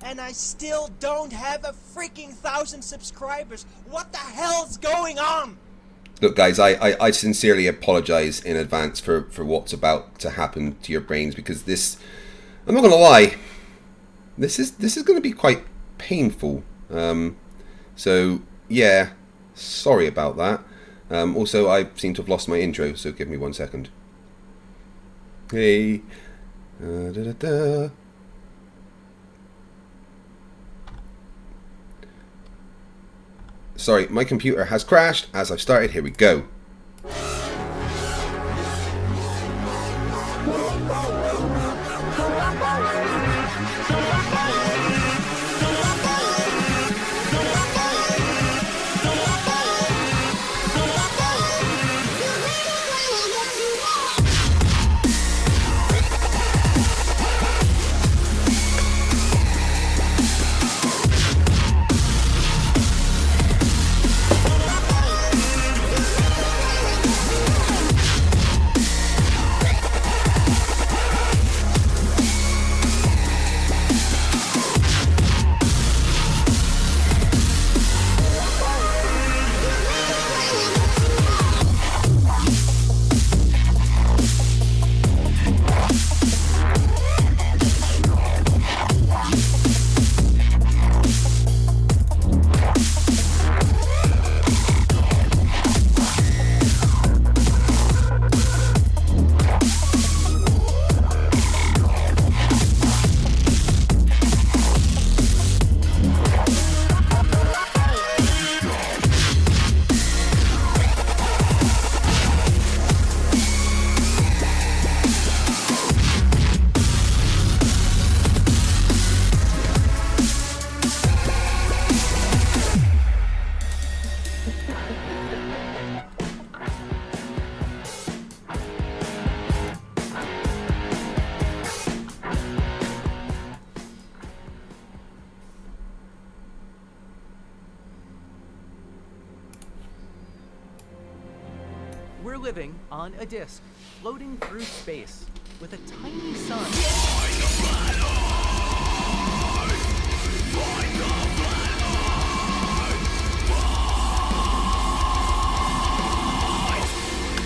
and I still don't have a freaking 1,000 subscribers. What the hell's going on? Look, guys, I sincerely apologize in advance for what's about to happen to your brains, because this, I'm not going to lie, this is going to be quite painful. So, yeah, sorry about that. Also, I seem to have lost my intro, so give me 1 second. Hey. Sorry, my computer has crashed as I've started. Here we go. We're living on a disk, floating through space, with a tiny sun.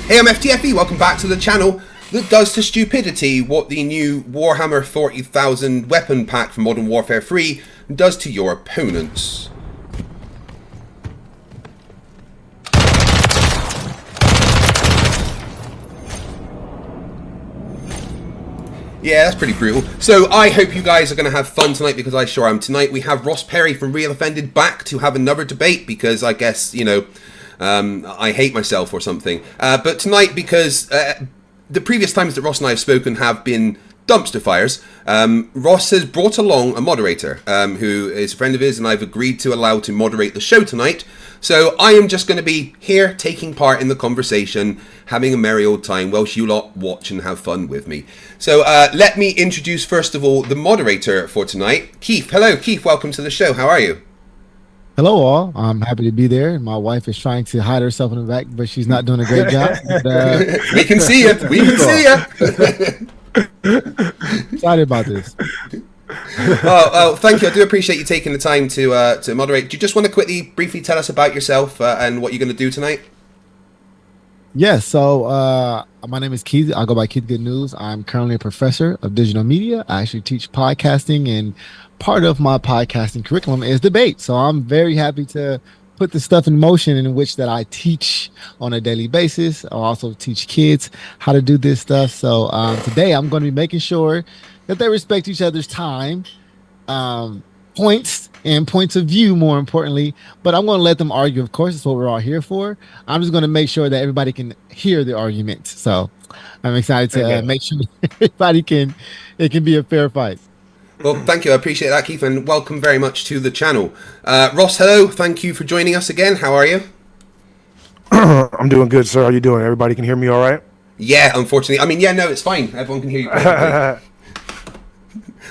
Hey, I'm FTFE, welcome back to the channel that does to stupidity what the new Warhammer 40,000 weapon pack from Modern Warfare 3 does to your opponents. Yeah, that's pretty brutal. So I hope you guys are going to have fun tonight, because I sure am. Tonight we have Ross Perry from Real Offended back to have another debate, because I guess, you know, I hate myself or something. But tonight, because the previous times that Ross and I have spoken have been dumpster fires, Ross has brought along a moderator who is a friend of his, and I've agreed to allow to moderate the show tonight. So I am just going to be here taking part in the conversation, having a merry old time whilst you lot watch and have fun with me. So let me introduce first of all the moderator for tonight, Keith. Hello, Keith. Welcome to the show. How are you? Hello, all. I'm happy to be there. My wife is trying to hide herself in the back, but she's not doing a great job. But, we can see you. We can see you. Excited about this. Oh, thank you. I do appreciate you taking the time to moderate. Do you just want to briefly tell us about yourself and what you're going to do tonight? Yes. So my name is Keith. I go by Keith Good News. I'm currently a professor of digital media. I actually teach podcasting, and part of my podcasting curriculum is debate. So I'm very happy to put the stuff in motion in which that I teach on a daily basis. I also teach kids how to do this stuff. So today I'm going to be making sure that they respect each other's time, points and points of view, more importantly. But I'm going to let them argue. Of course, that's what we're all here for. I'm just going to make sure that everybody can hear the argument. So I'm excited to make sure everybody it can be a fair fight. Well, thank you. I appreciate that, Keith, and welcome very much to the channel. Ross, hello. Thank you for joining us again. How are you? I'm doing good, sir. How you doing? Everybody can hear me all right? Yeah, unfortunately. I mean, yeah, no, it's fine. Everyone can hear you perfectly.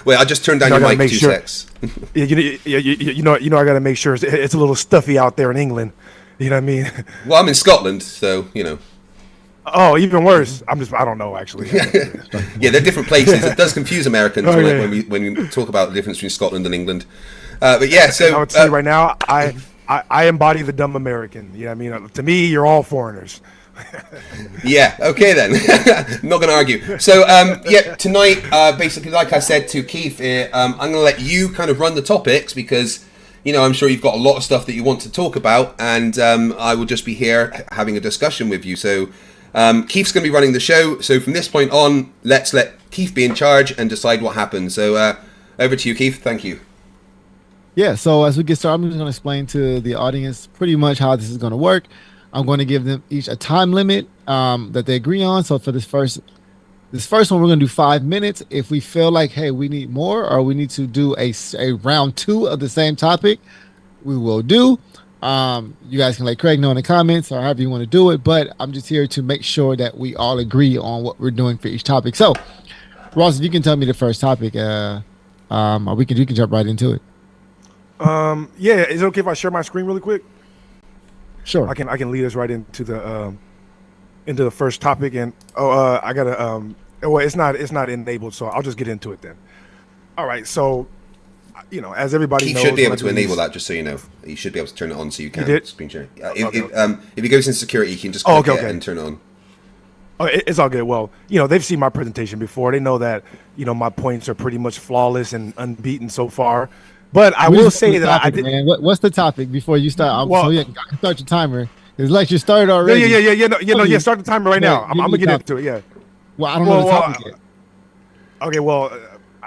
Wait, I'll just turn down your mic 2 secs. you know, I got to make sure it's a little stuffy out there in England. You know what I mean? Well, I'm in Scotland, so, you know. Oh, even worse. I don't know actually. Yeah, they're different places. It does confuse Americans Oh, yeah. when we talk about the difference between Scotland and England. But yeah, so I would tell you right now, I embody the dumb American. You know what I mean? To me, you're all foreigners. yeah, okay then. Not going to argue. So yeah, tonight, basically, like I said to Keith, I'm going to let you kind of run the topics because, you know, I'm sure you've got a lot of stuff that you want to talk about, and I will just be here having a discussion with you. So Keith's going to be running the show. So from this point on, let's let Keith be in charge and decide what happens. So over to you, Keith. Thank you. Yeah, so as we get started, I'm just going to explain to the audience pretty much how this is going to work. I'm going to give them each a time limit that they agree on. So for this first one, we're going to do 5 minutes. If we feel like, hey, we need more or we need to do a round 2 of the same topic, we will do. You guys can let Craig know in the comments or however you want to do it. But I'm just here to make sure that we all agree on what we're doing for each topic. So, Ross, if you can tell me the first topic, or you can jump right into it. Yeah, is it okay if I share my screen really quick? Sure. I can lead us right into the first topic, and I gotta well, it's not enabled, so I'll just get into it then. All right, so you know, as everybody Keith knows, should be able to enable that, just so you know. You should be able to turn it on so you can did? screen share. Okay. If he goes into security, you can just click it and turn it on. Oh, it's all good. Well, you know, they've seen my presentation before. They know that, you know, my points are pretty much flawless and unbeaten so far. But I will say that I did. Man, what's the topic before you start? Well, so yeah, start your timer. His lecture started already. Yeah. Start the timer right now. I'm gonna get into it. Yeah. Well, I don't know the topic yet. Okay. Well,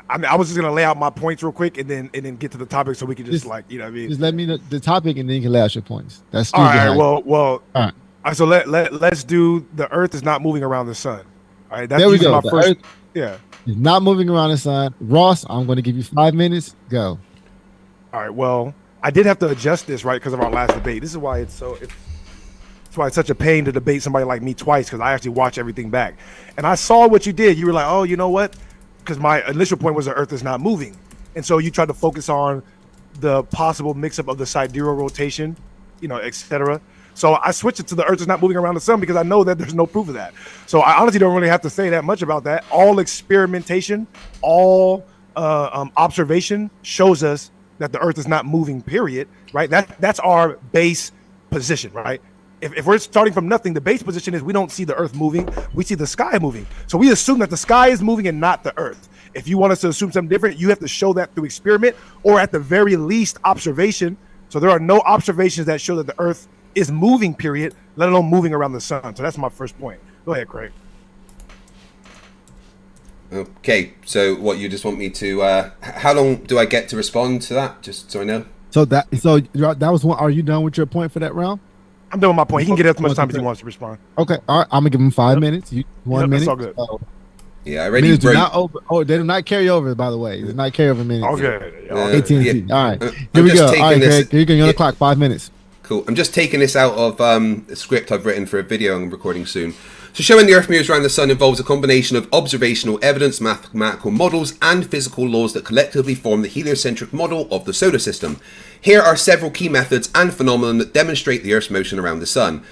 I was just gonna lay out my points real quick and then get to the topic so we can just like, you know what I mean. Just let me know the topic and then you can lay out your points. That's all right. Well. All right. So let's do the Earth is not moving around the sun. All right. That's there we go. My the first. Earth Yeah. is not moving around the sun. Ross, I'm going to give you 5 minutes. Go. All right. Well, I did have to adjust this right because of our last debate. This is why it's such a pain to debate somebody like me twice, because I actually watch everything back. And I saw what you did. You were like, oh, you know what? Because my initial point was the Earth is not moving, and so you tried to focus on the possible mix-up of the sidereal rotation, you know, etc. So I switched it to the Earth is not moving around the sun because I know that there's no proof of that. So I honestly don't really have to say that much about that. All experimentation, all observation shows us that the Earth is not moving, period, right? That's our base position, right? If we're starting from nothing, the base position is we don't see the Earth moving, we see the sky moving. So we assume that the sky is moving and not the Earth. If you want us to assume something different, you have to show that through experiment or at the very least observation. So there are no observations that show that the Earth is moving, period, let alone moving around the sun. So that's my first point. Go ahead, Craig. Okay, so what, you just want me to how long do I get to respond to that, just so I know? So that was one. Are you done with your point for that round? I'm done with my point. He can get as much time as he wants to respond. Okay, all right. I'm gonna give him 5 minutes. 1 minute. That's all good. Yeah, I already minutes do not over. Oh, they do not carry over. By the way, they do not carry over minutes. Okay. AT&T. Yeah. All right, I'm here we just go. All taking right, this- Craig. Here you go. You're on the clock. 5 minutes. Cool. I'm just taking this out of a script I've written for a video I'm recording soon. So showing the Earth moves around the Sun involves a combination of observational evidence, mathematical models, and physical laws that collectively form the heliocentric model of the solar system. Here are several key methods and phenomena that demonstrate the Earth's motion around the Sun.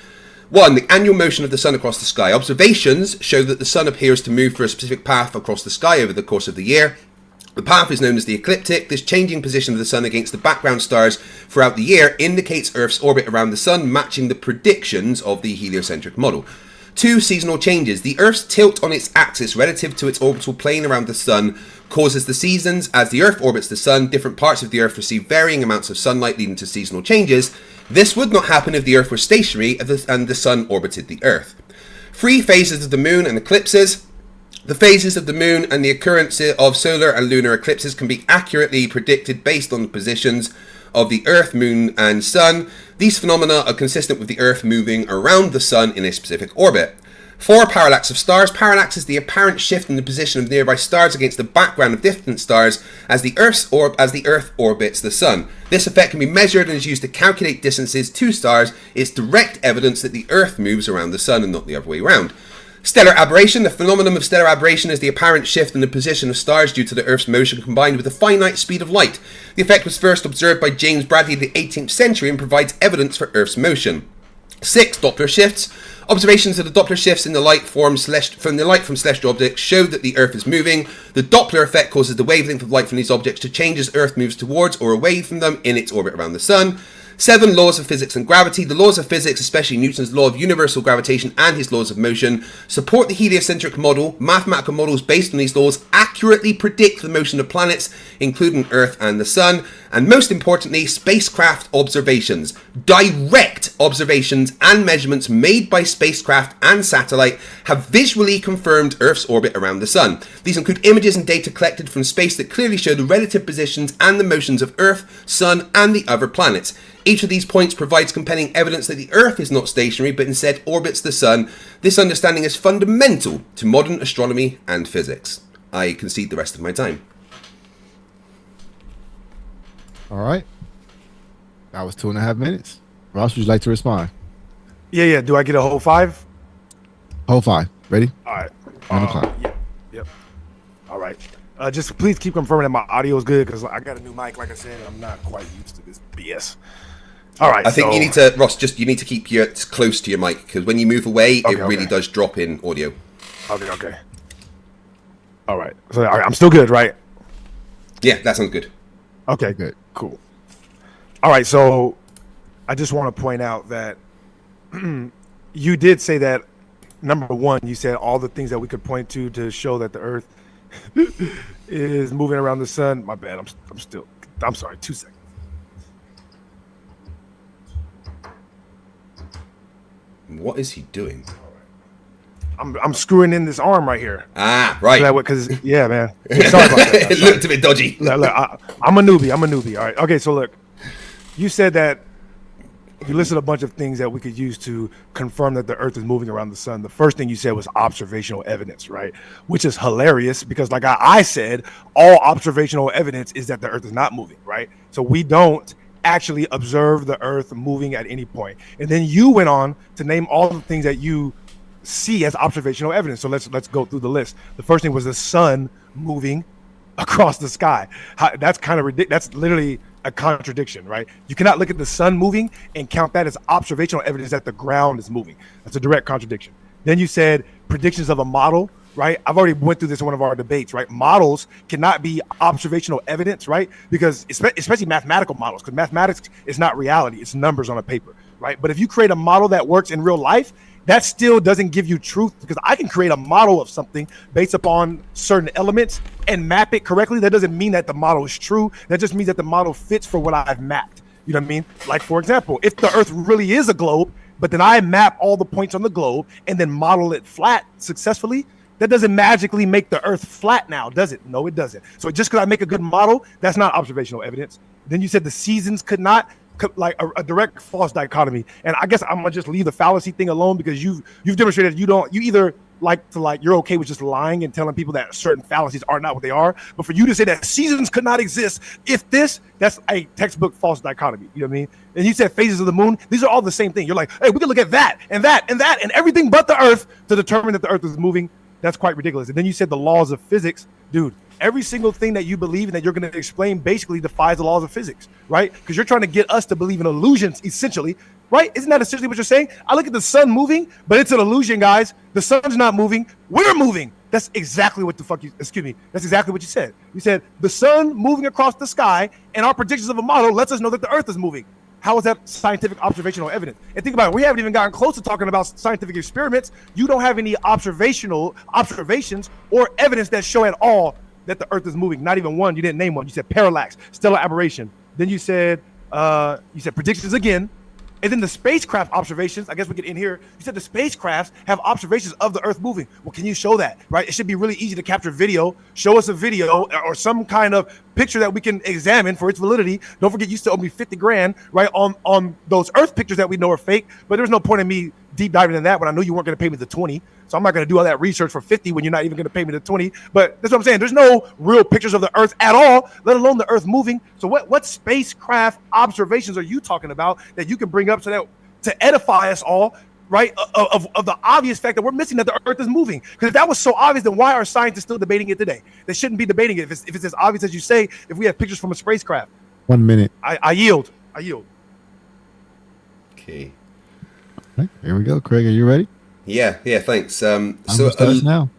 1. The annual motion of the Sun across the sky. Observations show that the Sun appears to move for a specific path across the sky over the course of the year. The path is known as the ecliptic. This changing position of the Sun against the background stars throughout the year indicates Earth's orbit around the Sun, matching the predictions of the heliocentric model. 2. Seasonal changes. The Earth's tilt on its axis relative to its orbital plane around the Sun causes the seasons. As the Earth orbits the Sun, different parts of the Earth receive varying amounts of sunlight, leading to seasonal changes. This would not happen if the Earth were stationary and the Sun orbited the Earth. 3. Phases of the Moon and eclipses. The phases of the Moon and the occurrence of solar and lunar eclipses can be accurately predicted based on the positions of the Earth, Moon, and Sun. These phenomena are consistent with the Earth moving around the Sun in a specific orbit. 4. Parallax of stars. Parallax is the apparent shift in the position of nearby stars against the background of distant stars as the Earth orbits the Sun. This effect can be measured and is used to calculate distances to stars. It's direct evidence that the Earth moves around the Sun and not the other way around. Stellar aberration. The phenomenon of stellar aberration is the apparent shift in the position of stars due to the Earth's motion combined with the finite speed of light. The effect was first observed by James Bradley in the 18th century and provides evidence for Earth's motion. 6. Doppler shifts. Observations of the Doppler shifts in the light from celestial objects show that the Earth is moving. The Doppler effect causes the wavelength of light from these objects to change as Earth moves towards or away from them in its orbit around the Sun. 7. Laws of physics and gravity. The laws of physics, especially Newton's law of universal gravitation and his laws of motion, support the heliocentric model. Mathematical models based on these laws accurately predict the motion of planets, including Earth and the Sun. And most importantly, spacecraft observations. Direct observations and measurements made by spacecraft and satellite have visually confirmed Earth's orbit around the Sun. These include images and data collected from space that clearly show the relative positions and the motions of Earth, Sun, and the other planets. Each of these points provides compelling evidence that the Earth is not stationary, but instead orbits the Sun. This understanding is fundamental to modern astronomy and physics. I concede the rest of my time. All right. That was 2.5 minutes. Ross, would you like to respond? Yeah. Do I get a whole 5? Whole 5. Ready? All right. 9 o'clock. Yep. All right. Just please keep confirming that my audio is good because I got a new mic. Like I said, I'm not quite used to this BS. All right. I think you need to, Ross, you need to keep your close to your mic because when you move away, it really does drop in audio. Okay. All right. So I'm still good, right? Yeah, that sounds good. Okay, good. Cool. All right, so I just want to point out that you did say that, number one, you said all the things that we could point to show that the Earth is moving around the Sun. My bad. I'm sorry. 2 seconds. What is he doing? I'm screwing in this arm right here. Ah, right. Because yeah, man. Sorry about that. It looked a bit dodgy. Look, I'm a newbie. All right. Okay, so look, you said that you listed a bunch of things that we could use to confirm that the Earth is moving around the Sun. The first thing you said was observational evidence, right? Which is hilarious because, like I said, all observational evidence is that the Earth is not moving, right? So we don't actually observe the Earth moving at any point. And then you went on to name all the things that you see as observational evidence. So let's go through the list. The first thing was the sun moving across the sky. That's kind of ridiculous. That's literally a contradiction, right? You cannot look at the sun moving and count that as observational evidence that the ground is moving. That's a direct contradiction. Then you said predictions of a model, right? I've already went through this in one of our debates, right? Models cannot be observational evidence, right? Because especially mathematical models, because mathematics is not reality, it's numbers on a paper, right? But if you create a model that works in real life, that still doesn't give you truth, because I can create a model of something based upon certain elements and map it correctly. That doesn't mean that the model is true. That just means that the model fits for what I've mapped. You know what I mean? Like, for example, if the Earth really is a globe, but then I map all the points on the globe and then model it flat successfully, that doesn't magically make the Earth flat now, does it? No, it doesn't. So just because I make a good model, that's not observational evidence. Then you said the seasons could not, like a direct false dichotomy. And I guess I'm gonna just leave the fallacy thing alone, because you've demonstrated you either you're okay with just lying and telling people that certain fallacies are not what they are. But for you to say that seasons could not exist if that's a textbook false dichotomy. You know what I mean? And you said phases of the moon. These are all the same thing. You're like, hey, we can look at that and that and that and everything but the Earth to determine that the Earth is moving. That's quite ridiculous. And then you said the laws of physics. Dude, every single thing that you believe in that you're going to explain basically defies the laws of physics, right? Because you're trying to get us to believe in illusions, essentially, right? Isn't that essentially what you're saying? I look at the sun moving, but it's an illusion, guys. The sun's not moving. We're moving. That's exactly what that's exactly what you said. You said the sun moving across the sky and our predictions of a model lets us know that the Earth is moving. How is that scientific observational evidence? And think about it. We haven't even gotten close to talking about scientific experiments. You don't have any observations or evidence that show at all that the Earth is moving. Not even one. You didn't name one. You said parallax, stellar aberration. Then you said predictions again. And then the spacecraft observations, I guess we get in here. You said the spacecrafts have observations of the Earth moving. Well, can you show that, right? It should be really easy to capture video. Show us a video or some kind of picture that we can examine for its validity. Don't forget, you still owe me $50,000, right, on those Earth pictures that we know are fake. But there's no point in me deep diving in that when I knew you weren't going to pay me the 20. So I'm not going to do all that research for 50 when you're not even going to pay me the 20. But that's what I'm saying. There's no real pictures of the Earth at all, let alone the Earth moving. So what spacecraft observations are you talking about that you can bring up so that to edify us all, right, of the obvious fact that we're missing that the Earth is moving? Because if that was so obvious, then why are scientists still debating it today? They shouldn't be debating it if it's as obvious as you say, if we have pictures from a spacecraft. 1 minute. I yield. Okay. Okay, here we go. Craig, are you ready? Yeah, thanks. I'm gonna start now.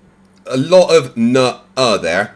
A lot of there.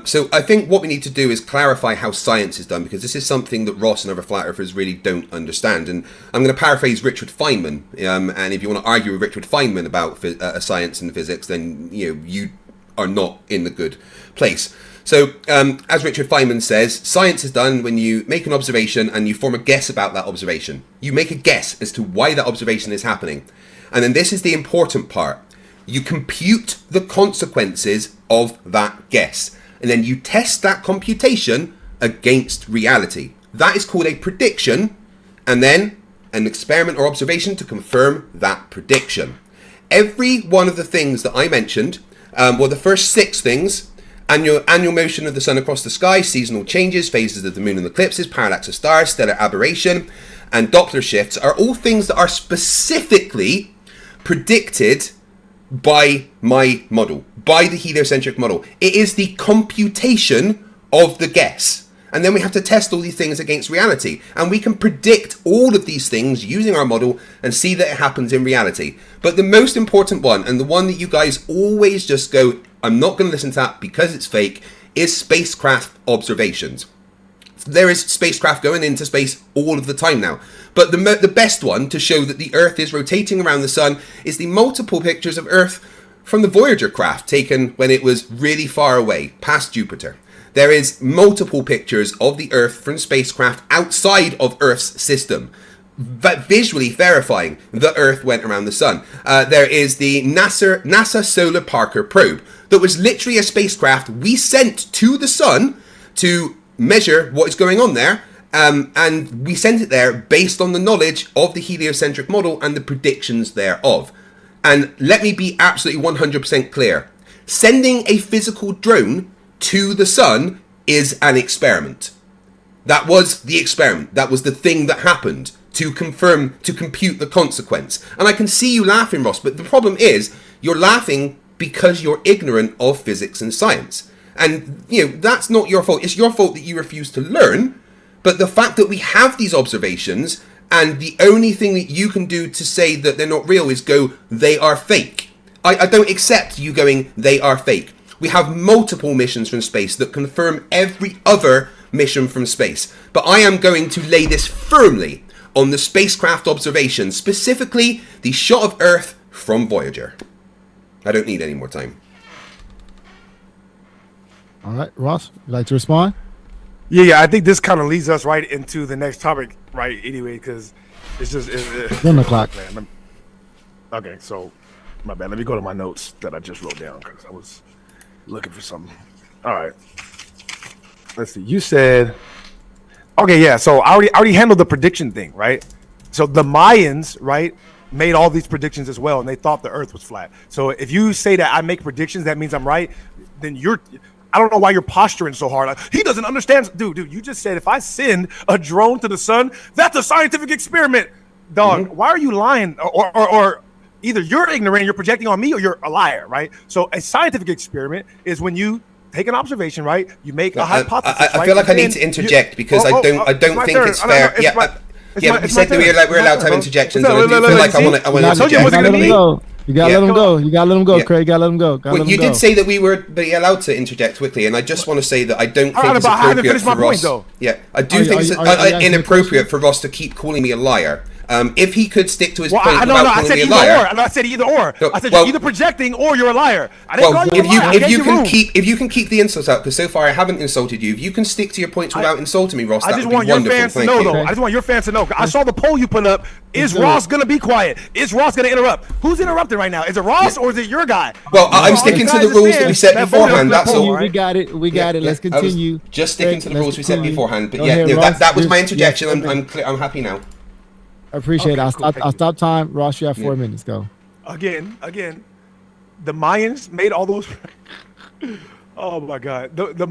So I think what we need to do is clarify how science is done, because this is something that Ross and other flat earthers really don't understand. And I'm going to paraphrase Richard Feynman. And if you want to argue with Richard Feynman about science and physics, then you are not in the good place. So as Richard Feynman says, science is done when you make an observation and you form a guess about that observation. You make a guess as to why that observation is happening. And then this is the important part. You compute the consequences of that guess. And then you test that computation against reality. That is called a prediction, and then an experiment or observation to confirm that prediction. Every one of the things that I mentioned, the first 6 things, annual motion of the sun across the sky, seasonal changes, phases of the moon and eclipses, parallax of stars, stellar aberration, and Doppler shifts, are all things that are specifically predicted by my model, by the heliocentric model. It is the computation of the guess. And then we have to test all these things against reality. And we can predict all of these things using our model and see that it happens in reality. But the most important one, and the one that you guys always just go, I'm not going to listen to that because it's fake, is spacecraft observations. There is spacecraft going into space all of the time now. But the best one to show that the Earth is rotating around the sun is the multiple pictures of Earth from the Voyager craft taken when it was really far away, past Jupiter. There is multiple pictures of the Earth from spacecraft outside of Earth's system, visually verifying the Earth went around the sun. There is the NASA Solar Parker probe that was literally a spacecraft we sent to the sun to measure what is going on there, and we sent it there based on the knowledge of the heliocentric model and the predictions thereof. And let me be absolutely 100% clear. Sending a physical drone to the sun is an experiment. That was the experiment. That was the thing that happened to compute the consequence. And I can see you laughing, Ross, but the problem is you're laughing because you're ignorant of physics and science. And, that's not your fault. It's your fault that you refuse to learn. But the fact that we have these observations, and the only thing that you can do to say that they're not real is go, they are fake. I don't accept you going, they are fake. We have multiple missions from space that confirm every other mission from space. But I am going to lay this firmly on the spacecraft observations, specifically the shot of Earth from Voyager. I don't need any more time. All right, Ross, you'd like to respond? Yeah. I think this kind of leads us right into the next topic, right? Anyway, because it's just 1 o'clock. Man, okay, so my bad. Let me go to my notes that I just wrote down because I was looking for something. All right, let's see. You said, okay, yeah. So I already handled the prediction thing, right? So the Mayans, right, made all these predictions as well, and they thought the Earth was flat. So if you say that I make predictions, that means I'm right. Then I don't know why you're posturing so hard. Like, he doesn't understand. Dude, you just said if I send a drone to the sun, that's a scientific experiment. Dog, Why are you lying? Or either you're ignorant, you're projecting on me, or you're a liar, right? So a scientific experiment is when you take an observation, right? You make a hypothesis. I feel like I need to interject because I don't think it's fair. You said that we're allowed to have interjections. I do feel like I want to interject. You gotta let him go. You gotta let him go, Craig. You gotta let him go. Well, you did say that we were allowed to interject quickly, and I just want to say that I don't think it's appropriate for Ross. I do think it's inappropriate for Ross to keep calling me a liar. If he could stick to his point without calling me a liar. I said either or. I said you're either projecting or you're a liar. I didn't call you a liar. If you can keep the insults out, because so far I haven't insulted you. If you can stick to your points without insulting me, Ross, I just want your fans to know, though. I just want your fans to know. I saw the poll you put up. Is Ross gonna be quiet? Is Ross gonna interrupt? Who's interrupting right now? Is it Ross or is it your guy? Well, I'm sticking to the rules that we set beforehand. That's all. We got it. Let's continue. Just sticking to the rules we set beforehand. But that was my interjection. I'm happy now. I appreciate it. I'll stop time. Ross, you have 4 minutes. Go. Again, the Mayans made all those. Oh my God, the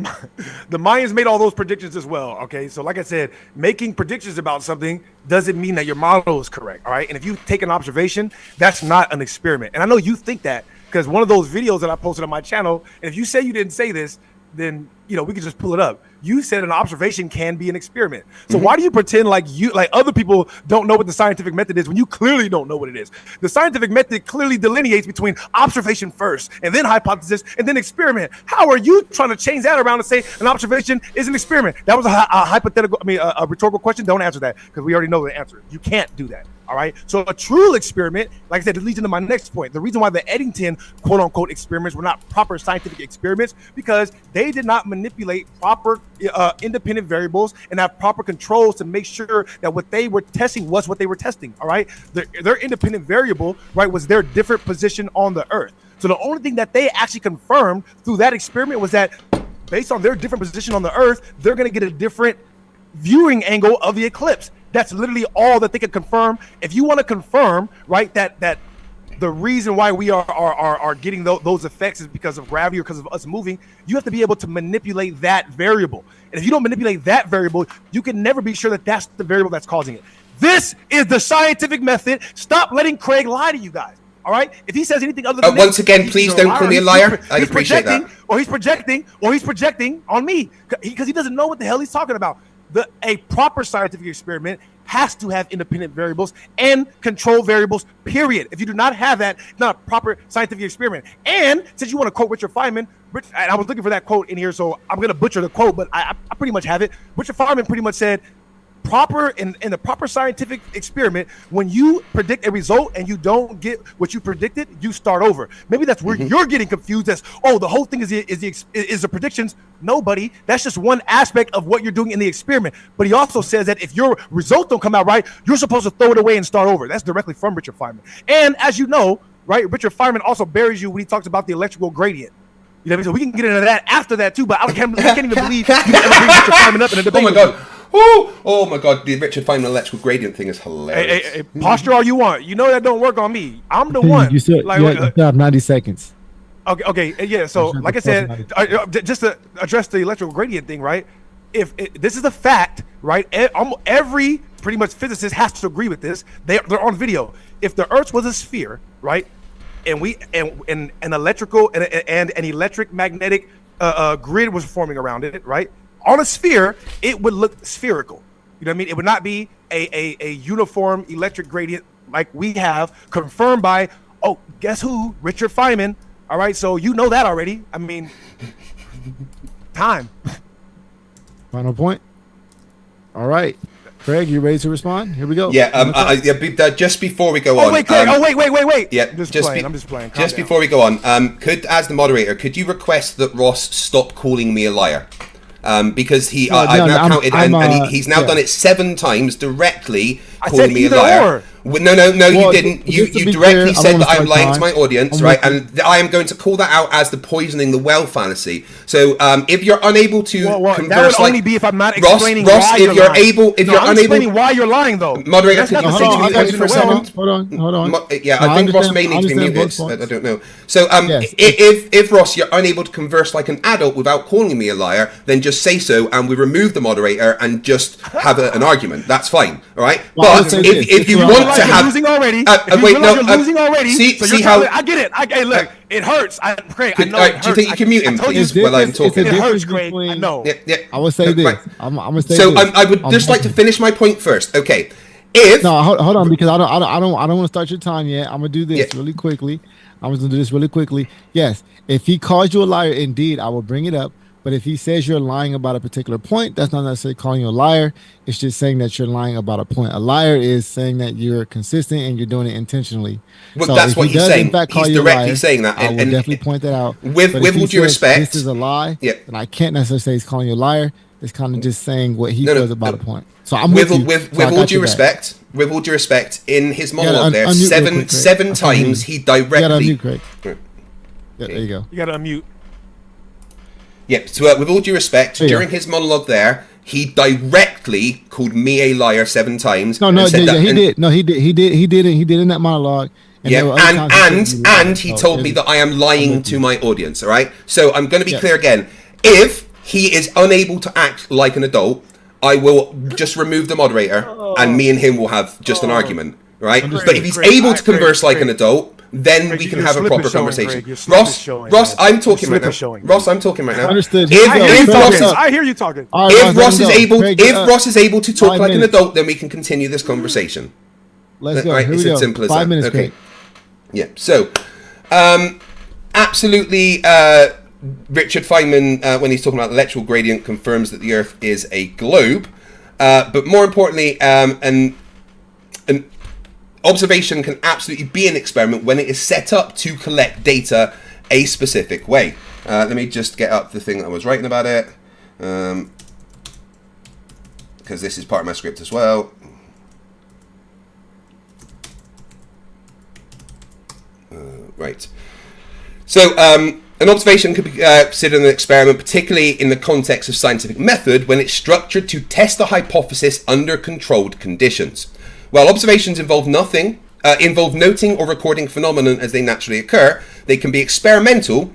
Mayans made all those predictions as well. Okay, so like I said, making predictions about something doesn't mean that your model is correct. All right, and if you take an observation, that's not an experiment. And I know you think that because one of those videos that I posted on my channel. And if you say you didn't say this, then we can just pull it up. you said an observation can be an experiment. So why do you pretend like other people don't know what the scientific method is when you clearly don't know what it is? The scientific method clearly delineates between observation first and then hypothesis and then experiment. How are you trying to change that around and say an observation is an experiment? That was a hypothetical, a rhetorical question. Don't answer that because we already know the answer. You can't do that. All right. So a true experiment, like I said, it leads into my next point. The reason why the Eddington quote unquote experiments were not proper scientific experiments because they did not manipulate proper independent variables and have proper controls to make sure that what they were testing was what they were testing. All right. Their independent variable, right, was their different position on the Earth. So the only thing that they actually confirmed through that experiment was that based on their different position on the Earth, they're going to get a different viewing angle of the eclipse. That's literally all that they could confirm. If you want to confirm, right, that the reason why we are getting those effects is because of gravity or because of us moving, you have to be able to manipulate that variable. And if you don't manipulate that variable, you can never be sure that that's the variable that's causing it. This is the scientific method. Stop letting Craig lie to you guys. All right. If he says anything other than once again, please don't call me a liar. I appreciate that. Or he's projecting on me because he doesn't know what the hell he's talking about. A proper scientific experiment has to have independent variables and control variables, period. If you do not have that, it's not a proper scientific experiment. And since you want to quote Richard Feynman, and I was looking for that quote in here, so I'm going to butcher the quote, but I pretty much have it. Richard Feynman pretty much said, in the proper scientific experiment, when you predict a result and you don't get what you predicted, you start over. Maybe that's where you're getting confused as, the whole thing is the predictions. No, buddy, that's just one aspect of what you're doing in the experiment. But he also says that if your results don't come out right, you're supposed to throw it away and start over. That's directly from Richard Feynman. And as you know, right, Richard Feynman also buries you when he talks about the electrical gradient. You know what I mean? So we can get into that after that too, but I can't even believe you ever bring Richard Feynman up in a debate. Oh my God. Oh my God, the Richard Feynman electrical gradient thing is hilarious. Hey, posture all you want. You know that don't work on me. I'm the one. You still have 90 seconds. Okay, yeah. So, like I said, just to address the electrical gradient thing, right? If this is a fact, right? Every pretty much physicist has to agree with this. They're on video. If the Earth was a sphere, right, and an electrical and an electric magnetic grid was forming around it, right? On a sphere, it would look spherical. You know what I mean? It would not be a uniform electric gradient like we have confirmed by, guess who? Richard Feynman. All right, so you know that already. I mean, time. Final point. All right. Craig, you ready to respond? Here we go. Yeah, just before we go on. Wait, Craig. Wait. Yeah, I'm just playing. Just before we go on, as the moderator, could you request that Ross stop calling me a liar? Because I've now counted, and he's now done it 7 times directly, calling me a liar. No, you didn't. You directly said that I'm lying to my audience, right? And I am going to call that out as the poisoning the well fallacy. So if you're unable to converse, that would only be if I'm not explaining Ross, why if you're able, if you're unable, explaining why you're lying, though. Moderator, could you mute for a second? Hold on. I think Ross may need to be muted. I don't know. So if Ross, you're unable to converse like an adult without calling me a liar, then just say so, and we remove the moderator and just have an argument. That's fine, all right? But if you want to have losing already, losing already. See how I get it. Look, it hurts. Craig, I know it hurts. Do you think you can mute him, please, while I'm talking? It hurts, Craig. I know. Yeah. I would say this. Right. I'm gonna say so this. I would just like to finish my point first. Okay. Hold on, because I don't want to start your time yet. I'm gonna do this really quickly. Yes, if he calls you a liar, indeed, I will bring it up. But if he says you're lying about a particular point, that's not necessarily calling you a liar. It's just saying that you're lying about a point. A liar is saying that you're consistent and you're doing it intentionally. Well, so that's what he's saying. In fact, he's directly saying that. I will definitely point that out. With all due respect, this is a lie. Yeah. And I can't necessarily say he's calling you a liar. It's kind of just saying what he feels about a point. So I'm with all due respect. With all due respect, in his monologue there, seven times he directly. You gotta unmute, Craig. Yeah, there you go. You gotta unmute. Yep. So with all due respect, during his monologue there, he directly called me a liar 7 times. He did. No, he did. He did in that monologue. And and he told me that I am lying to my audience. All right. So I'm going to be clear again. If he is unable to act like an adult, I will just remove the moderator, and me and him will have just an argument. Right. But if he's able to converse like an adult, then Greg, we can your have a slip proper is showing, conversation. Greg. Your slip is Ross, showing, Ross, man. I'm talking Your right slip is now. showing, Ross, man. I'm talking right now. Understood. If, I hear you if talking. Ross is, I hear you talking. All right, if Ross, let Ross him is go. able, Craig, if Ross is able to talk 5 like an minutes. adult, then we can continue this conversation. Let's go. Right, Here it's we as go. simple as 5 that. minutes, Okay. Craig. Yeah. So, absolutely, Richard Feynman, when he's talking about electrical gradient, confirms that the Earth is a globe. But more importantly, an observation can absolutely be an experiment when it is set up to collect data a specific way. Let me just get up the thing that I was writing about it, because this is part of my script as well. Right. So, an observation could be considered an experiment, particularly in the context of scientific method, when it's structured to test a hypothesis under controlled conditions. While observations involve noting or recording phenomena as they naturally occur, they can be experimental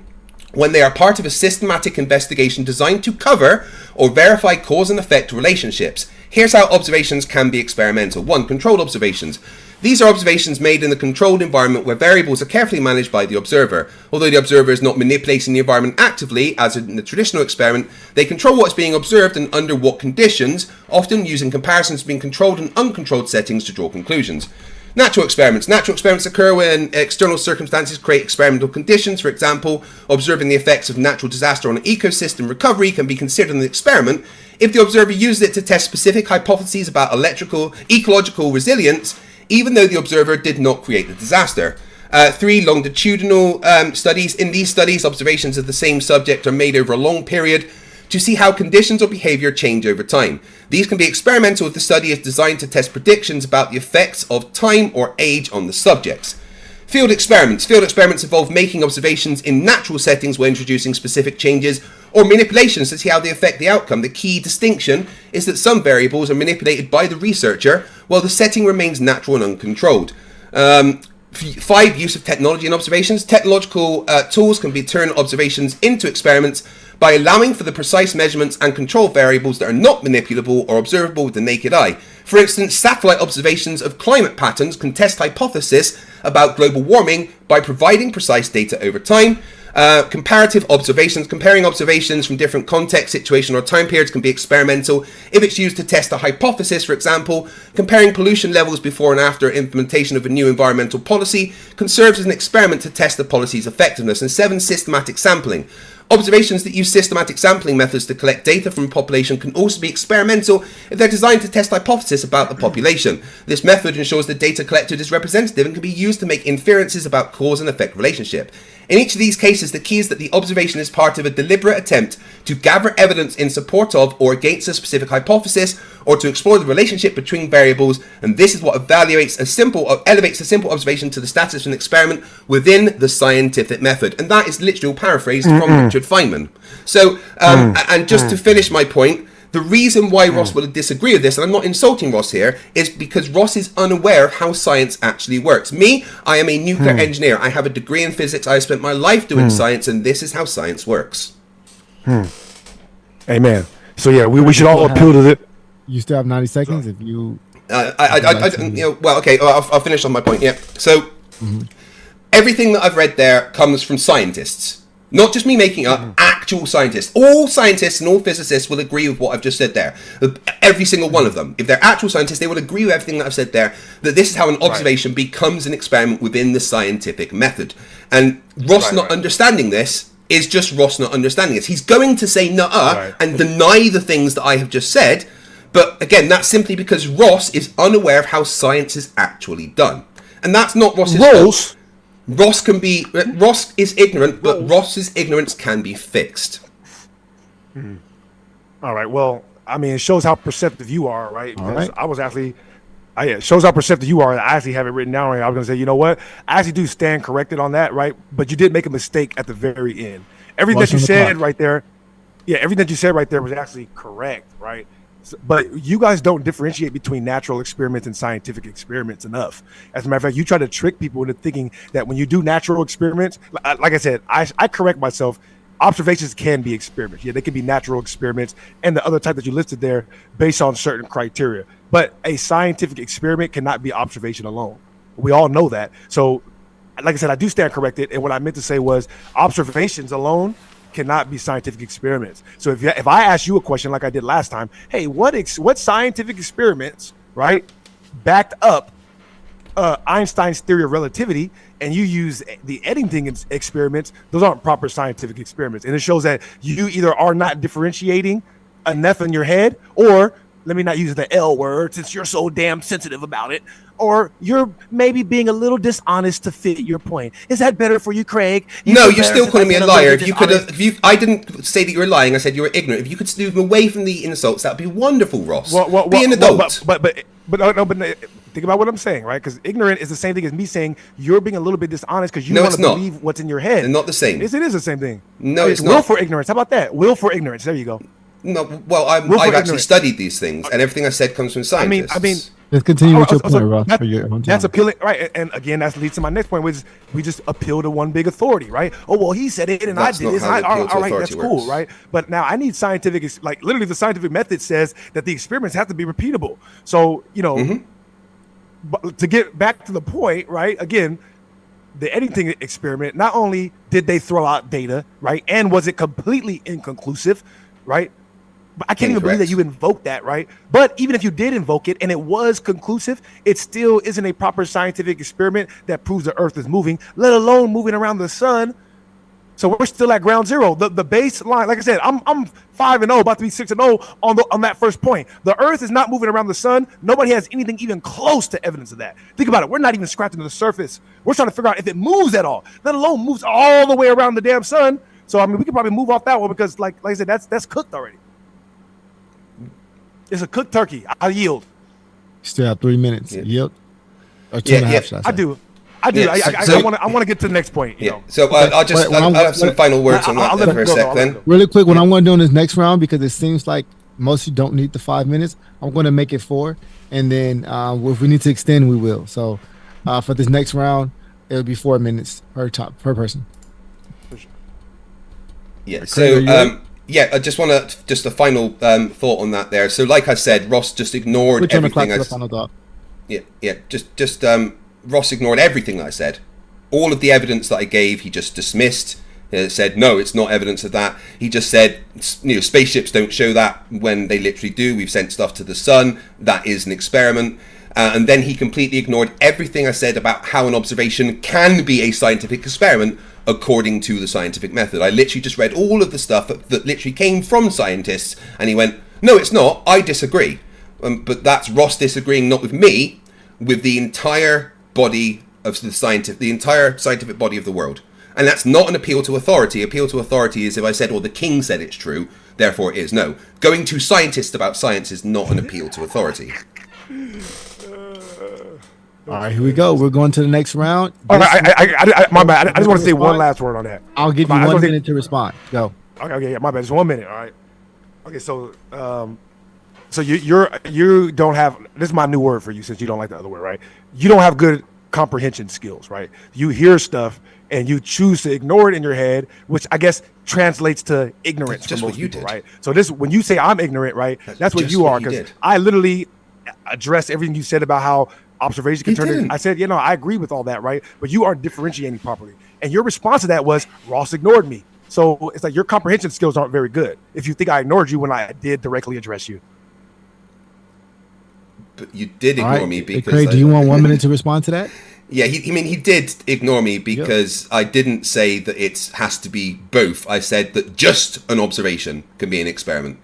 when they are part of a systematic investigation designed to cover or verify cause and effect relationships. Here's how observations can be experimental. 1. Controlled observations. These are observations made in a controlled environment where variables are carefully managed by the observer. Although the observer is not manipulating the environment actively, as in the traditional experiment, they control what's being observed and under what conditions, often using comparisons between controlled and uncontrolled settings to draw conclusions. Natural experiments. Natural experiments occur when external circumstances create experimental conditions. For example, observing the effects of natural disaster on an ecosystem recovery can be considered an experiment if the observer uses it to test specific hypotheses about ecological resilience, even though the observer did not create the disaster. 3. Longitudinal studies. In these studies, observations of the same subject are made over a long period to see how conditions or behavior change over time. These can be experimental if the study is designed to test predictions about the effects of time or age on the subjects. Field experiments. Field experiments involve making observations in natural settings when introducing specific changes or manipulations to see how they affect the outcome. The key distinction is that some variables are manipulated by the researcher while the setting remains natural and uncontrolled. 5. Use of technology in observations. Technological tools can turn observations into experiments by allowing for the precise measurements and control variables that are not manipulable or observable with the naked eye. For instance, satellite observations of climate patterns can test hypotheses about global warming by providing precise data over time. Comparative observations. Comparing observations from different contexts, situation, or time periods can be experimental if it's used to test a hypothesis. For example, comparing pollution levels before and after implementation of a new environmental policy can serve as an experiment to test the policy's effectiveness. And 7. Systematic sampling. Observations that use systematic sampling methods to collect data from a population can also be experimental if they're designed to test hypotheses about the population. This method ensures the data collected is representative and can be used to make inferences about cause and effect relationship. In each of these cases, the key is that the observation is part of a deliberate attempt to gather evidence in support of or against a specific hypothesis, or to explore the relationship between variables, and this is what elevates a simple observation to the status of an experiment within the scientific method. And that is literally paraphrased from Richard Feynman. So, and just to finish my point, the reason why Ross will disagree with this, and I'm not insulting Ross here, is because Ross is unaware of how science actually works. Me, I am a nuclear engineer. I have a degree in physics. I spent my life doing science, and this is how science works. Amen. So yeah, we should all appeal to the. You still have 90 seconds if you. Well, okay, I'll finish on my point. Yeah. So everything that I've read there comes from scientists. Not just me making up, actual scientists. All scientists and all physicists will agree with what I've just said there. Every single one of them. If they're actual scientists, they will agree with everything that I've said there, that this is how an observation becomes an experiment within the scientific method. And Ross not understanding this is just Ross not understanding this. He's going to say nuh-uh and deny the things that I have just said, but again, that's simply because Ross is unaware of how science is actually done. And that's not Ross's fault. Ross is ignorant, but Ross's ignorance can be fixed. All right. Well, I mean, it shows how perceptive you are, right? All right. I was actually, it shows how perceptive you are. I actually have it written down right. I was going to say, you know what? I actually do stand corrected on that, right? But you did make a mistake at the very end. Everything that you said right there, everything that you said right there was actually correct, right? But you guys don't differentiate between natural experiments and scientific experiments enough. As a matter of fact, you try to trick people into thinking that when you do natural experiments, like I said, I correct myself. Observations can be experiments. Yeah, they can be natural experiments and the other type that you listed there based on certain criteria. But a scientific experiment cannot be observation alone. We all know that. So like I said, I do stand corrected. And what I meant to say was observations alone cannot be scientific experiments. So if I ask you a question like I did last time, hey, what scientific experiments, right, backed up Einstein's theory of relativity, and you use the Eddington experiments, those aren't proper scientific experiments. And it shows that you either are not differentiating enough in your head, or let me not use the L word since you're so damn sensitive about it, or you're maybe being a little dishonest to fit your point. Is that better for you, Craig? No, you're still calling me a liar. I didn't say that you were lying. I said you were ignorant. If you could move away from the insults, that'd be wonderful, Ross. Be an adult. But think about what I'm saying, right? Because ignorant is the same thing as me saying you're being a little bit dishonest because you want to believe what's in your head. They're not the same. Yes, it is the same thing. No, it's not. Will for ignorance. How about that? Will for ignorance. There you go. No, well, I've actually studied these things, and everything I said comes from scientists. I mean, let's continue with your point, Ross. That's appealing, right? And again, that leads to my next point, which is we just appeal to one big authority, right? Oh, well, he said it, and I did this. All right, that's cool, right? But now I need scientific, like literally, the scientific method says that the experiments have to be repeatable. So but to get back to the point, right? Again, the Eddington experiment. Not only did they throw out data, right, and was it completely inconclusive, right? But I can't even believe that you invoked that, right? But even if you did invoke it and it was conclusive, it still isn't a proper scientific experiment that proves the Earth is moving, let alone moving around the sun. So we're still at ground zero. The baseline, like I said, I'm 5-0, about to be 6-0 on that first point. The Earth is not moving around the sun. Nobody has anything even close to evidence of that. Think about it. We're not even scratching the surface. We're trying to figure out if it moves at all, let alone moves all the way around the damn sun. So I mean, we could probably move off that one because, like I said, that's cooked already. It's a cooked turkey. I yield. Still have 3 minutes. Yeah. Yield. Or 2.5. I do. I want to get to the next point. You know. So I'll have some final words on that for a sec then. Really quick, what I'm going to do in this next round, because it seems like most of you don't need the 5 minutes, I'm going to make it 4. And then if we need to extend, we will. So for this next round, it'll be 4 minutes per person. Yeah. So I just want a final thought on that there. So like I said, Ross just ignored everything. Ross ignored everything I said. All of the evidence that I gave, he just dismissed. Said no, it's not evidence of that. He just said, spaceships don't show that when they literally do. We've sent stuff to the sun. That is an experiment. And then he completely ignored everything I said about how an observation can be a scientific experiment according to the scientific method. I literally just read all of the stuff that literally came from scientists, and he went, no, it's not. I disagree. But that's Ross disagreeing not with me, with the entire body of the entire scientific body of the world. And that's not an appeal to authority. Appeal to authority is if I said, well, the king said it's true, therefore it is. No. Going to scientists about science is not an appeal to authority. All right, here we go. We're going to the next round. My bad. I just want to say one last word on that. I'll give you 1 minute to respond. Go. Okay, yeah, my bad. Just 1 minute. All right. Okay, so you don't have, this is my new word for you since you don't like the other word, right? You don't have good comprehension skills, right? You hear stuff and you choose to ignore it in your head, which I guess translates to ignorance for most people, right? So this, when you say I'm ignorant, right? That's what you are, because I literally addressed everything you said about how observation can turn into, I said, I agree with all that, right? But you aren't differentiating properly. And your response to that was, Ross ignored me. So it's like your comprehension skills aren't very good if you think I ignored you when I did directly address you. But you did ignore me because... Craig, do you want 1 minute to respond to that? Yeah, he did ignore me because I didn't say that it has to be both. I said that just an observation can be an experiment.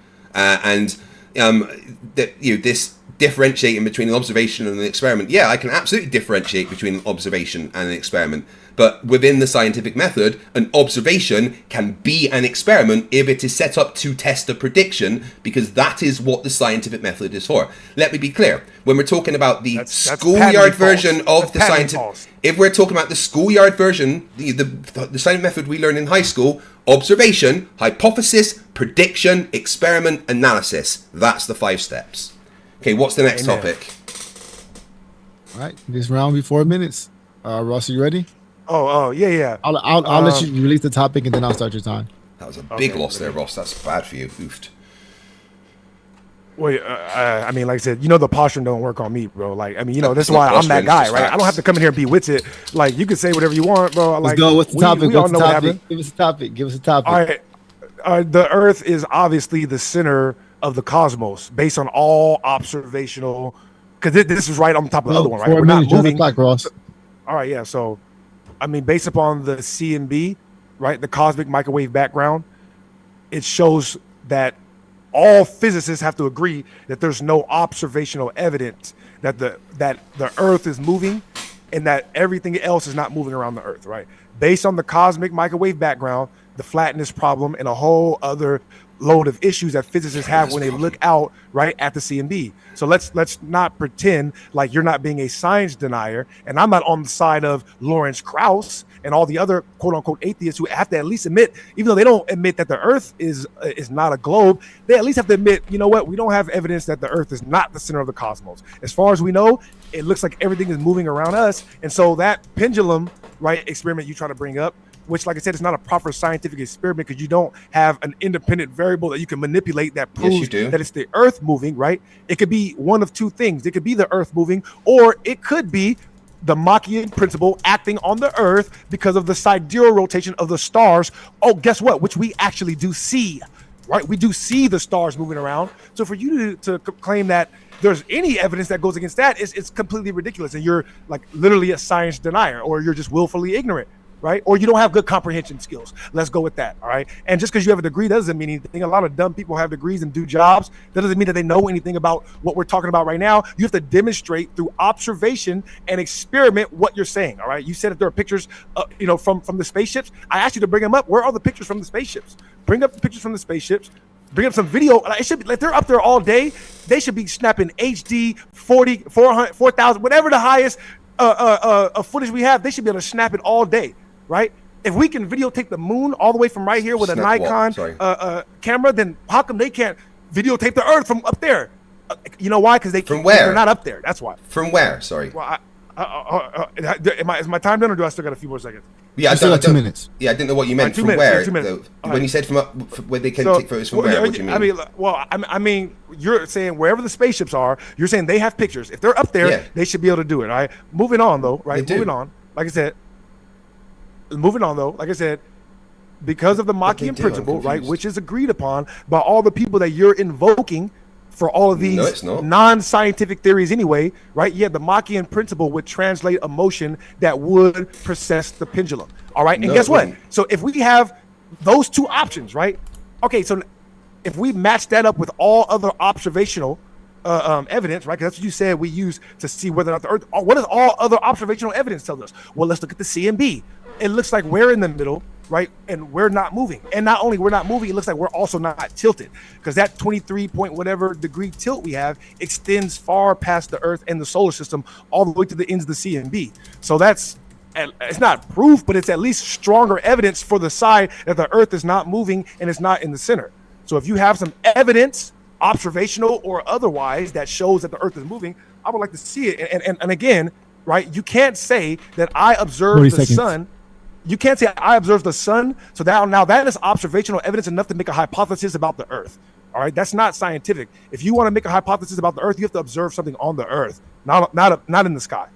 This differentiating between an observation and an experiment. Yeah, I can absolutely differentiate between an observation and an experiment. But within the scientific method, an observation can be an experiment if it is set up to test a prediction, because that is what the scientific method is for. Let me be clear. When we're talking about the schoolyard version of the scientific... If we're talking about the schoolyard version, the scientific method we learned in high school, observation, hypothesis, prediction, experiment, analysis. That's the 5 steps. Okay, what's the next topic? All right, this round will be 4 minutes. Ross, are you ready? Yeah. I'll let you release the topic and then I'll start your time. That was a big loss there, Ross. That's bad for you. Oofed. Wait, I mean, like I said, the posture don't work on me, bro. Like, I mean, this It's is why not I'm that posturing, guy, it's right? just I don't have to come in here and be with it. Like, you can say whatever you want, bro. Let's Like, go. What's the topic? We all What's know the what topic? happened. Give us a topic. Give us a topic. All right. The Earth is obviously the center of the cosmos based on all observational. Because this is right on top of the other one, right? 4 We're not minutes. Join the moving. clock, Ross. All right, yeah. So, I mean, based upon the CMB, right, the cosmic microwave background, it shows that all physicists have to agree that there's no observational evidence that the Earth is moving, and that everything else is not moving around the Earth, right? Based on the cosmic microwave background, the flatness problem, and a whole other load of issues that physicists have when they look out right at the CMB. So let's not pretend like you're not being a science denier, and I'm not on the side of Lawrence Krauss and all the other quote unquote atheists who have to at least admit, even though they don't admit that the Earth is not a globe, they at least have to admit, you know what, we don't have evidence that the Earth is not the center of the cosmos. As far as we know, it looks like everything is moving around us, and so that pendulum, right, experiment you try to bring up, which, like I said, is not a proper scientific experiment because you don't have an independent variable that you can manipulate that proves that it's the Earth moving, right? It could be one of two things. It could be the Earth moving, or it could be the Machian principle acting on the Earth because of the sidereal rotation of the stars. Oh, guess what? Which we actually do see, right? We do see the stars moving around. So for you to claim that there's any evidence that goes against that, it's completely ridiculous. And you're like literally a science denier, or you're just willfully ignorant, right? Or you don't have good comprehension skills. Let's go with that, all right? And just because you have a degree doesn't mean anything. A lot of dumb people have degrees and do jobs. That doesn't mean that they know anything about what we're talking about right now. You have to demonstrate through observation and experiment what you're saying, all right? You said that there are pictures, from the spaceships. I asked you to bring them up. Where are the pictures from the spaceships? Bring up the pictures from the spaceships. Bring up some video. It should be like they're up there all day. They should be snapping HD 40, 400, 4,000, whatever the highest footage we have. They should be able to snap it all day. Right? If we can videotape the moon all the way from right here with a Nikon camera, then how come they can't videotape the Earth from up there? You know why? Because from where? They're not up there. That's why. From where? Sorry. Well, is my time done, or do I still got a few more seconds? Yeah, I still got 2 minutes. Yeah, I didn't know what you meant. From where? When you said from up, where they can take photos from where? What do you mean? I mean, you're saying wherever the spaceships are, you're saying they have pictures. If they're up there, they should be able to do it. All right. Moving on, though. Right. Moving on. Like I said. Because of the Machian principle, right, which is agreed upon by all the people that you're invoking for all of these non-scientific theories anyway, right? Yeah, the Machian principle would translate a motion that would precess the pendulum, all right? And guess what? So if we have those two options, right? Okay, so if we match that up with all other observational evidence, right? Because that's what you said we use to see whether or not the Earth. What does all other observational evidence tell us? Well, let's look at the CMB. It looks like we're in the middle, right? And we're not moving. And not only we're not moving, it looks like we're also not tilted, because that 23 point whatever degree tilt we have extends far past the Earth and the solar system all the way to the ends of the CMB. So it's not proof, but it's at least stronger evidence for the side that the Earth is not moving and it's not in the center. So if you have some evidence, observational or otherwise, that shows that the Earth is moving, I would like to see it. And again, right, you can't say that I observed the sun. You can't say I observed the sun. So now that is observational evidence enough to make a hypothesis about the Earth. All right, that's not scientific. If you want to make a hypothesis about the Earth, you have to observe something on the Earth, not in the sky.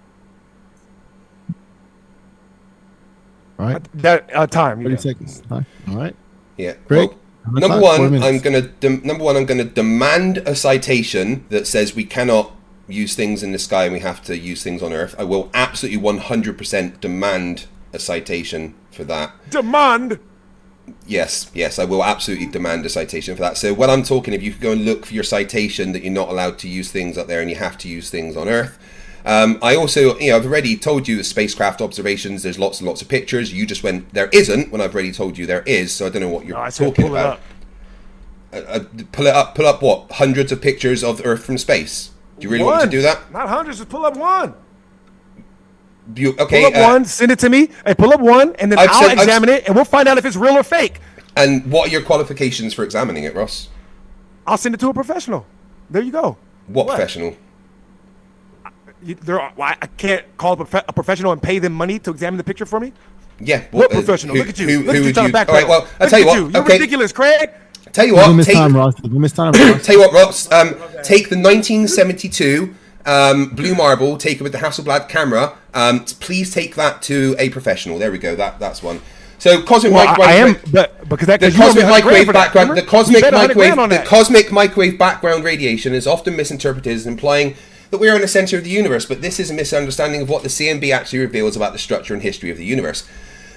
All right. That time. 30 seconds. All right. Yeah. Greg? Well, number one, I'm gonna demand a citation that says we cannot use things in the sky and we have to use things on Earth. I will absolutely 100% demand a citation for that. Demand. Yes, I will absolutely demand a citation for that. So what I'm talking, if you could go and look for your citation that you're not allowed to use things up there and you have to use things on Earth. I also, I've already told you the spacecraft observations. There's lots and lots of pictures. You just went, there isn't, when I've already told you there is. So I don't know what you're talking about. Pull up what? Hundreds of pictures of Earth from space. Do you really want me to do that? Not hundreds, just pull up one. Okay. Pull up one, send it to me. Hey, pull up one, and then I'll examine it, and we'll find out if it's real or fake. And what are your qualifications for examining it, Ross? I'll send it to a professional. There you go. What professional? I can't call a professional and pay them money to examine the picture for me. Yeah. What professional? Look at you. Who would you? All right. Well, I'll tell you what. You're ridiculous, Craig. Tell you Give what, him his take, time, Ross. Give him his time, Ross. tell you what, Ross, take the 1972 Blue Marble, take it with the Hasselblad camera. Please take that to a professional. There we go. That's one. So cosmic microwave. I am, but because that The you owe me cosmic 100 grand microwave for that, background, remember? the cosmic You bet 100 grand microwave, on the that. cosmic microwave background radiation is often misinterpreted as implying that we are in the center of the universe, but this is a misunderstanding of what the CMB actually reveals about the structure and history of the universe.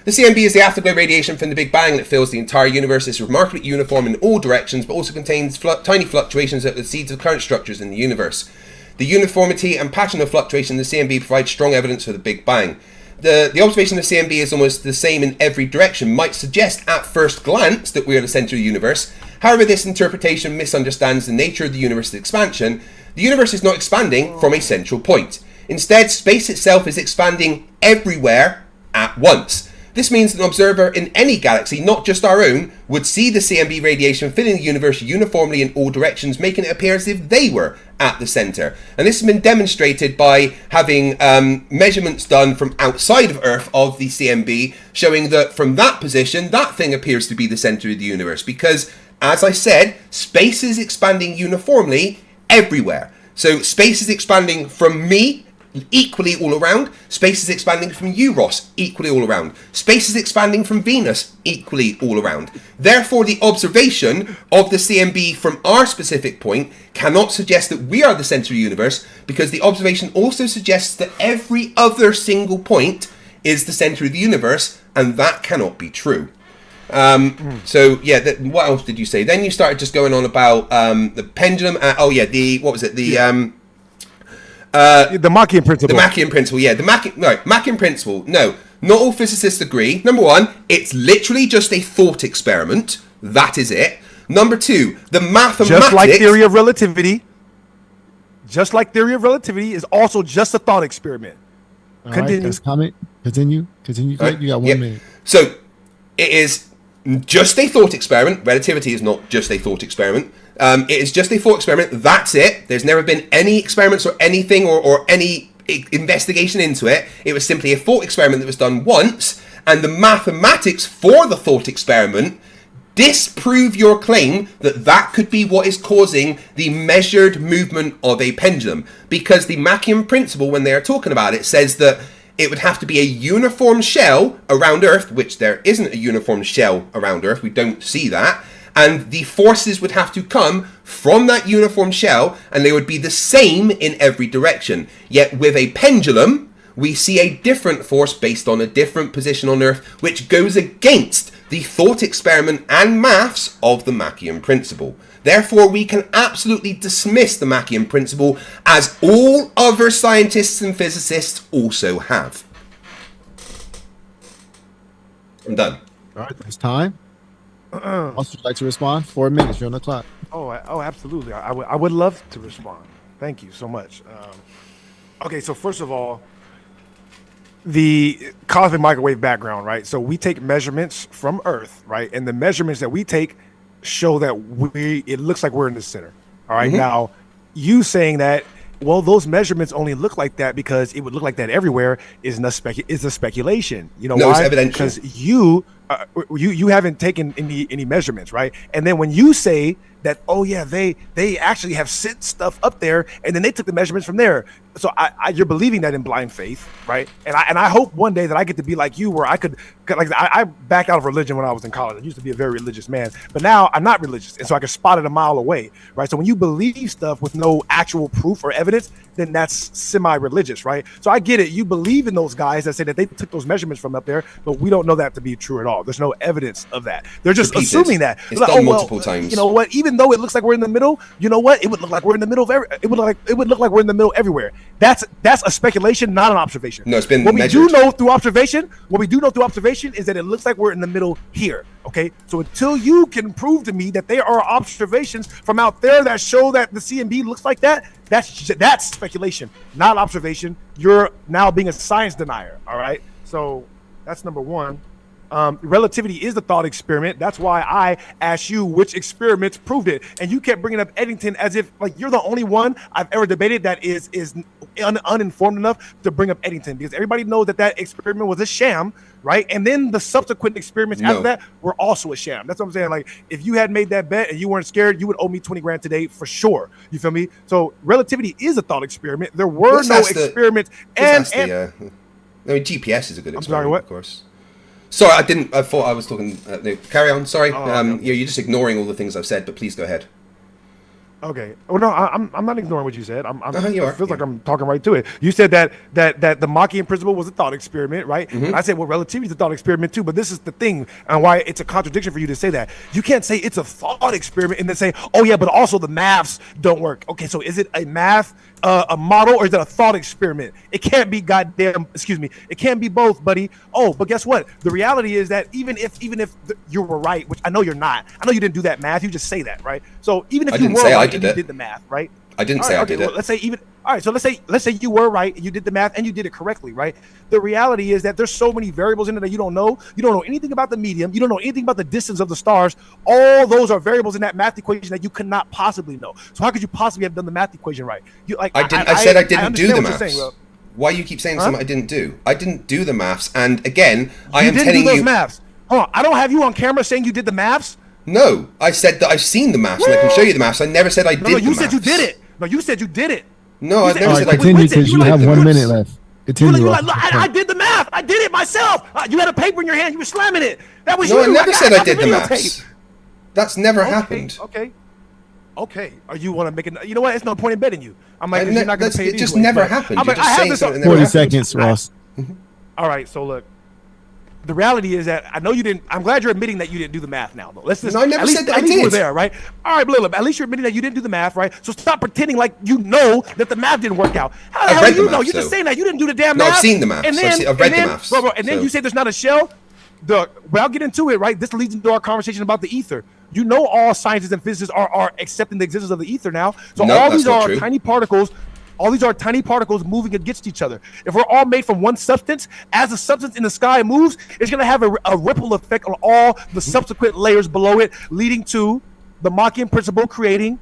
The CMB is the afterglow radiation from the Big Bang that fills the entire universe. It's remarkably uniform in all directions, but also contains tiny fluctuations at the seeds of current structures in the universe. The uniformity and pattern of fluctuation in the CMB provides strong evidence for the Big Bang. The observation of the CMB is almost the same in every direction, might suggest at first glance that we are the center of the universe. However, this interpretation misunderstands the nature of the universe's expansion. The universe is not expanding from a central point. Instead, space itself is expanding everywhere at once. This means that an observer in any galaxy, not just our own, would see the CMB radiation filling the universe uniformly in all directions, making it appear as if they were at the center. And this has been demonstrated by having measurements done from outside of Earth of the CMB, showing that from that position, that thing appears to be the center of the universe. Because, as I said, space is expanding uniformly everywhere. So space is expanding from me equally all around. Space is expanding from you, Ross, equally all around. Space is expanding from Venus equally all around. Therefore, the observation of the CMB from our specific point cannot suggest that we are the center of the universe, because the observation also suggests that every other single point is the center of the universe, and that cannot be true. So yeah, what else did you say? Then you started just going on about the pendulum. What was it? The Machian principle. The Machian principle, yeah. Machian principle. No, not all physicists agree. Number one, it's literally just a thought experiment. That is it. Number two, the mathematics. Just like theory of relativity. Just like theory of relativity is also just a thought experiment. All right, that's comment. Continue. Right, You got 1 yep. minute. So it is just a thought experiment. Relativity is not just a thought experiment. It is just a thought experiment. That's it. There's never been any experiments or anything or any investigation into it. It was simply a thought experiment that was done once, and the mathematics for the thought experiment disprove your claim that that could be what is causing the measured movement of a pendulum. Because the Machian principle, when they are talking about it, says that it would have to be a uniform shell around Earth, which there isn't a uniform shell around Earth. We don't see that. And the forces would have to come from that uniform shell, and they would be the same in every direction. Yet with a pendulum, we see a different force based on a different position on Earth, which goes against the thought experiment and maths of the Machian principle. Therefore, we can absolutely dismiss the Machian principle, as all other scientists and physicists also have. I'm done. All right, it's time. Also, would like to respond? 4 minutes. You're on the clock. Oh, absolutely. I would love to respond. Thank you so much. Okay, so first of all, the cosmic microwave background, right? So we take measurements from Earth, right? And the measurements that we take show that it looks like we're in the center. All right. Mm-hmm. Now, you saying that, well, those measurements only look like that because it would look like that everywhere is a speculation. You know No, why? it's evidential. Because you haven't taken any measurements, right? And then when you say that, oh yeah, they actually have sent stuff up there, and then they took the measurements from there. So you're believing that in blind faith, right? And I hope one day that I get to be like you, where I backed out of religion when I was in college. I used to be a very religious man, but now I'm not religious, and so I can spot it a mile away, right? So when you believe stuff with no actual proof or evidence, then that's semi-religious, right? So I get it. You believe in those guys that say that they took those measurements from up there, but we don't know that to be true at all. There's no evidence of that. They're just Repeated. assuming that. It's done multiple times. You know what? Even though it looks like we're in the middle, you know what? It would look like we're in the middle of it would look like we're in the middle everywhere. That's a speculation, not an observation. No, it's been what measured. we do know through observation is that it looks like we're in the middle here. Okay, so until you can prove to me that there are observations from out there that show that the CMB looks like that, that's speculation, not observation. You're now being a science denier. All right, so that's number one. Relativity is the thought experiment. That's why I asked you which experiments proved it, and you kept bringing up Eddington as if like you're the only one I've ever debated that is uninformed enough to bring up Eddington, because everybody knows that experiment was a sham, right? And then the subsequent experiments after that were also a sham. That's what I'm saying. Like, if you had made that bet and you weren't scared, you would owe me 20 grand today for sure. You feel me? So relativity is a thought experiment. There were no experiments, I mean, GPS is a good experiment. I'm sorry, what? Of course. Sorry, I thought I was talking. No, carry on. Sorry. Okay. You're just ignoring all the things I've said, but please go ahead. Okay. Oh no, I'm not ignoring what you said. You are. It feels like I'm talking right to it. You said that the Machian principle was a thought experiment, right? Mm-hmm. And I said, well, relativity is a thought experiment too. But this is the thing, and why it's a contradiction for you to say that. You can't say it's a thought experiment and then say, oh yeah, but also the maths don't work. Okay, so is it a math a model, or is it a thought experiment? It can't be it can't be both, buddy. Oh, but guess what? The reality is that even if you were right, which I know you're not, I know you didn't do that math, you just say that, right? So even if you were right and you did the math, right? I didn't say I did it. Let's say you were right and you did the math and you did it correctly, right? The reality is that there's so many variables in it that you don't know. You don't know anything about the medium. You don't know anything about the distance of the stars. All those are variables in that math equation that you could not possibly know. So how could you possibly have done the math equation right? I said I didn't do the maths. Why you keep saying something I didn't do? I didn't do the maths, and again, I am telling you. You didn't do those maths. Hold on, I don't have you on camera saying you did the maths. No, I said that I've seen the maths and I can show you the maths. I never said I did the maths. No, you said you did it. No, you said you did it. No, I never said I did it. Continue, because you have 1 minute left. Continue. I did the math. I did it myself. You had a paper in your hand. You were slamming it. That was you. No, I never said I did the maths. That's never happened. Okay. Or you want to make it? You know what? It's no point in betting you. I'm like, you're not going to pay. It just never happened. You're just saying something. 40 seconds, Ross. All right. So look. The reality is that I know you didn't. I'm glad you're admitting that you didn't do the math now, though. No, I never said that I did. You were there, right? All right, Blilla, at least you're admitting that you didn't do the math, right? So stop pretending like you know that the math didn't work out. How the hell do you know? You're just saying that you didn't do the damn math. No, I've seen the maths. I've read the maths. And then you say there's not a shell. But I'll get into it, right? This leads into our conversation about the ether. You know, all scientists and physicists are accepting the existence of the ether now. So all these are tiny particles. All these are tiny particles moving against each other. If we're all made from one substance, as the substance in the sky moves, it's going to have a ripple effect on all the subsequent layers below it, leading to the Machian principle creating,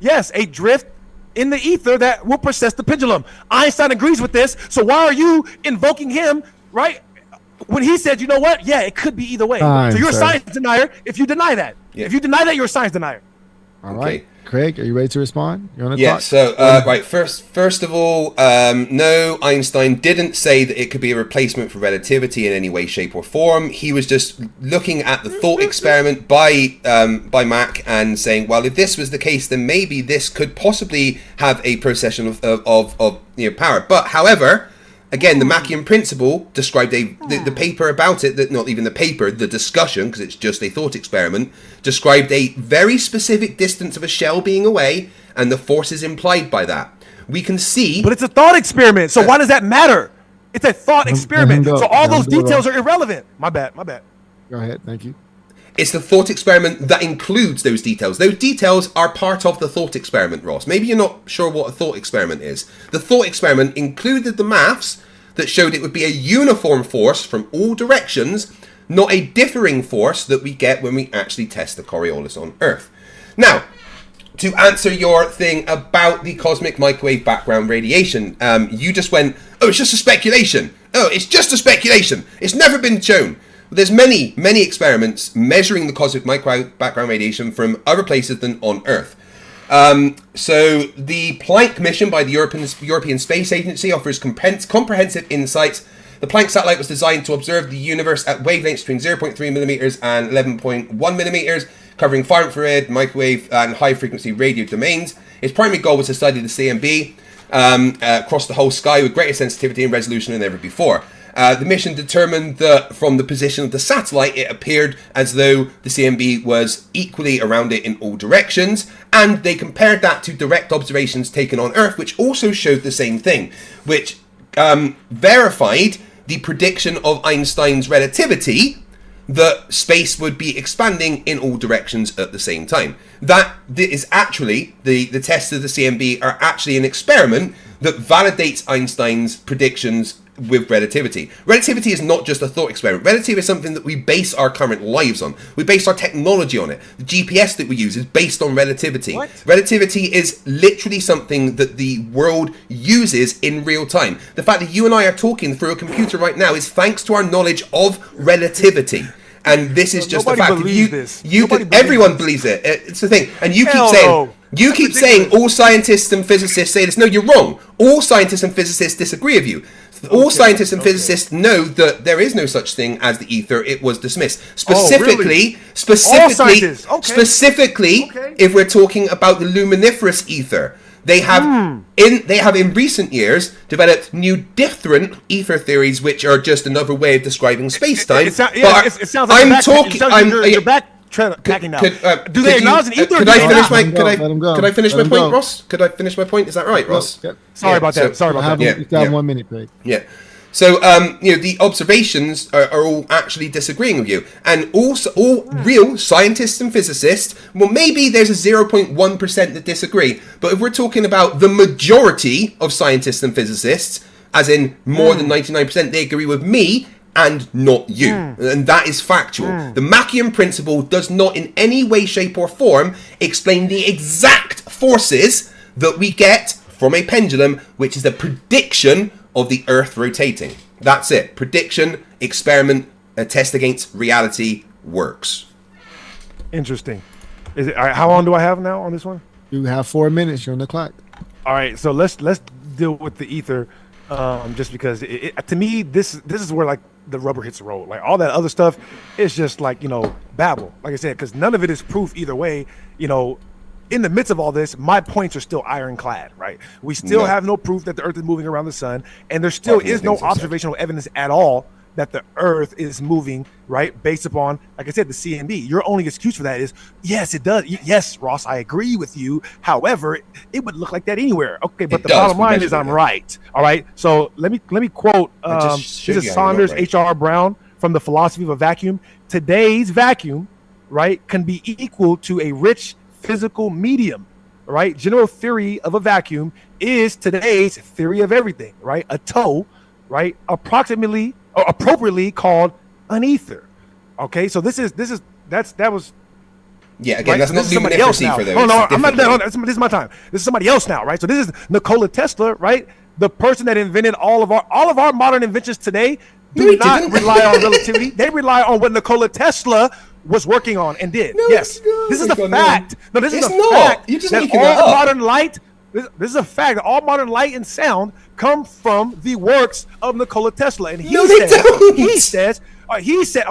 yes, a drift in the ether that will process the pendulum. Einstein agrees with this. So why are you invoking him, right? When he said, you know what? Yeah, it could be either way. So you're a science denier if you deny that. Yeah. If you deny that, you're a science denier. All right. Craig, are you ready to respond? You're on the clock. So right. First of all, no, Einstein didn't say that it could be a replacement for relativity in any way, shape, or form. He was just looking at the thought experiment by Mach and saying, well, if this was the case, then maybe this could possibly have a procession of power. But however, again, the Machian principle described the paper about it, that not even the paper, the discussion, because it's just a thought experiment, described a very specific distance of a shell being away and the forces implied by that. We can see... But it's a thought experiment, so why does that matter? It's a thought experiment, so all those details are irrelevant. My bad. Go ahead, thank you. It's the thought experiment that includes those details. Those details are part of the thought experiment, Ross. Maybe you're not sure what a thought experiment is. The thought experiment included the maths that showed it would be a uniform force from all directions, not a differing force that we get when we actually test the Coriolis on Earth. Now, to answer your thing about the cosmic microwave background radiation, you just went, oh, it's just a speculation. Oh, it's just a speculation. It's never been shown. There's many experiments measuring the cosmic microwave background radiation from other places than on Earth. So the Planck mission by the European Space Agency offers comprehensive insights. The Planck satellite was designed to observe the universe at wavelengths between 0.3 millimeters and 11.1 millimeters, covering far infrared, microwave, and high-frequency radio domains. Its primary goal was to study the CMB across the whole sky with greater sensitivity and resolution than ever before. The mission determined that from the position of the satellite, it appeared as though the CMB was equally around it in all directions, and they compared that to direct observations taken on Earth, which also showed the same thing, which verified the prediction of Einstein's relativity that space would be expanding in all directions at the same time. that is actually the tests of the CMB are actually an experiment that validates Einstein's predictions with relativity. Relativity is not just a thought experiment. Relativity is something that we base our current lives on. We base our technology on it. The GPS that we use is based on relativity. What? Relativity is literally something that the world uses in real time. The fact that you and I are talking through a computer right now is thanks to our knowledge of relativity. And this is just the Nobody fact. believes this. Everyone believes it. It's the thing. And you Hell keep saying, no. you keep saying all scientists and physicists say this. No, you're wrong. All scientists and physicists disagree with you. All scientists and physicists know that there is no such thing as the ether. It was dismissed. Specifically, All scientists. Okay. specifically, Okay. if we're talking about the luminiferous ether, they have in recent years developed new different ether theories, which are just another way of describing space-time. It sounds like I'm you're talking. you're backtracking now. Do they acknowledge an ether? Could I finish my? Let him go. Could I finish my Let him point, go. Ross? Could I finish my point? Is that right, Ross? Yep. Sorry about so- that. Sorry about that. Yeah, You got yeah. 1 minute, Craig. Yeah. So, the observations are all actually disagreeing with you. And also, all real scientists and physicists, well, maybe there's a 0.1% that disagree. But if we're talking about the majority of scientists and physicists, as in more than 99%, they agree with me and not you. And that is factual. The Machian principle does not in any way, shape, or form explain the exact forces that we get from a pendulum, which is a prediction of the Earth rotating. That's it. Prediction, experiment, a test against reality works. Interesting. Is it? All right, how long do I have now on this one? You have 4 minutes. You're on the clock. All right, so let's deal with the ether, just because to me this is where like the rubber hits the road. Like all that other stuff is just like babble. Like I said, because none of it is proof either way. In the midst of all this, my points are still ironclad, right? We still have no proof that the Earth is moving around the sun, and there still is no observational evidence at all that the Earth is moving, right? Based upon, like I said, the CMB. Your only excuse for that is, yes, it does. Yes, Ross, I agree with you. However, it would look like that anywhere. Okay, but the bottom line is I'm right. All right. So let me quote. This is Saunders H.R. Brown from The Philosophy of a Vacuum. Today's vacuum, right, can be equal to a rich physical medium, right? General theory of a vacuum is today's theory of everything, right? A toe, right? Appropriately called an ether. Okay, so that was. Yeah, again, right? that's So not this is somebody else luminescence now. ether, though. Oh no, It's I'm not different. done. This is my time. This is somebody else now, right? So this is Nikola Tesla, right? The person that invented all of our modern inventions today No, do he not didn't. rely on relativity. They rely on what Nikola Tesla was working on and did. No, yes, no, this is my the God, no. fact. No, this is It's the not. fact You're just that making all that up. modern light. This is a fact that all modern light and sound come from the works of Nikola Tesla, and he No, they don't. he said, oh,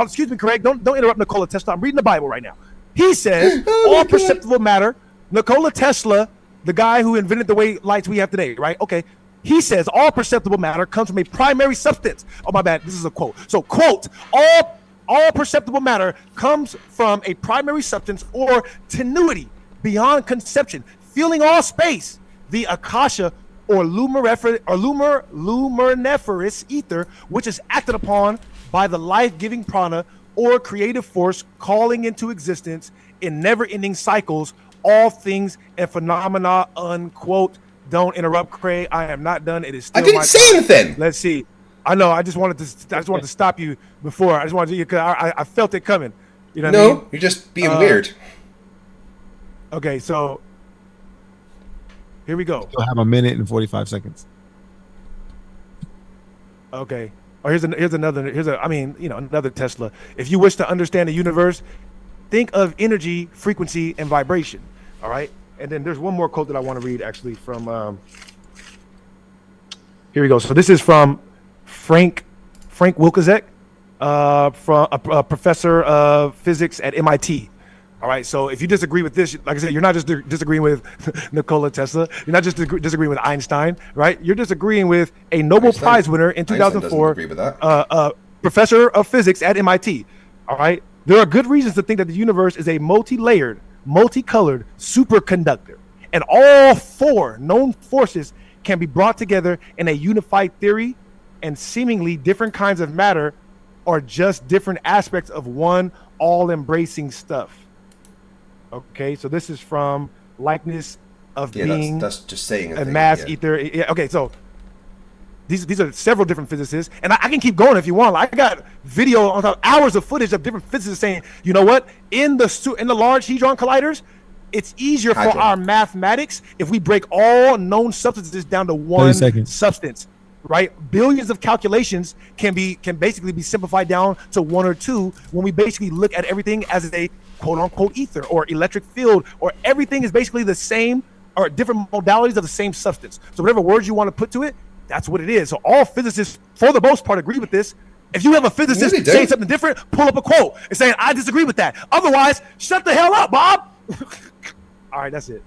excuse me, Craig, don't interrupt Nikola Tesla. I'm reading the Bible right now. He says Oh, my all God. perceptible matter. Nikola Tesla, the guy who invented the way lights we have today, right? Okay. He says all perceptible matter comes from a primary substance. Oh, my bad. This is a quote. So, quote, all perceptible matter comes from a primary substance or tenuity beyond conception, filling all space. The akasha or luminiferous ether, which is acted upon by the life-giving prana or creative force calling into existence in never-ending cycles all things and phenomena, unquote. Don't interrupt, Craig. I am not done. It is still I didn't my say time. anything. Let's see. I know. I just wanted to stop you before. I just wanted to, because I felt it coming. You know what I mean? No, you're just being weird. Okay, so here we go. You'll have 1 minute and 45 seconds. Okay. Oh, here's another Tesla. If you wish to understand the universe, think of energy, frequency, and vibration. All right. And then there's one more quote that I want to read actually from. Here we go. So this is from Frank Wilczek, from a professor of physics at MIT. All right. So if you disagree with this, like I said, you're not just disagreeing with Nikola Tesla. You're not just disagreeing with Einstein, right? You're disagreeing with a Nobel Prize winner in Einstein doesn't 2004, agree with that. professor of physics at MIT. All right. There are good reasons to think that the universe is a multi-layered, multicolored superconductor, and all four known forces can be brought together in a unified theory, and seemingly different kinds of matter are just different aspects of one all-embracing stuff. Okay, so this is from likeness of Yeah, being that's just saying a thing, mass yeah. ether. Yeah, okay, so these are several different physicists, and I can keep going if you want. Like, I got video on top, hours of footage of different physicists saying, you know what, in the large hadron colliders, it's easier for Hadron. our mathematics if we break all known substances down to one seconds. substance, right? Billions of calculations can basically be simplified down to one or two when we basically look at everything as a quote unquote ether or electric field, or everything is basically the same or different modalities of the same substance. So whatever words you want to put to it, that's what it is. So all physicists, for the most part, agree with this. If you have a physicist No, they saying don't. something different, pull up a quote and saying, I disagree with that. Otherwise, shut the hell up, Bob. All right, that's it.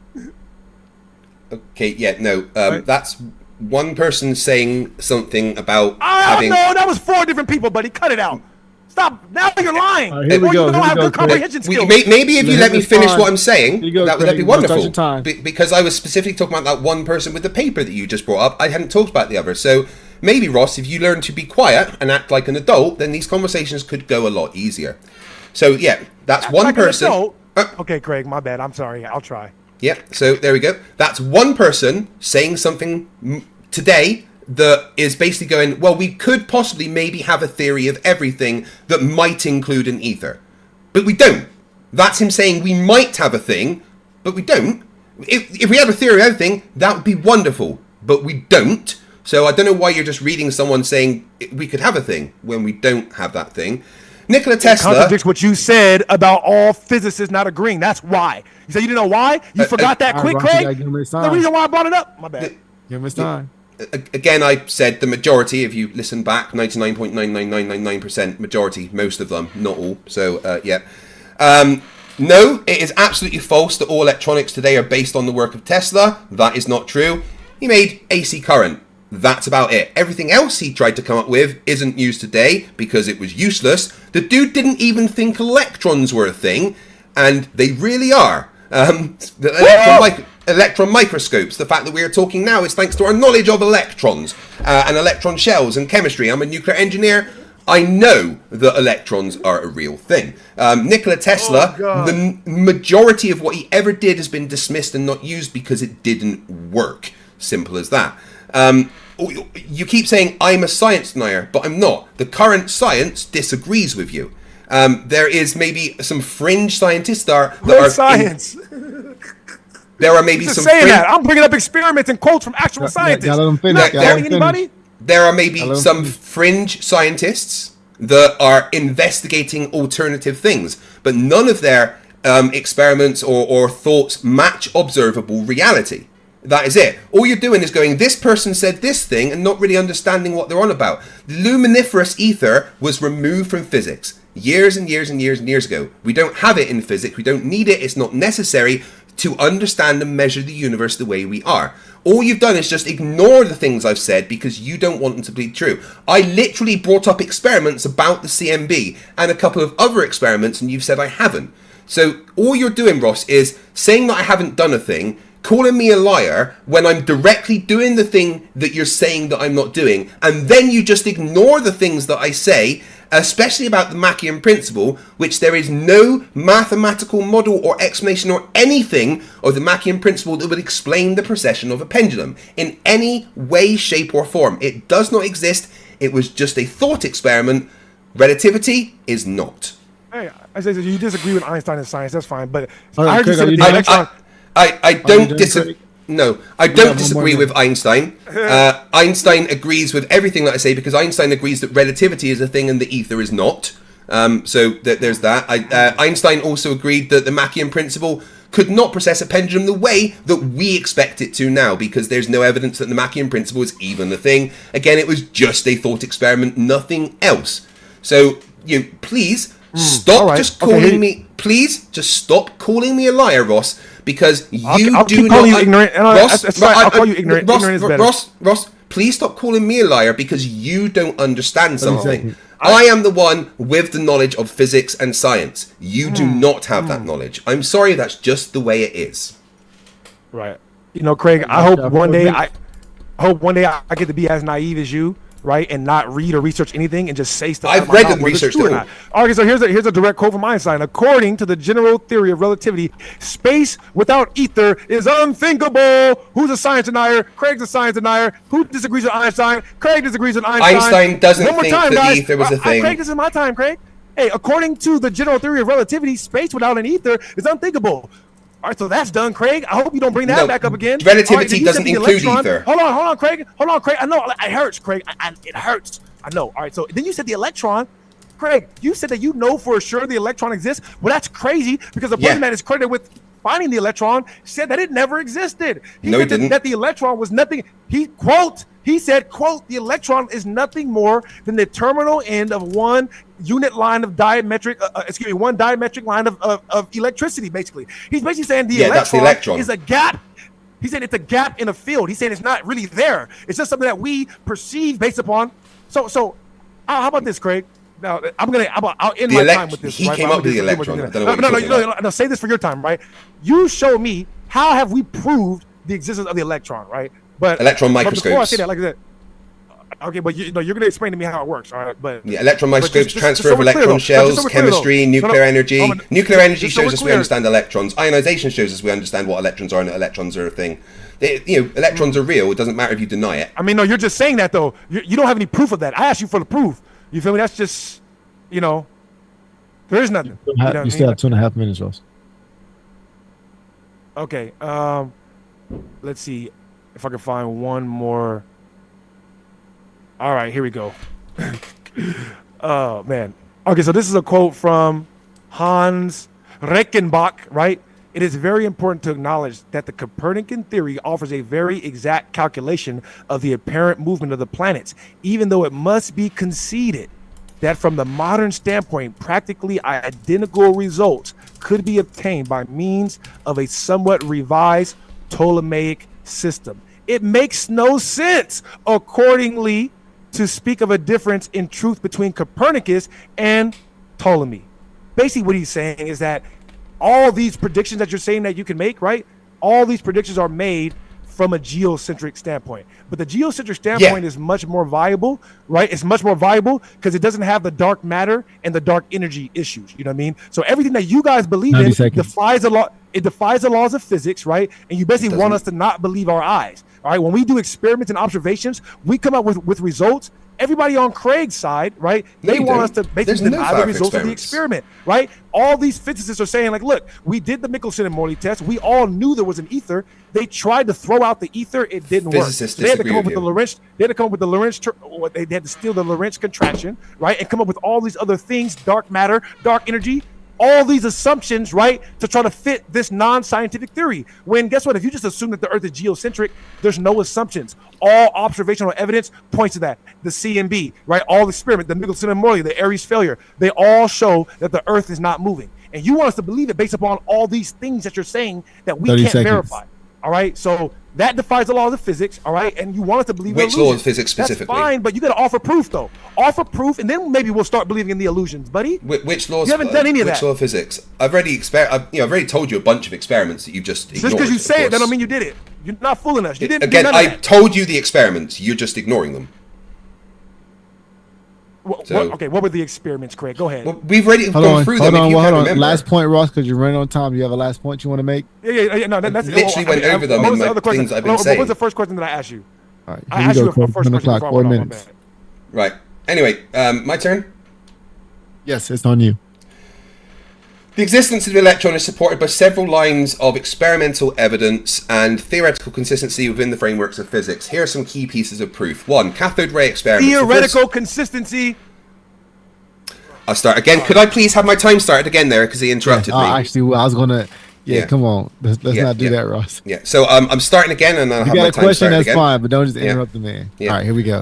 Okay, yeah, no, Right. that's one person saying something about Oh, having. no, that was 4 different people, buddy. Cut it out. Stop. Now you're lying. All right, here we Or go, you don't here we have go, good Craig. comprehension skills. Maybe if you let me It's finish fine. what I'm saying, Here you go, that'd be Craig. Start your wonderful. time. Because I was specifically talking about that one person with the paper that you just brought up. I hadn't talked about the other. So maybe, Ross, if you learn to be quiet and act like an adult, then these conversations could go a lot easier. So yeah, that's one Like an person. adult. Okay, Craig, my bad. I'm sorry. I'll try. Yeah, so there we go. That's one person saying something today that is basically going, well, we could possibly maybe have a theory of everything that might include an ether. But we don't. That's him saying we might have a thing, but we don't. If we had a theory of everything, that would be wonderful. But we don't. So I don't know why you're just reading someone saying we could have a thing when we don't have that thing. Nikola Tesla Contradicts what you said about all physicists not agreeing. That's why. You said you didn't know why? You forgot that quick, Ross, you gotta Craig? give him his The time. reason why I brought it up? My bad. Give him his time. Again, I said the majority, if you listen back, 99.99999% majority, most of them, not all. So, yeah. No, it is absolutely false that all electronics today are based on the work of Tesla. That is not true. He made AC current. That's about it. Everything else he tried to come up with isn't used today because it was useless. The dude didn't even think electrons were a thing, and they really are. Electron microscopes. The fact that we are talking now is thanks to our knowledge of electrons and electron shells and chemistry. I'm a nuclear engineer. I know that electrons are a real thing. Nikola Tesla, the majority of what he ever did has been dismissed and not used because it didn't work. Simple as that. You keep saying I'm a science denier, but I'm not. The current science disagrees with you. There is maybe some fringe scientists that are science. there are maybe Just some saying fringe, that. I'm bringing up experiments and quotes from actual scientists. let them finish. Not Y'all let quoting them anybody. there are maybe Hello? some fringe scientists that are investigating alternative things, but none of their experiments or thoughts match observable reality. That is it. All you're doing is going, this person said this thing, and not really understanding what they're on about. The luminiferous ether was removed from physics years and years and years and years ago. We don't have it in physics. We don't need it. It's not necessary to understand and measure the universe the way we are. All you've done is just ignore the things I've said because you don't want them to be true. I literally brought up experiments about the CMB and a couple of other experiments, and you've said I haven't. So all you're doing, Ross, is saying that I haven't done a thing, calling me a liar when I'm directly doing the thing that you're saying that I'm not doing, and then you just ignore the things that I say, especially about the Machian principle, which there is no mathematical model or explanation or anything of the Machian principle that would explain the precession of a pendulum in any way, shape, or form. It does not exist. It was just a thought experiment. Relativity is not. Hey, I said you disagree with Einstein in science. That's fine, but All right, I heard you Craig, said are you the done? electron. I you don't done, disagree. Craig? No, I have don't one disagree more with Einstein. Einstein agrees with everything that I say because Einstein agrees that relativity is a thing and the ether is not. So there's that. Einstein also agreed that the Machian principle could not process a pendulum the way that we expect it to now because there's no evidence that the Machian principle is even a thing. Again, it was just a thought experiment, nothing else. So please stop right. just Okay, calling me. Please just stop calling me a liar, Ross, because I'll do keep not. calling you ignorant, and Ross, that's fine. I'll call you ignorant. Ross, Ignorant is better. Ross, please stop calling me a liar because you don't understand something. second. I am the one with the knowledge of physics and science. You do not have that knowledge. I'm sorry, that's just the way it is. Right. You know, Craig, I hope one day I get to be as naive as you right, and not read or research anything and just say stuff. I've out of my read mouth, and whether it's researched true or it all. not. Okay, so here's a direct quote from Einstein. According to the general theory of relativity, space without ether is unthinkable. Who's a science denier? Craig's a science denier. Who disagrees with Einstein? Craig disagrees with Einstein. Einstein doesn't One more think time, that guys. ether was a thing. Craig, this is my time, Craig. Hey, according to the general theory of relativity, space without an ether is unthinkable. All right, so that's done, Craig. I hope you don't bring that No, back up again. relativity All right, then you doesn't said the include electron- ether. Hold on, Craig. I know it hurts, Craig. It hurts. I know. All right, so then you said the electron. Craig, you said that you know for sure the electron exists. Well, that's crazy because the person that is credited with finding the electron said that it never existed. No, he didn't. That the electron was nothing. He said, quote, the electron is nothing more than the terminal end of one unit line of one diametric line of electricity, basically. He's basically saying that's the electron is a gap. He said it's a gap in a field. He's saying it's not really there. It's just something that we perceive based upon. So how about this, Craig? Now I'll end my time with this. He right? came up with the electron. I don't know what you're talking about. No, say this for your time, right? You show me how have we proved the existence of the electron, right? But electron But before I microscopes. say that, like that. Okay, but you're going to explain to me how it works, all right? But Electron microscopes, just transfer so of we're clear, electron though. shells, Just so we're clear, chemistry, though. nuclear energy. Nuclear energy just so shows we're us we clear. understand electrons. Ionization shows us we understand what electrons are and that electrons are a thing. Electrons are real. It doesn't matter if you deny it. I mean, no, you're just saying that, though. You don't have any proof of that. I asked you for the proof. You feel me? That's just, there is nothing. You still have 2.5 minutes, Ross. Okay. Let's see if I can find one more. All right, here we go. Oh, man. Okay, so this is a quote from Hans Reichenbach, right? It is very important to acknowledge that the Copernican theory offers a very exact calculation of the apparent movement of the planets, even though it must be conceded that from the modern standpoint, practically identical results could be obtained by means of a somewhat revised Ptolemaic system. It makes no sense, accordingly, to speak of a difference in truth between Copernicus and Ptolemy. Basically, what he's saying is that all these predictions that you're saying that you can make, right? All these predictions are made from a geocentric standpoint. But the geocentric standpoint is much more viable, right? It's much more viable because it doesn't have the dark matter and the dark energy issues. You know what I mean? So everything that you guys believe in defies the law. It defies the laws of physics, right? And you basically want us to not believe our eyes. All right. When we do experiments and observations, we come up with results. Everybody on Craig's side, right? They want us to basically deny the results of the experiment, right? All these physicists are saying, like, look, we did the Michelson and Morley test. We all knew there was an ether. They tried to throw out the ether. It didn't work. So they had to come up with the Lorentz. They had to come up with the Lorentz. They had to steal the Lorentz contraction, right? And come up with all these other things: dark matter, dark energy. All these assumptions, right, to try to fit this non-scientific theory. When, guess what? If you just assume that the Earth is geocentric, there's no assumptions. All observational evidence points to that. The CMB, right, all the experiment, the Michelson and Morley, the Aries failure, they all show that the Earth is not moving. And you want us to believe it based upon all these things that you're saying that we can't verify. All right, so that defies the laws of physics, all right, and you want us to believe which laws of physics specifically? That's fine, but you got to offer proof, though. Offer proof, and then maybe we'll start believing in the illusions, buddy. Which laws? You haven't done any of that. Which law of physics? I've already told you a bunch of experiments that you just ignored. Just because you say it, that don't mean you did it. You're not fooling us. You didn't. Again, I told you the experiments. You're just ignoring them. Okay, what were the experiments, Craig? Go ahead. Well, we've already gone through them. Hold on. Last point, Ross, because you're running on time. You have a last point you want to make? Yeah. No, that's literally went over them in my things I've been saying. What was the first question that I asked you? All right, I asked you a first question. 4 minutes. Right. Anyway, my turn. Yes, it's on you. The existence of the electron is supported by several lines of experimental evidence and theoretical consistency within the frameworks of physics. Here are some key pieces of proof. 1. Cathode ray experiments. Theoretical consistency. I'll start again. Could I please have my time started again there because he interrupted me? Actually, I was going to... Yeah, come on. Let's not do that, Ross. Yeah, so I'm starting again and I'll have my time started again. You got a question, that's fine, but don't just interrupt the man. Yeah. All right, here we go.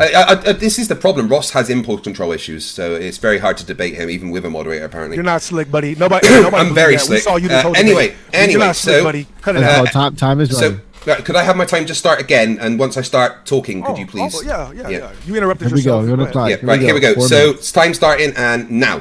This is the problem. Ross has impulse control issues, so it's very hard to debate him, even with a moderator, apparently. You're not slick, buddy. Nobody I'm very slick. We saw you this whole anyway, You're not slick, buddy. Cut it out. Time is running. So, could I have my time just start again? And once I start talking, could you please? Yeah. You interrupted yourself. Here we go. You're on the clock. Here we go. So, it's time starting and now.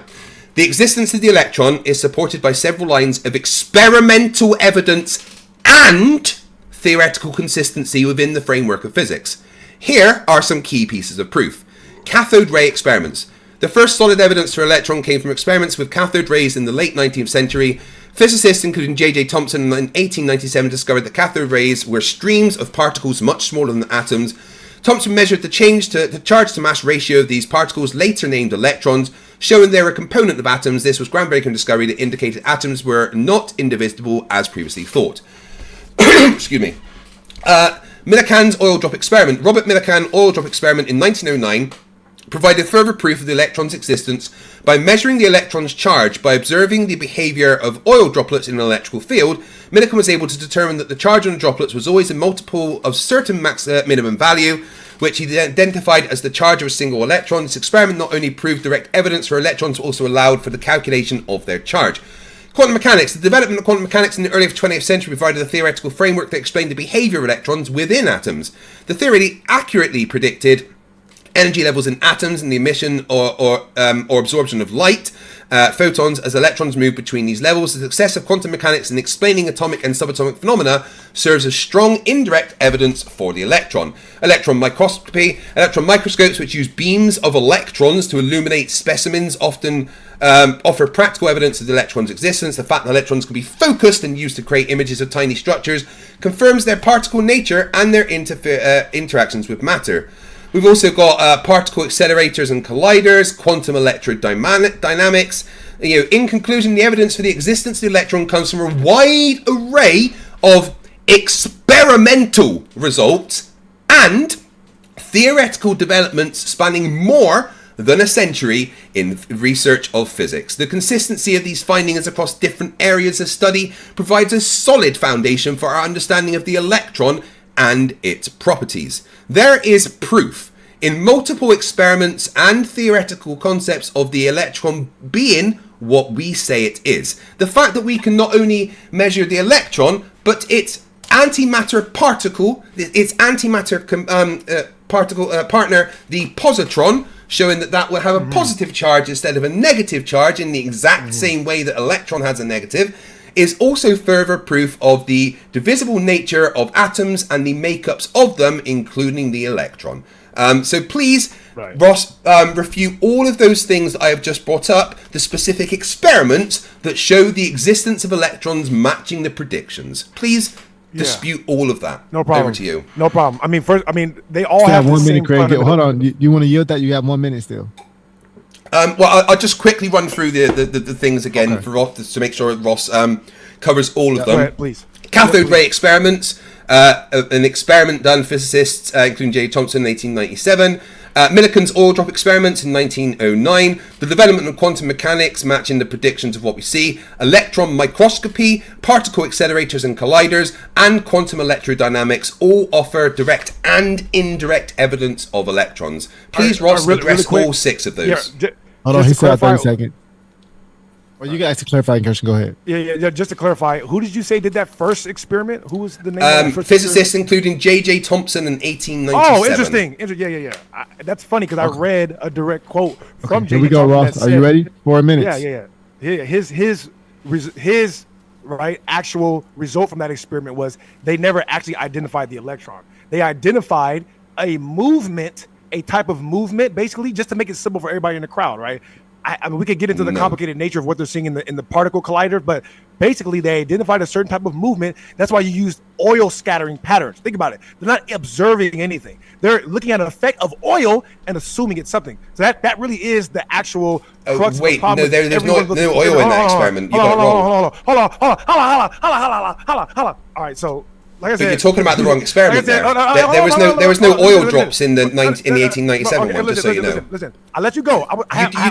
The existence of the electron is supported by several lines of experimental evidence and theoretical consistency within the framework of physics. Here are some key pieces of proof. Cathode ray experiments. The first solid evidence for electron came from experiments with cathode rays in the late 19th century. Physicists, including J.J. Thomson in 1897, discovered that cathode rays were streams of particles much smaller than atoms. Thomson measured the charge to mass ratio of these particles, later named electrons, showing they were a component of atoms. This was groundbreaking discovery that indicated atoms were not indivisible as previously thought. Excuse me. Millikan's oil drop experiment. Robert Millikan oil drop experiment in 1909 provided further proof of the electron's existence by measuring the electron's charge. By observing the behavior of oil droplets in an electrical field, Millikan was able to determine that the charge on the droplets was always a multiple of certain minimum value, which he identified as the charge of a single electron. This experiment not only proved direct evidence for electrons, but also allowed for the calculation of their charge. Quantum mechanics. The development of quantum mechanics in the early 20th century provided a theoretical framework that explained the behavior of electrons within atoms. The theory accurately predicted energy levels in atoms and the emission or absorption of light, photons, as electrons move between these levels. The success of quantum mechanics in explaining atomic and subatomic phenomena serves as strong indirect evidence for the electron. Electron microscopy. Electron microscopes, which use beams of electrons to illuminate specimens, often offer practical evidence of the electron's existence. The fact that electrons can be focused and used to create images of tiny structures confirms their particle nature and their interactions with matter. We've also got particle accelerators and colliders, quantum electrodynamics. In conclusion, the evidence for the existence of the electron comes from a wide array of experimental results and theoretical developments spanning more than a century in research of physics. The consistency of these findings across different areas of study provides a solid foundation for our understanding of the electron and its properties. There is proof in multiple experiments and theoretical concepts of the electron being what we say it is. The fact that we can not only measure the electron, but its antimatter particle, its antimatter partner, the positron, showing that will have a positive charge instead of a negative charge in the exact same way that electron has a negative, is also further proof of the divisible nature of atoms and the makeups of them, including the electron. So please, right, Ross, refute all of those things that I have just brought up, the specific experiments that show the existence of electrons matching the predictions. Please dispute all of that. No problem. Over to you. No problem. They all still have the 1 minute, same Craig. Hold on. You want to yield that? You have 1 minute still. Well, I'll just quickly run through the things again for Ross to make sure Ross covers all of them. Go ahead, please. Cathode ray experiments. An experiment done physicists, including J. Thomson in 1897. Millikan's oil drop experiments in 1909. The development of quantum mechanics matching the predictions of what we see. Electron microscopy, particle accelerators and colliders, and quantum electrodynamics all offer direct and indirect evidence of electrons. Please, Ross, address all 6 of those. Yeah, hold on, he said 30 seconds. Well, you guys to clarify, question. Go ahead. Yeah. Just to clarify, who did you say did that first experiment? Who was the name of the first physicists, including J.J. Thomson in 1897. Oh, interesting. Yeah. That's funny because I read a direct quote from J.J. Here we go, Ross. Are you ready? 4 minutes. Yeah. His right actual result from that experiment was they never actually identified the electron. They identified a movement, a type of movement, basically, just to make it simple for everybody in the crowd, right? I mean, we could get into the complicated nature of what they're seeing in the particle collider, but basically they identified a certain type of movement. That's why you use oil scattering patterns. Think about it. They're not observing anything. They're looking at an effect of oil and assuming it's something. So that really is the actual crux of the problem. There's no oil in that experiment. You got it wrong. Hold on. All right, so like I said, but you're talking about the wrong experiment there. There was no oil drops in the 1897 one, just so you know. Listen, I'll let you go.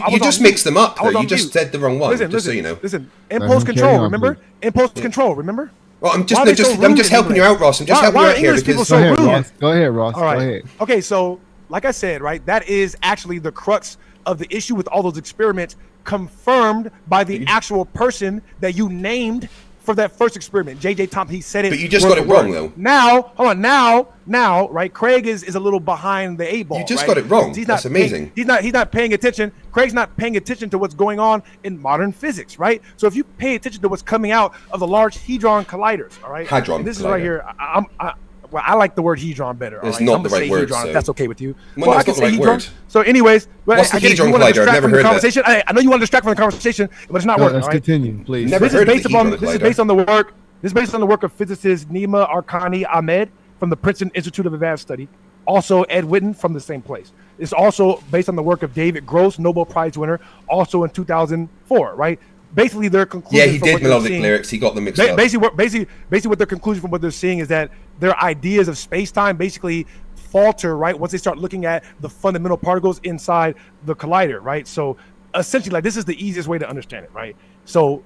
You just mixed them up, though. You just said the wrong one, just so you know. Listen, impulse control, remember? Impulse control, remember? Well, I'm just helping you out, Ross. I'm just helping you out here because... Go ahead, Ross. All right. Go ahead. Okay, so like I said, right, that is actually the crux of the issue with all those experiments confirmed by the actual person that you named for that first experiment, J.J. Thomson. He said it. But you just got it wrong, though. Now, hold on. Now, right? Craig is a little behind the 8 ball. You just got it wrong. That's amazing. He's not paying attention. Craig's not paying attention to what's going on in modern physics, right? So if you pay attention to what's coming out of the Large Hadron Colliders, all right? Hadron. This is right here. well, I like the word hedron better. It's all right? not I'm the gonna right say word, hedron, so- if that's okay with you. Well, I that's can not the say right hedron. word. So, anyways, What's the I get it. hedron You wanna collider? I've distract never from the heard that. conversation. I know you want to distract from the conversation, but it's not working. Let's all right? continue, please. Never This is heard of based the upon hedron this is collider. based on the work. This is based on the work of physicist Nima Arkani Ahmed from the Princeton Institute of Advanced Study. Also, Ed Witten from the same place. It's also based on the work of David Gross, Nobel Prize winner, also in 2004. Right? Basically, their conclusion. Yeah, he did melodic lyrics. He got them mixed up. Basically, what their conclusion from what they're seeing is that their ideas of space-time basically falter, right, once they start looking at the fundamental particles inside the collider, right? So essentially, like, this is the easiest way to understand it, right? So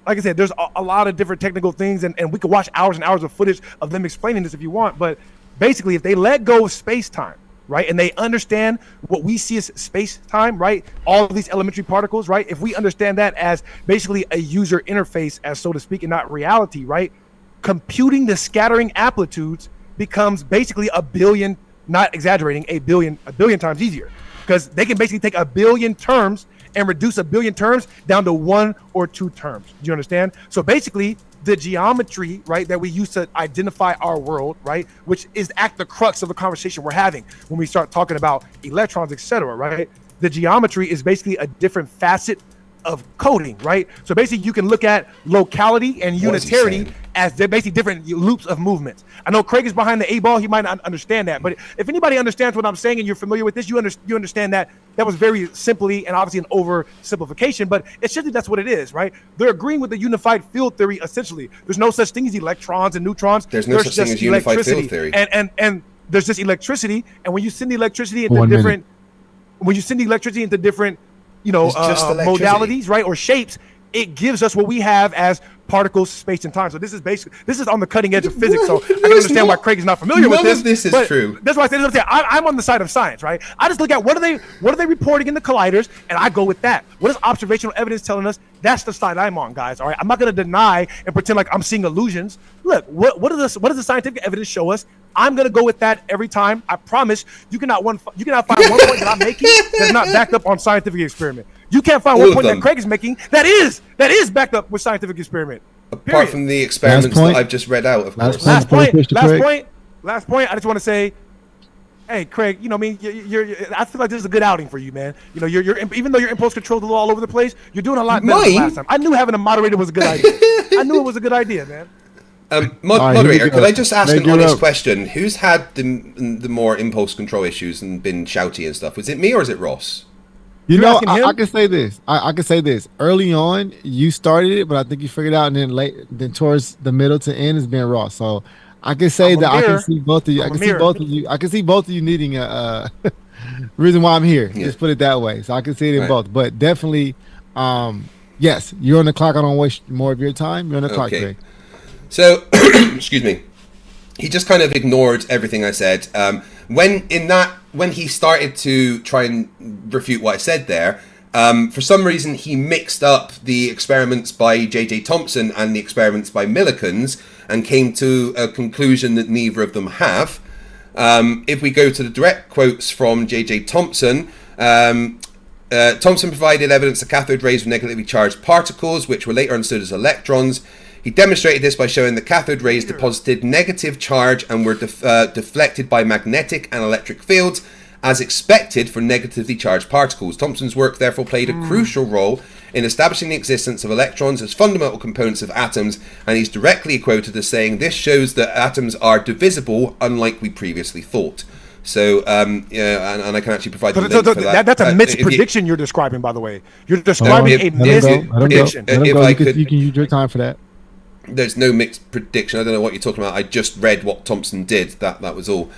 like I said, there's a lot of different technical things, and we could watch hours and hours of footage of them explaining this if you want, but basically, if they let go of space-time, right, and they understand what we see as space-time, right, all of these elementary particles, right, if we understand that as basically a user interface, as so to speak, and not reality, right, computing the scattering amplitudes becomes basically a billion, not exaggerating, a billion times easier, because they can basically take a billion terms and reduce a billion terms down to 1 or 2 terms. Do you understand? So basically, the geometry, right, that we use to identify our world, right, which is at the crux of the conversation we're having when we start talking about electrons, etc., right? The geometry is basically a different facet of coding, right? So basically, you can look at locality and What is he unitarity saying? as they're basically different loops of movements. I know Craig is behind the 8 ball; he might not understand that, but if anybody understands what I'm saying and you're familiar with this, you understand that that was very simply and obviously an oversimplification, but essentially that's what it is, right? They're agreeing with the unified field theory. Essentially, there's no such thing as electrons and neutrons. There's no such thing just as unified field electricity. theory. And there's just electricity, and when you send the electricity into 1 minute. different, when you send the electricity into different, you know, It's just electricity. modalities, right, or shapes, it gives us what we have as particles, space, and time. So this is on the cutting edge of physics. So I can it's understand why not. Craig is not familiar with None this. of this is but true. That's why I said I'm on the side of science, right? I just look at what are they reporting in the colliders, and I go with that. What is observational evidence telling us? That's the side I'm on, guys. All right, I'm not going to deny and pretend like I'm seeing illusions. Look, what does the scientific evidence show us? I'm going to go with that every time. I promise you cannot find one point that I'm making that's not backed up on scientific experiment. You can't find All one of point them. that Craig is making that is backed up with scientific experiment. Apart Period. from the experiments point. that I've just read out, of Last course. point. Last point. I just want to say, hey, Craig, you know, I mean, I feel like this is a good outing for you, man. You know, you're even though your impulse control is all over the place, you're doing a lot better than Mine? last time. I knew having a moderator was a good idea. I knew it was a good idea, man. All right, here Moderator, we go. could I just ask Make an it honest up. question? Who's had the more impulse control issues and been shouty and stuff? Was it me or is it Ross? You You're know, asking him? I can say this. I can say this. Early on, you started it, but I think you figured it out, and then towards the middle to end has been raw. So I can say I'm a that I mirror. can see both of you. I I'm a can see mirror. both of you. I can see both of you needing a reason why I'm here. Yeah. Just put it that way. So I can see it in Right. both. But definitely, yes, you're on the clock. I don't waste more of your time. You're on the clock, Okay. Greg. So, excuse me. He just kind of ignored everything I said. When he started to try and refute what I said there, for some reason he mixed up the experiments by J.J. Thomson and the experiments by Millikan's and came to a conclusion that neither of them have. If we go to the direct quotes from J.J. Thomson, Thomson provided evidence that cathode rays were negatively charged particles, which were later understood as electrons. He demonstrated this by showing that cathode rays deposited negative charge and were deflected by magnetic and electric fields, as expected for negatively charged particles. Thomson's work therefore played a crucial role in establishing the existence of electrons as fundamental components of atoms, and he's directly quoted as saying, "This shows that atoms are divisible, unlike we previously thought." So, yeah, and I can actually provide the link for that. That's a myth If you- prediction you're describing, by the way. You're describing if- a if- myth Let him go. prediction. Let him If go. I You could- can use your time for that. There's no mixed prediction. I don't know what you're talking about. I just read what Thomson did. That was all.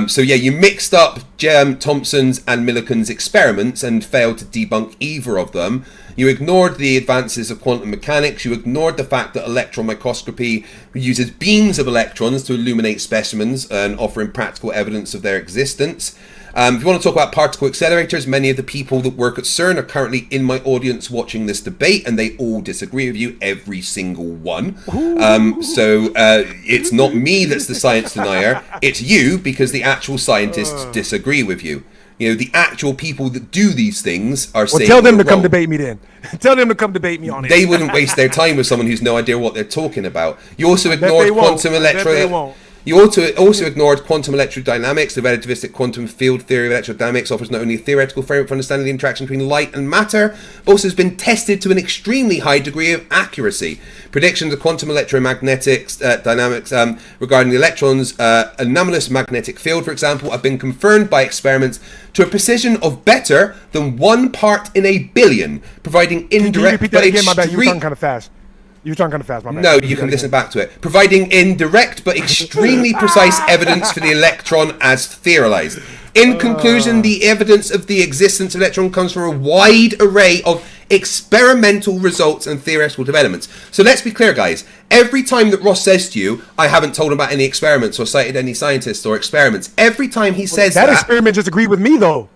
So yeah, you mixed up Thomson's and Millikan's experiments and failed to debunk either of them. You ignored the advances of quantum mechanics. You ignored the fact that electron microscopy uses beams of electrons to illuminate specimens and offering practical evidence of their existence. If you want to talk about particle accelerators, many of the people that work at CERN are currently in my audience watching this debate, and they all disagree with you, every single one. So it's not me that's the science denier, it's you, because the actual scientists disagree with you. You know, the actual people that do these things are Well, saying tell them you're to come wrong. debate me then. Tell them to come debate me on it. They wouldn't waste their time with someone who's no idea what they're talking about. You also ignored they won't. quantum I bet they won't. You also ignored quantum electrodynamics. The relativistic quantum field theory of electrodynamics offers not only a theoretical framework for understanding the interaction between light and matter, but also has been tested to an extremely high degree of accuracy. Predictions of quantum electromagnetic dynamics regarding the electron's anomalous magnetic field, for example, have been confirmed by experiments to a precision of better than 1 part in a billion, providing indirect. Can you repeat that again? My bad. You were talking kind of fast. My bad. No, you can listen back to it. Providing indirect but extremely precise evidence for the electron as theorized. In conclusion, the evidence of the existence of electron comes from a wide array of experimental results and theoretical developments. So let's be clear, guys. Every time that Ross says to you, I haven't told him about any experiments or cited any scientists or experiments, every time he says that experiment just agreed with me, though.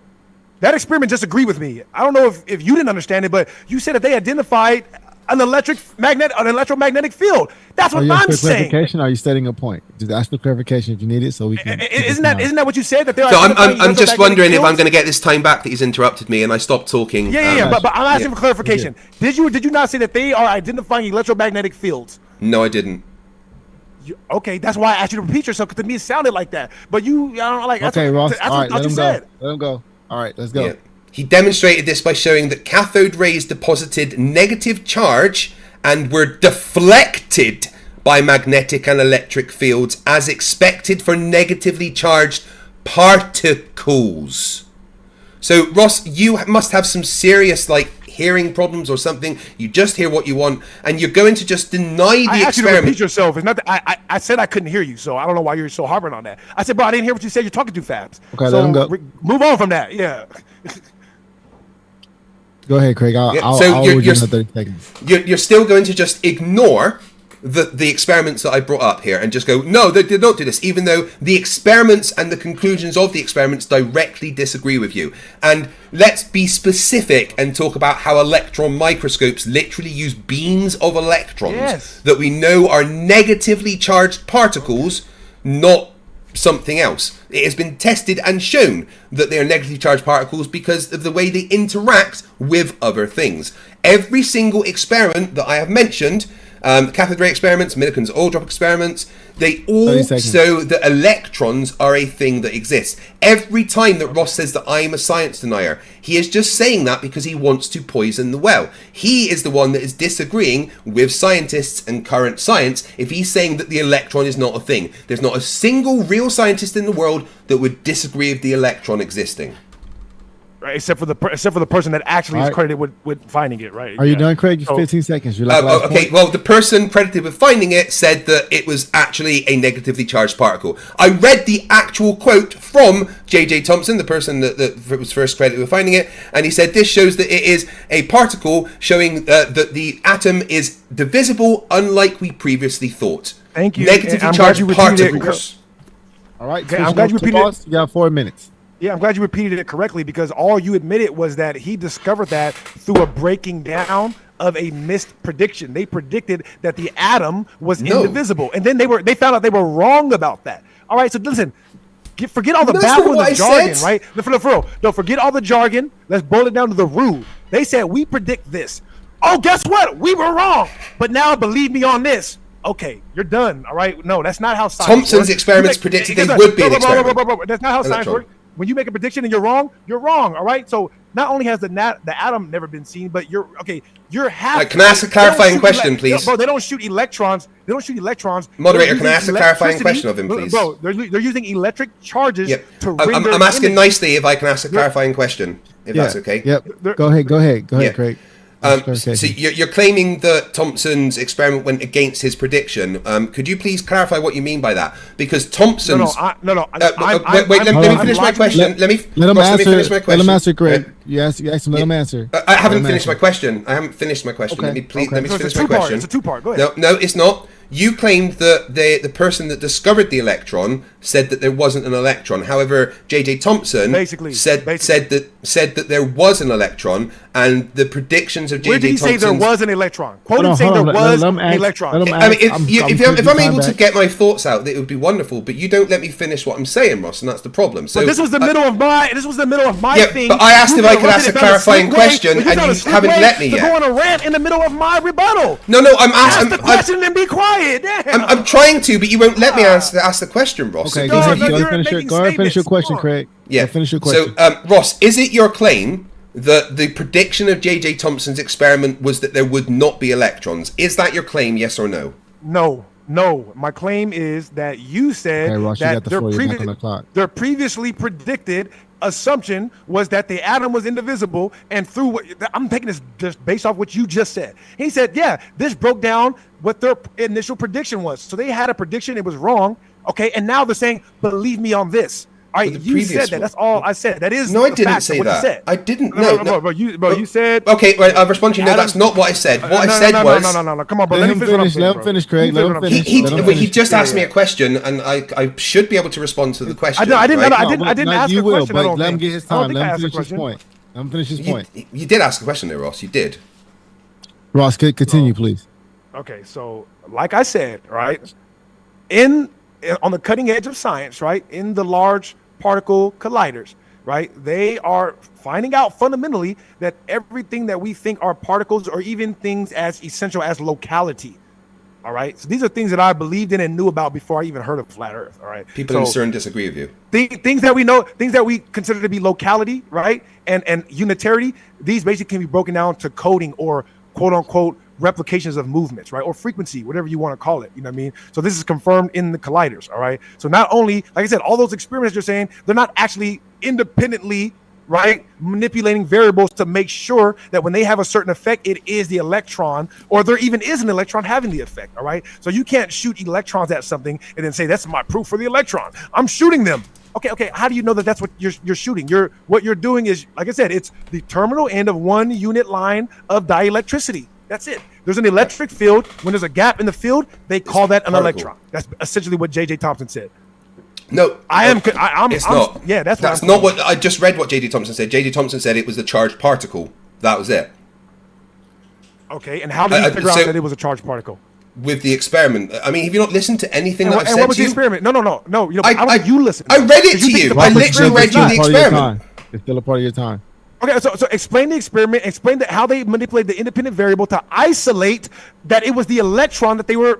That experiment just agreed with me. I don't know if you didn't understand it, but you said that they identified an electromagnetic field. That's what I'm saying. Clarification? Are you stating a point? Just ask for clarification if you need it, so we can. Isn't that what you said? That they're. So I'm just wondering if I'm going to get this time back that he's interrupted me and I stopped talking. But I'm asking for clarification. Did you not say that they are identifying electromagnetic fields? No, I didn't. Okay, that's why I asked you to repeat yourself, because to me it sounded like that. But I don't know, like. Okay, Ross. All right, let him go. Let him go. All right, let's go. Yeah. He demonstrated this by showing that cathode rays deposited negative charge and were deflected by magnetic and electric fields as expected for negatively charged particles. So, Ross, you must have some serious, hearing problems or something. You just hear what you want, and you're going to just deny the experiment. I asked you to repeat yourself. It's not that I said I couldn't hear you, so I don't know why you're so harping on that. I said, bro, I didn't hear what you said. You're talking too fast. Okay, so let him go. Move on from that. Yeah. Go ahead, Craig. I'll you're 30 seconds. You're still going to just ignore the experiments that I brought up here and just go, no, they don't do this, even though the experiments and the conclusions of the experiments directly disagree with you. And let's be specific and talk about how electron microscopes literally use beams of electrons that we know are negatively charged particles, not something else. It has been tested and shown that they are negatively charged particles because of the way they interact with other things. Every single experiment that I have mentioned, cathode ray experiments, Millikan's oil drop experiments, they all show that electrons are a thing that exists. Every time that Ross says that I'm a science denier, he is just saying that because he wants to poison the well. He is the one that is disagreeing with scientists and current science if he's saying that the electron is not a thing. There's not a single real scientist in the world that would disagree with the electron existing. Right, except for the person that actually is credited with finding it, right? Are you done, Craig? 15 seconds. Okay, well, the person credited with finding it said that it was actually a negatively charged particle. I read the actual quote from J.J. Thomson, the person that was first credited with finding it, and he said this shows that it is a particle showing that the atom is divisible, unlike we previously thought. Thank you. Negatively charged particles. All right, I'm glad you repeated it. You got 4 minutes. Yeah, I'm glad you repeated it correctly, because all you admitted was that he discovered that through a breaking down of a missed prediction. They predicted that the atom was indivisible, and then they found out they were wrong about that. All right, so listen, forget all the babble and the jargon, right? For real. No, forget all the jargon. Let's boil it down to the rule. They said, we predict this. Oh, guess what? We were wrong. But now believe me on this. Okay, you're done. All right? No, that's not how science works. Thomson's experiments predicted they would be an experiment. That's not how science works. When you make a prediction and you're wrong, all right? So not only has the atom never been seen, but you're half. Can I ask a clarifying question, please? Bro, they don't shoot electrons. Moderator, can I ask a clarifying question of him, please? Bro, they're using electric charges to render. I'm asking nicely if I can ask a clarifying question, if that's okay. Yep. Go ahead, Craig. So you're claiming that Thomson's experiment went against his prediction. Could you please clarify what you mean by that? Because Thomson's... No. Wait, let me finish my question. Let me finish my question. Let him answer, Craig. You asked him, let him answer. I haven't finished my question. Okay. Let me finish my question. It's a two-part. Go ahead. No, it's not. You claimed that the person that discovered the electron said that there wasn't an electron. However, J.J. Thomson said that there was an electron, and the predictions of J.J. Thomson... Where did he say there was an electron? Quote him saying there was an electron. I mean, if I'm able to get my thoughts out, it would be wonderful. But you don't let me finish what I'm saying, Ross, and that's the problem. So this was the middle of my thing. But I asked if I could ask a clarifying question, and you haven't let me yet. Go on a rant in the middle of my rebuttal. No, I'm asking the question and be quiet. quiet. Damn. I'm trying to, but you won't let me ask the question, Ross. Okay, So go ahead. no, Go you're ahead, making go ahead, finish your statements. question, Come on. Craig. Yeah. Go finish your question. So, Ross, is it your claim that the prediction of J.J. Thomson's experiment was that there would not be electrons? Is that your claim, yes or no? No. My claim is that you said Okay, Ross, you that got the floor. You're back on the clock. their previously predicted assumption was that the atom was indivisible, and through what I'm taking this just based off what you just said. He said, yeah, this broke down what their initial prediction was. So they had a prediction, it was wrong. Okay, and now they're saying, believe me on this. All right, But the you previous said that. one- That's all I said. That is No, I the didn't fact of say what you that. said. I didn't. No, you said. Okay, well, I'll respond to you. No, that's not what I said. What I said was. No. Come on, bro. Let Let me him finish. what I'm finish. saying, Let him bro. finish, Craig. Let him finish. He Let him finish. just asked me Yeah. a question, and I should be able to respond to the question. I didn't No, ask you a will, question. I but don't let him think. get his I don't time. think Let I him asked a finish his question. point. Let him finish his point. You did ask a question there, Ross. You did. Ross, continue, please. Okay, so like I said, right, on the cutting edge of science, right, in the large particle colliders, right, they are finding out fundamentally that everything that we think are particles, or even things as essential as locality. All right, so these are things that I believed in and knew about before I even heard of flat Earth. All right, People in so CERN disagree with you. things that we know, things that we consider to be locality, right, and unitarity, these basically can be broken down to coding or quote unquote replications of movements, right, or frequency, whatever you want to call it. You know what I mean? So this is confirmed in the colliders. All right. So not only, like I said, all those experiments you're saying, they're not actually independently, right, manipulating variables to make sure that when they have a certain effect, it is the electron, or there even is an electron having the effect. All right. So you can't shoot electrons at something and then say that's my proof for the electron. I'm shooting them. Okay. How do you know that that's what you're shooting? What you're doing is, like I said, it's the terminal end of one unit line of dielectricity. That's it. There's an electric field. When there's a gap in the field, they call that an particle. electron. That's essentially what J.J. Thompson said. No, I'm It's not. Yeah, that's not what I just read. What J.D. Thomson said. J.D. Thomson said it was the charged particle. That was it. Okay, and how did you figure out that it was a charged particle? With the experiment. I mean, have you not listened to anything that I've And said what was to the you? experiment? No. You know, I don't think you listened. I read it 'Cause to think you. the I particle literally was read you not- the Part of your experiment. time. It's still a part of your time. Okay, so explain the experiment. Explain how they manipulated the independent variable to isolate that it was the electron that they were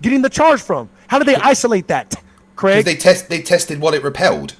getting the charge from. How did they isolate that, Craig? Because they tested what it repelled.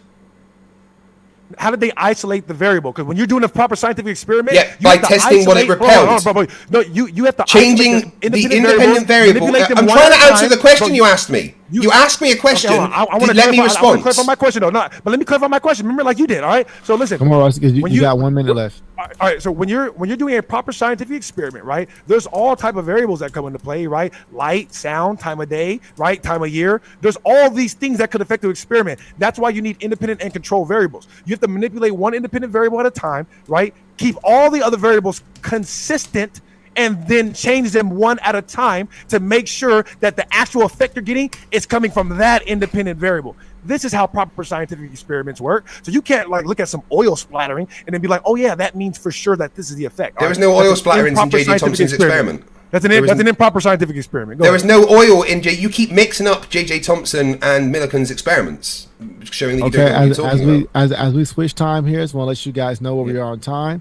How did they isolate the variable? Because when you're doing a proper scientific experiment, Yeah, you by have to testing what it isolate- repelled. Hold on, bro. No, you have to Changing isolate the independent variable. manipulate them I'm one trying at to a answer time. the question Bro, you asked me. You asked me a question. Okay, hold on. I want to let me I want respond. to clarify my question, though. But let me clarify my question. Remember, like you did. All right. So listen. Come on, Ross, because when you got 1 minute left. All right, so when you're doing a proper scientific experiment, right, there's all type of variables that come into play, right? Light, sound, time of day, right, time of year. There's all these things that could affect the experiment. That's why you need independent and control variables. You have to manipulate one independent variable at a time, right? Keep all the other variables consistent, and then change them one at a time to make sure that the actual effect you're getting is coming from that independent variable. This is how proper scientific experiments work. So you can't like look at some oil splattering and then be like, oh yeah, that means for sure that this is the effect. There was no oil splatterings in J.D. Thomson's experiment. That's an improper scientific experiment. There was no oil in J. You keep mixing up J.J. Thomson and Millikan's experiments, showing that you don't know what you're talking about. As we switch time here, so I want to let you guys know where we are on time.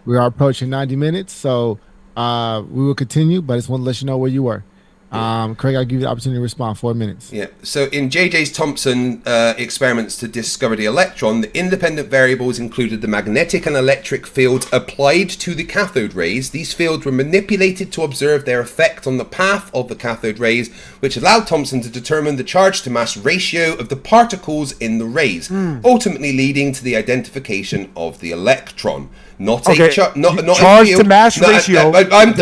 We are approaching 90 minutes, so we will continue, but I just want to let you know where you were. Craig, I'll give you the opportunity to respond. 4 minutes. Yeah. So in J.J. Thomson experiments to discover the electron, the independent variables included the magnetic and electric fields applied to the cathode rays. These fields were manipulated to observe their effect on the path of the cathode rays, which allowed Thomson to determine the charge to mass ratio of the particles in the rays, ultimately leading to the identification of the electron. Not Okay, a charge to mass ratio. I'm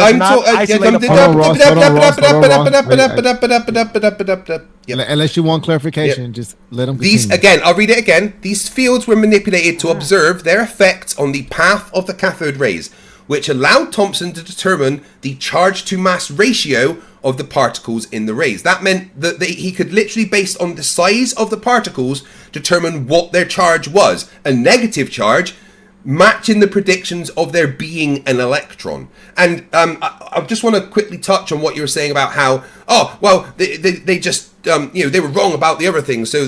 Unless you want clarification, just let them continue. These again, I'll read it again. These fields were manipulated to observe their effects on the path of the cathode rays, which allowed Thomson to determine the charge to mass ratio of the particles in the rays. That meant that he could literally, based on the size of the particles, determine what their charge was. A negative charge matching the predictions of there being an electron. And I just want to quickly touch on what you were saying about how, they just, they were wrong about the other things. So,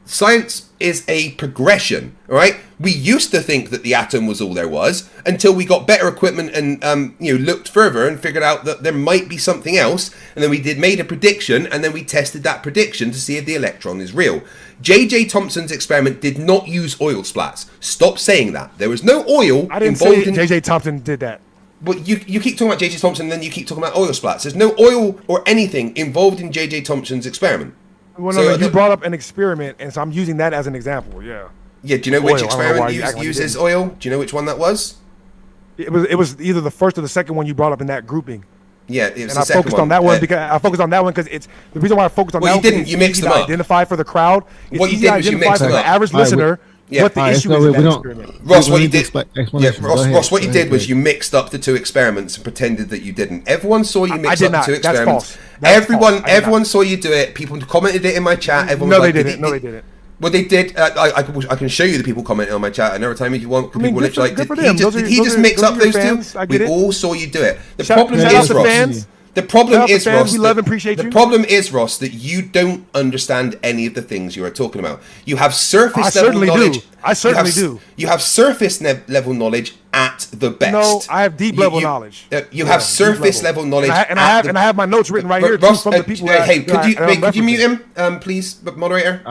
Science is a progression, all right? We used to think that the atom was all there was until we got better equipment and looked further and figured out that there might be something else, and then we made a prediction, and then we tested that prediction to see if the electron is real. J.J. Thomson's experiment did not use oil splats. Stop saying that. There was no oil I didn't involved say in... J.J. Thompson did that. But you keep talking about J.J. Thomson, and then you keep talking about oil splats. There's no oil or anything involved in J.J. Thomson's experiment. Well, no, you brought up an experiment, and so I'm using that as an example. Yeah. Yeah. Do you know which experiment uses oil? Do you know which one that was? It was either the first or the second one you brought up in that grouping. Yeah, it was and the I second focused on that one because I focused on that one because it's the reason why I focused on that one. You didn't. You mixed them up. Identify for the crowd. It's what you easy did was you mixed for them the up. average listener. Yeah. What the issue is in that experiment. Ross, what you did? Ross, what you did was you mixed up the two experiments and pretended that you didn't. Everyone saw you mix up the two experiments. Everyone saw you do it. People commented it in my chat. Everyone they didn't. No, they didn't. Well, they did. I can show you the people commenting on my chat another time if you want. People literally did he just mix up those two? We all saw you do it. The problem is, Ross. The problem is, Ross, we love and appreciate you. The problem is, Ross, that you don't understand any of the things you are talking about. You have surface level knowledge. I certainly do. You have surface level knowledge at the best. No, I have deep level knowledge. You have surface level knowledge. And I have my notes written right here Ross, from the people. Hey, could you mute him, please, moderator?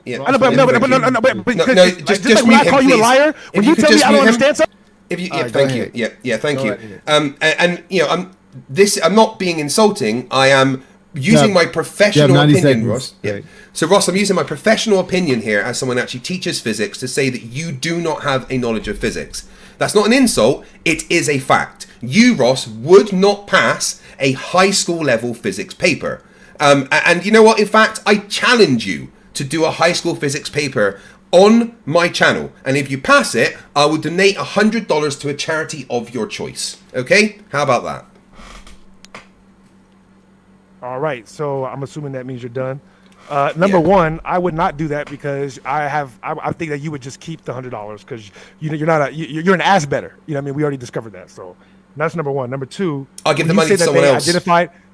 Yeah. No, just mute him, please. I call you a liar when you tell me I don't understand something. Thank you. Yeah, thank you. I'm not being insulting. I am using my professional opinion, Ross. Yeah. So, Ross, I'm using my professional opinion here as someone who actually teaches physics to say that you do not have a knowledge of physics. That's not an insult. It is a fact. You, Ross, would not pass a high school level physics paper. And you know what? In fact, I challenge you to do a high school physics paper on my channel. And if you pass it, I will donate $100 to a charity of your choice. Okay? How about that? All right, so I'm assuming that means you're done. Number one, I would not do that because I think that you would just keep the $100 because you're an ass better. You know what I mean? We already discovered that. So that's number one. Number two, I'll give the money to someone else.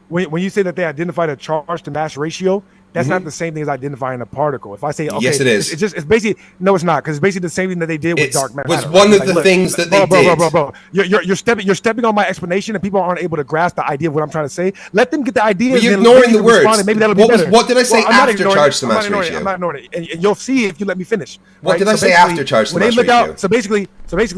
When you say that they identified a charge to mass ratio, that's not the same thing as identifying a particle. If I say, okay, yes, it is. It's basically it's not because it's basically the same thing that they did with dark matter. Was one of the things that they did. Bro. You're stepping on my explanation, and people aren't able to grasp the idea of what I'm trying to say. Let them get the idea. You're ignoring the words. Maybe that'll be better. What did I say after charge to mass ratio? I'm not ignoring it, and you'll see if you let me finish. What did I say after charge to mass ratio? So basically,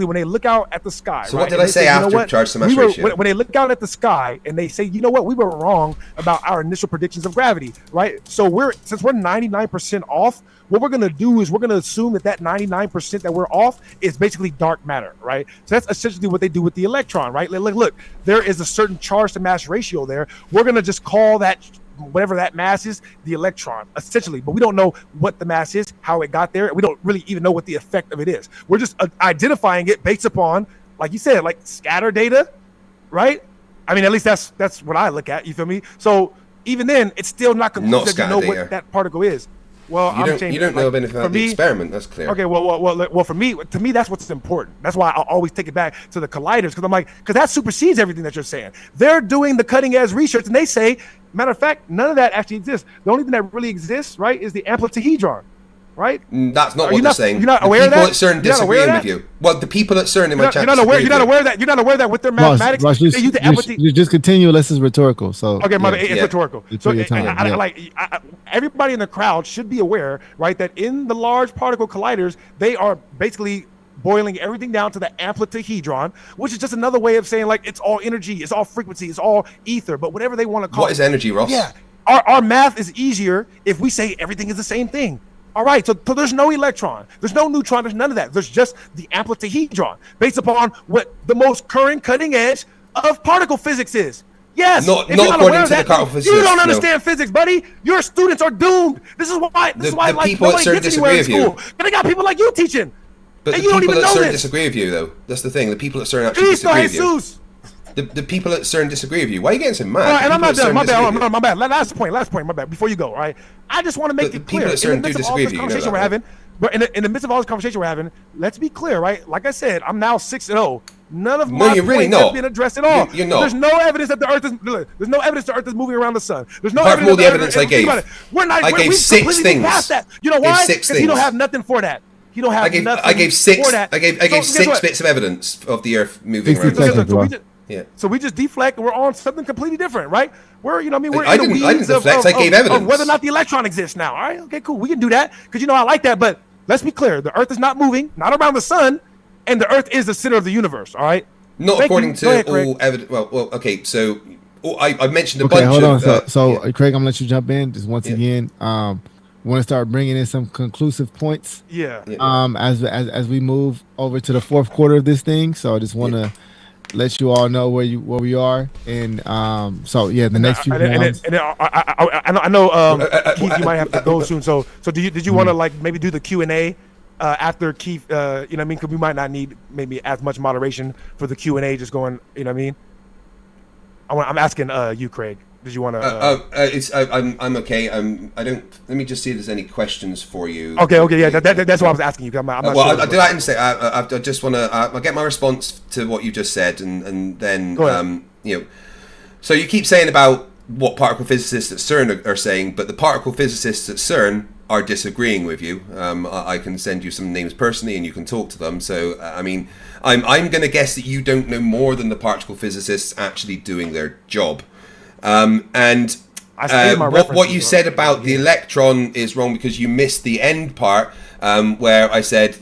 when they look out at the sky. So what did I say after charge to mass ratio? When they look out at the sky and they say, you know what, we were wrong about our initial predictions of gravity, right? So since we're 99% off, what we're going to do is we're going to assume that 99% that we're off is basically dark matter, right? So that's essentially what they do with the electron, right? Look, there is a certain charge to mass ratio there. We're going to just call that, whatever that mass is, the electron, essentially. But we don't know what the mass is, how it got there. We don't really even know what the effect of it is. We're just identifying it based upon, like you said, like scatter data, right? I mean, at least that's what I look at. You feel me? So even then, it's still not conclusive that you know what that particle is. Well, you don't know anything about the experiment. That's clear. Okay, well, to me, that's what's important. That's why I'll always take it back to the colliders because that supersedes everything that you're saying. They're doing the cutting edge research, and they say, matter of fact, none of that actually exists. The only thing that really exists, right, is the amplitahedron. Right? That's not what they're saying. You're not aware of that? The people at CERN disagreeing with you. Well, the people at CERN in my chat. You're not aware of that. You're not aware of that with their mathematics. Ross, you just continue. This is rhetorical. So okay, it's rhetorical. So everybody in the crowd should be aware, right, that in the large particle colliders, they are basically boiling everything down to the amplitahedron, which is just another way of saying like it's all energy, it's all frequency, it's all ether, but whatever they want to call it. What is energy, Ross? Yeah, our math is easier if we say everything is the same thing. All right, so there's no electron, there's no neutron, there's none of that. There's just the amplitahedron based upon what the most current cutting edge of particle physics is. Yes, not according to the particle physics. You don't understand physics, buddy. Your students are doomed. This is why like people at nobody CERN gets disagree anywhere in with you. school. And they got people like you teaching. But and the you don't people even at know CERN this. disagree with you, though. That's the thing. The people at CERN actually disagree with you. The people at CERN disagree with you. Why are you getting so mad? And I'm not done. My bad. Last point. My bad. Before you go, all right? I just want to make it clear. People at CERN do disagree with you. Conversation we're having, but in the midst of all this conversation we're having, let's be clear, right? Like I said, I'm now 6-0 None of No, my you're really points not. have been addressed at all. You're not. There's no evidence that the Earth is. There's no evidence the Earth is moving around the sun. There's no Apart from evidence. all the that evidence Earth, I gave. think about it. We're not. I gave we've 6 completely moved things. past that. You know Gave why? 6 Because you don't things. have nothing for that. You don't have nothing. I gave 6. For that. I gave So, 6 guess what? bits of evidence of the Earth moving 60 around. the seconds, sun. bro. Yeah. So we just deflect. And we're on something completely different, right? We're, you know, what I mean, we're I in the didn't weeds of deflect, I gave evidence. whether or not the electron exists now. All right, okay, cool. We can do that because you know I like that. But let's be clear: the Earth is not moving, not around the sun, and the Earth is the center of the universe. All right. Not Thank according you. to Go ahead, all Craig. evidence. Well, so I mentioned a Okay, bunch hold on. of. So, yeah. Craig, I'm gonna let you jump in just once Yeah. again. Want to start bringing in some conclusive points. Yeah. As we move over to the 4th quarter of this thing. So I just want to let you all know where we are, and the next few rounds. I know Keith, you might have to go soon. So did you want to like maybe do the Q&A after Keith? You know what I mean? Because we might not need maybe as much moderation for the Q&A. Just going, you know what I mean? I'm asking you, Craig. Did you want to? I'm okay. I don't. Let me just see if there's any questions for you. Okay, yeah. That's what I was asking you. I'm not well, sure. I didn't say. I just want to. I'll get my response to what you just said, and then Go ahead. you know. So you keep saying about what particle physicists at CERN are saying, but the particle physicists at CERN are disagreeing with you. I can send you some names personally, and you can talk to them. So I mean, I'm going to guess that you don't know more than the particle physicists actually doing their job. And what you said about the electron is wrong because you missed the end part where I said,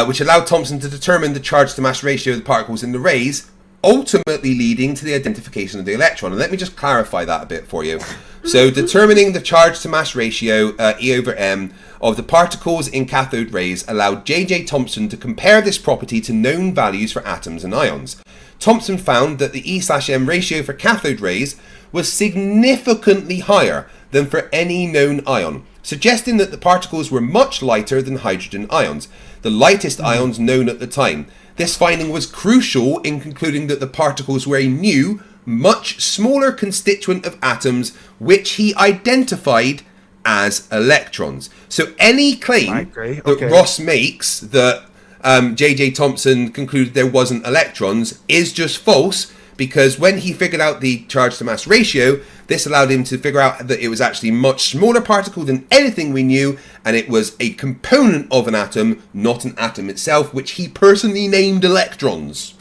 which allowed Thomson to determine the charge to mass ratio of the particles in the rays, ultimately leading to the identification of the electron. And let me just clarify that a bit for you. So determining the charge to mass ratio, E over M, of the particles in cathode rays allowed J.J. Thomson to compare this property to known values for atoms and ions. Thomson found that the E/M ratio for cathode rays was significantly higher than for any known ion, suggesting that the particles were much lighter than hydrogen ions, the lightest ions known at the time. This finding was crucial in concluding that the particles were a new, much smaller constituent of atoms, which he identified as electrons. So any claim that Ross makes that J.J. Thomson concluded there wasn't electrons is just false, because when he figured out the charge to mass ratio, this allowed him to figure out that it was actually a much smaller particle than anything we knew, and it was a component of an atom, not an atom itself, which he personally named electrons.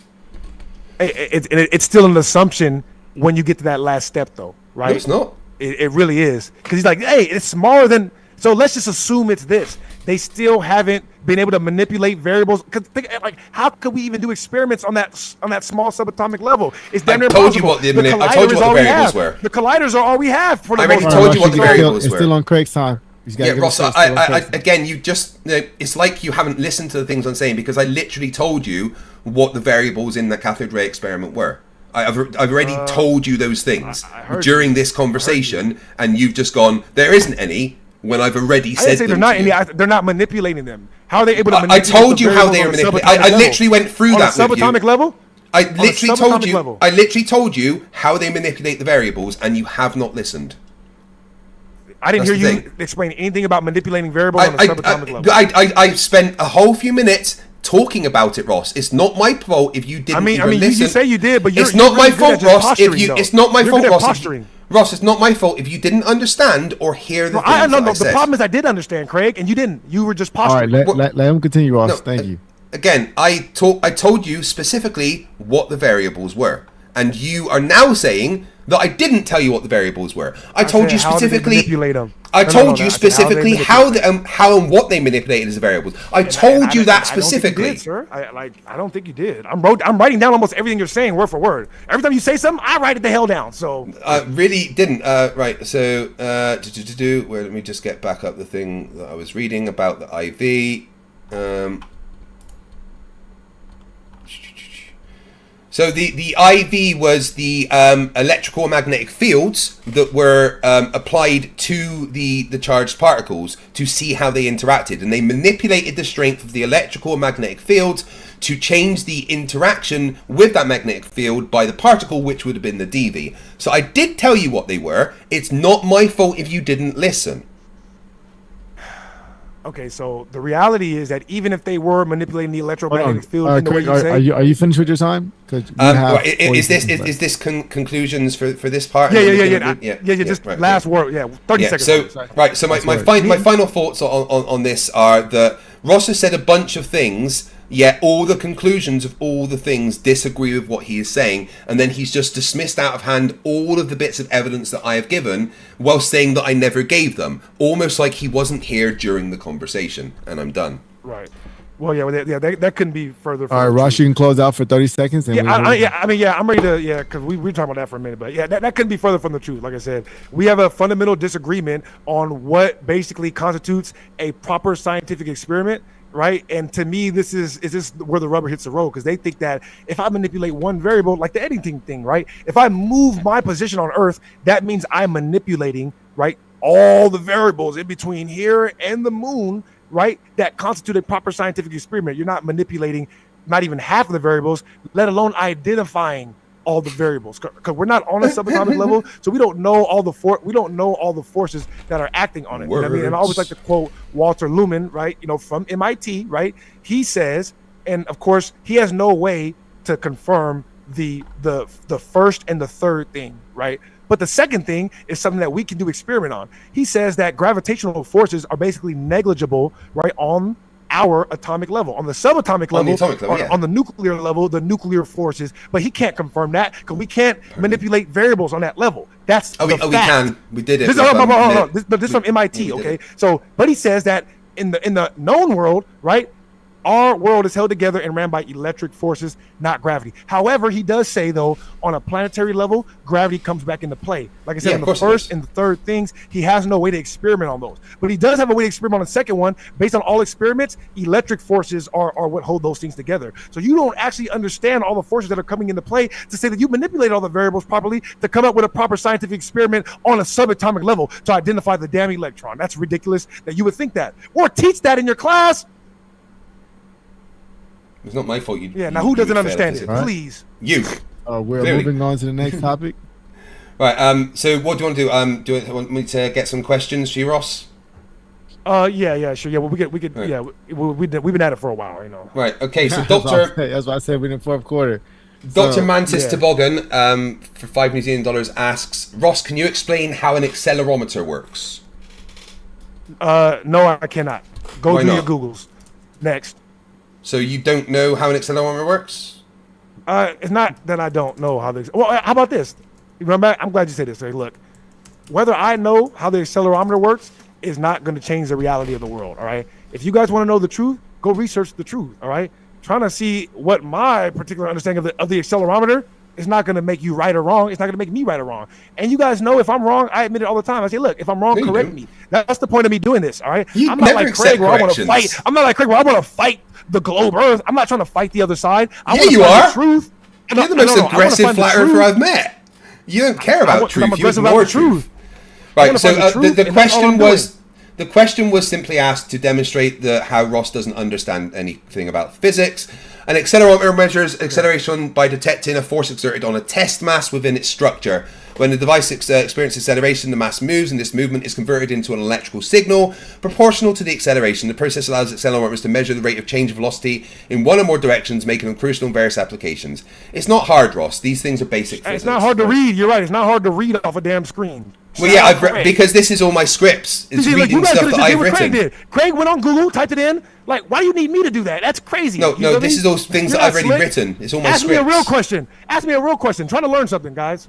It's still an assumption when you get to that last step, though, right? No, it's not. It really is, because he's like, hey, it's smaller than. So let's just assume it's this. They still haven't been able to manipulate variables. Like, how could we even do experiments on that small subatomic level? It's damn near told you impossible. what the variables were. The colliders are all we have. For the I already most told part. you what the variables It's were. still on Craig's time. Yeah, Ross, again, you just, it's like you haven't listened to the things I'm saying, because I literally told you what the variables in the cathode ray experiment were. I've already told you those things during this conversation, and you've just gone, there isn't any, when I've already said say them they're not to you. they're not manipulating them. How are they able to I manipulate told the you how variables they are on a manipulating. subatomic I level? literally went through On that a with you. subatomic level? I literally told you. level. I literally told you how they manipulate the variables, and you have not listened. I didn't That's hear the you thing. explain anything about manipulating variables on a subatomic level. I spent a whole few minutes talking about it, Ross. It's not my fault if you didn't even listen. You say you did, but it's not my fault, Ross. If you, though. it's not my You're fault, good at Ross. posturing. Ross, it's not my fault if you didn't understand or hear the things that I The said. problem is I did understand, Craig, and you didn't. You were just All posturing. right, let him continue, Ross. No, Thank you. Again, I told you specifically what the variables were, and you are now saying that I didn't tell you what the variables were. I told you specifically. Manipulate them. I told you specifically how and what they manipulated as the variables. I told you that specifically. I don't think you did, sir. I don't think you did. I'm writing down almost everything you're saying word for word. Every time you say something, I write it the hell down. So I really didn't. Right. So where? Let me just get back up the thing that I was reading about the IV. So the IV was the electrical and magnetic fields that were applied to the charged particles to see how they interacted, and they manipulated the strength of the electrical and magnetic fields to change the interaction with that magnetic field by the particle, which would have been the dV. So I did tell you what they were. It's not my fault if you didn't listen. Okay, so the reality is that even if they were manipulating the electromagnetic field in the way Craig, you say, are you finished with your time? Because Is this conclusions for this part? yeah. Just right, last okay. word, 30 Yeah, seconds. so right, so my final thoughts on this are that Ross has said a bunch of things, yet all the conclusions of all the things disagree with what he is saying, and then he's just dismissed out of hand all of the bits of evidence that I have given, while saying that I never gave them, almost like he wasn't here during the conversation. And I'm done. Right. Well, that couldn't be further. All right, Ross, you can close out for 30 seconds. And I'm ready to, because we were talking about that for a minute, but that couldn't be further from the truth. Like I said, we have a fundamental disagreement on what basically constitutes a proper scientific experiment, right? And to me, this is where the rubber hits the road, because they think that if I manipulate one variable, like the editing thing, right? If I move my position on Earth, that means I'm manipulating, right, all the variables in between here and the moon, right, that constitute a proper scientific experiment. You're not manipulating not even half of the variables, let alone identifying all the variables, because we're not on a subatomic level, so we don't know all the forces that are acting on it. You know what I mean? And I always like to quote Walter Luhmann, right? From MIT, right? He says, and of course, he has no way to confirm the first and the third thing, right? But the second thing is something that we can do experiment on. He says that gravitational forces are basically negligible, right, on our atomic level. On the subatomic level, on the nuclear level, the nuclear forces, but he can't confirm that because we can't manipulate variables on that level. That's we can. We did it. This is from MIT, okay? So, but he says that in the known world, right, our world is held together and ran by electric forces, not gravity. However, he does say, though, on a planetary level, gravity comes back into play. Like I said, in the first and the third things, he has no way to experiment on those. But he does have a way to experiment on the second one. Based on all experiments, electric forces are what hold those things together. So you don't actually understand all the forces that are coming into play to say that you manipulate all the variables properly to come up with a proper scientific experiment on a subatomic level to identify the damn electron. That's ridiculous that you would think that. Or teach that in your class. It's not my fault. Now who doesn't understand it? Right? Please. You. We're moving on to the next topic. Right. So what do you want to do? Do you want me to get some questions for you, Ross? Yeah, sure. Yeah, well, we could. Right. Yeah, we've been at it for a while, Right. Okay. So Doctor. That's why I said we're in the fourth quarter. Dr. Mantis Toboggan, for $5 million, asks, Ross, can you explain how an accelerometer works? No, I cannot. Go do your Googles. Next. So you don't know how an accelerometer works? It's not that I don't know how this. Well, how about this? Remember, I'm glad you said this. Look, whether I know how the accelerometer works is not going to change the reality of the world. All right. If you guys want to know the truth, go research the truth. All right. Trying to see what my particular understanding of the accelerometer is not going to make you right or wrong. It's not going to make me right or wrong. And you guys know if I'm wrong, I admit it all the time. I say, look, if I'm wrong, correct me. That's the point of me doing this. All right. I'm not like Craig where I want to fight. I'm not like Craig where I want to fight the globe Earth. I'm not trying to fight the other side. You are. The truth. You're the most aggressive flat earther I've met. You don't care about truth. You ignore truth. Right. So the question was simply asked to demonstrate how Ross doesn't understand anything about physics. An accelerometer measures acceleration by detecting a force exerted on a test mass within its structure. When the device experiences acceleration, the mass moves, and this movement is converted into an electrical signal proportional to the acceleration. The process allows accelerometers to measure the rate of change of velocity in one or more directions, making them crucial in various applications. It's not hard, Ross. These things are basic physics. It's not hard to read. You're right. It's not hard to read off a damn screen. Well, yeah, because this is all my scripts. It's reading stuff that I've written. Craig went on Google, typed it in. Like, why do you need me to do that? That's crazy. No, this is all things that I've already written. It's all my scripts. Ask me a real question. Ask me a real question. Trying to learn something, guys.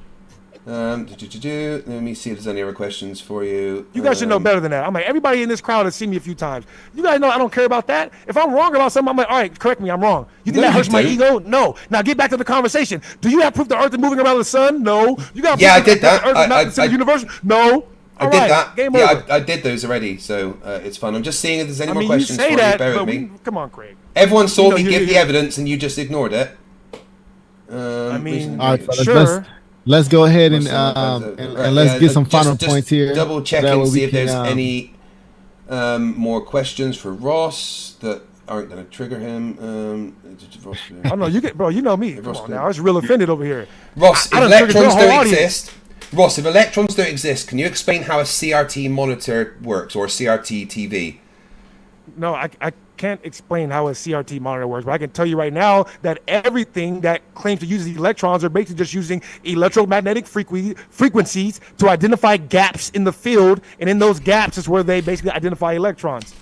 Let me see if there's any other questions for you. You guys should know better than that. I'm like, everybody in this crowd has seen me a few times. You guys know I don't care about that. If I'm wrong about something, I'm like, all right, correct me, I'm wrong. You think that hurts my ego? No. Now get back to the conversation. Do you have proof the Earth is moving around the sun? No. You got proof I did that. The Earth is not the center of the universe? No. I did that. Game over. I did those already, so it's fun. I'm just seeing if there's any more questions for you. Bear with me. Come on, Craig. Everyone saw me give the evidence, and you just ignored it. Sure. Let's go ahead and let's get some final points here. Double check and see if there's any more questions for Ross that aren't going to trigger him. Oh no, you know me. Come on now, I was real offended over here. Ross, if electrons don't exist. Ross, if electrons don't exist, can you explain how a CRT monitor works or a CRT TV? No, I can't explain how a CRT monitor works, but I can tell you right now that everything that claims to use the electrons are basically just using electromagnetic frequencies to identify gaps in the field, and in those gaps is where they basically identify electrons.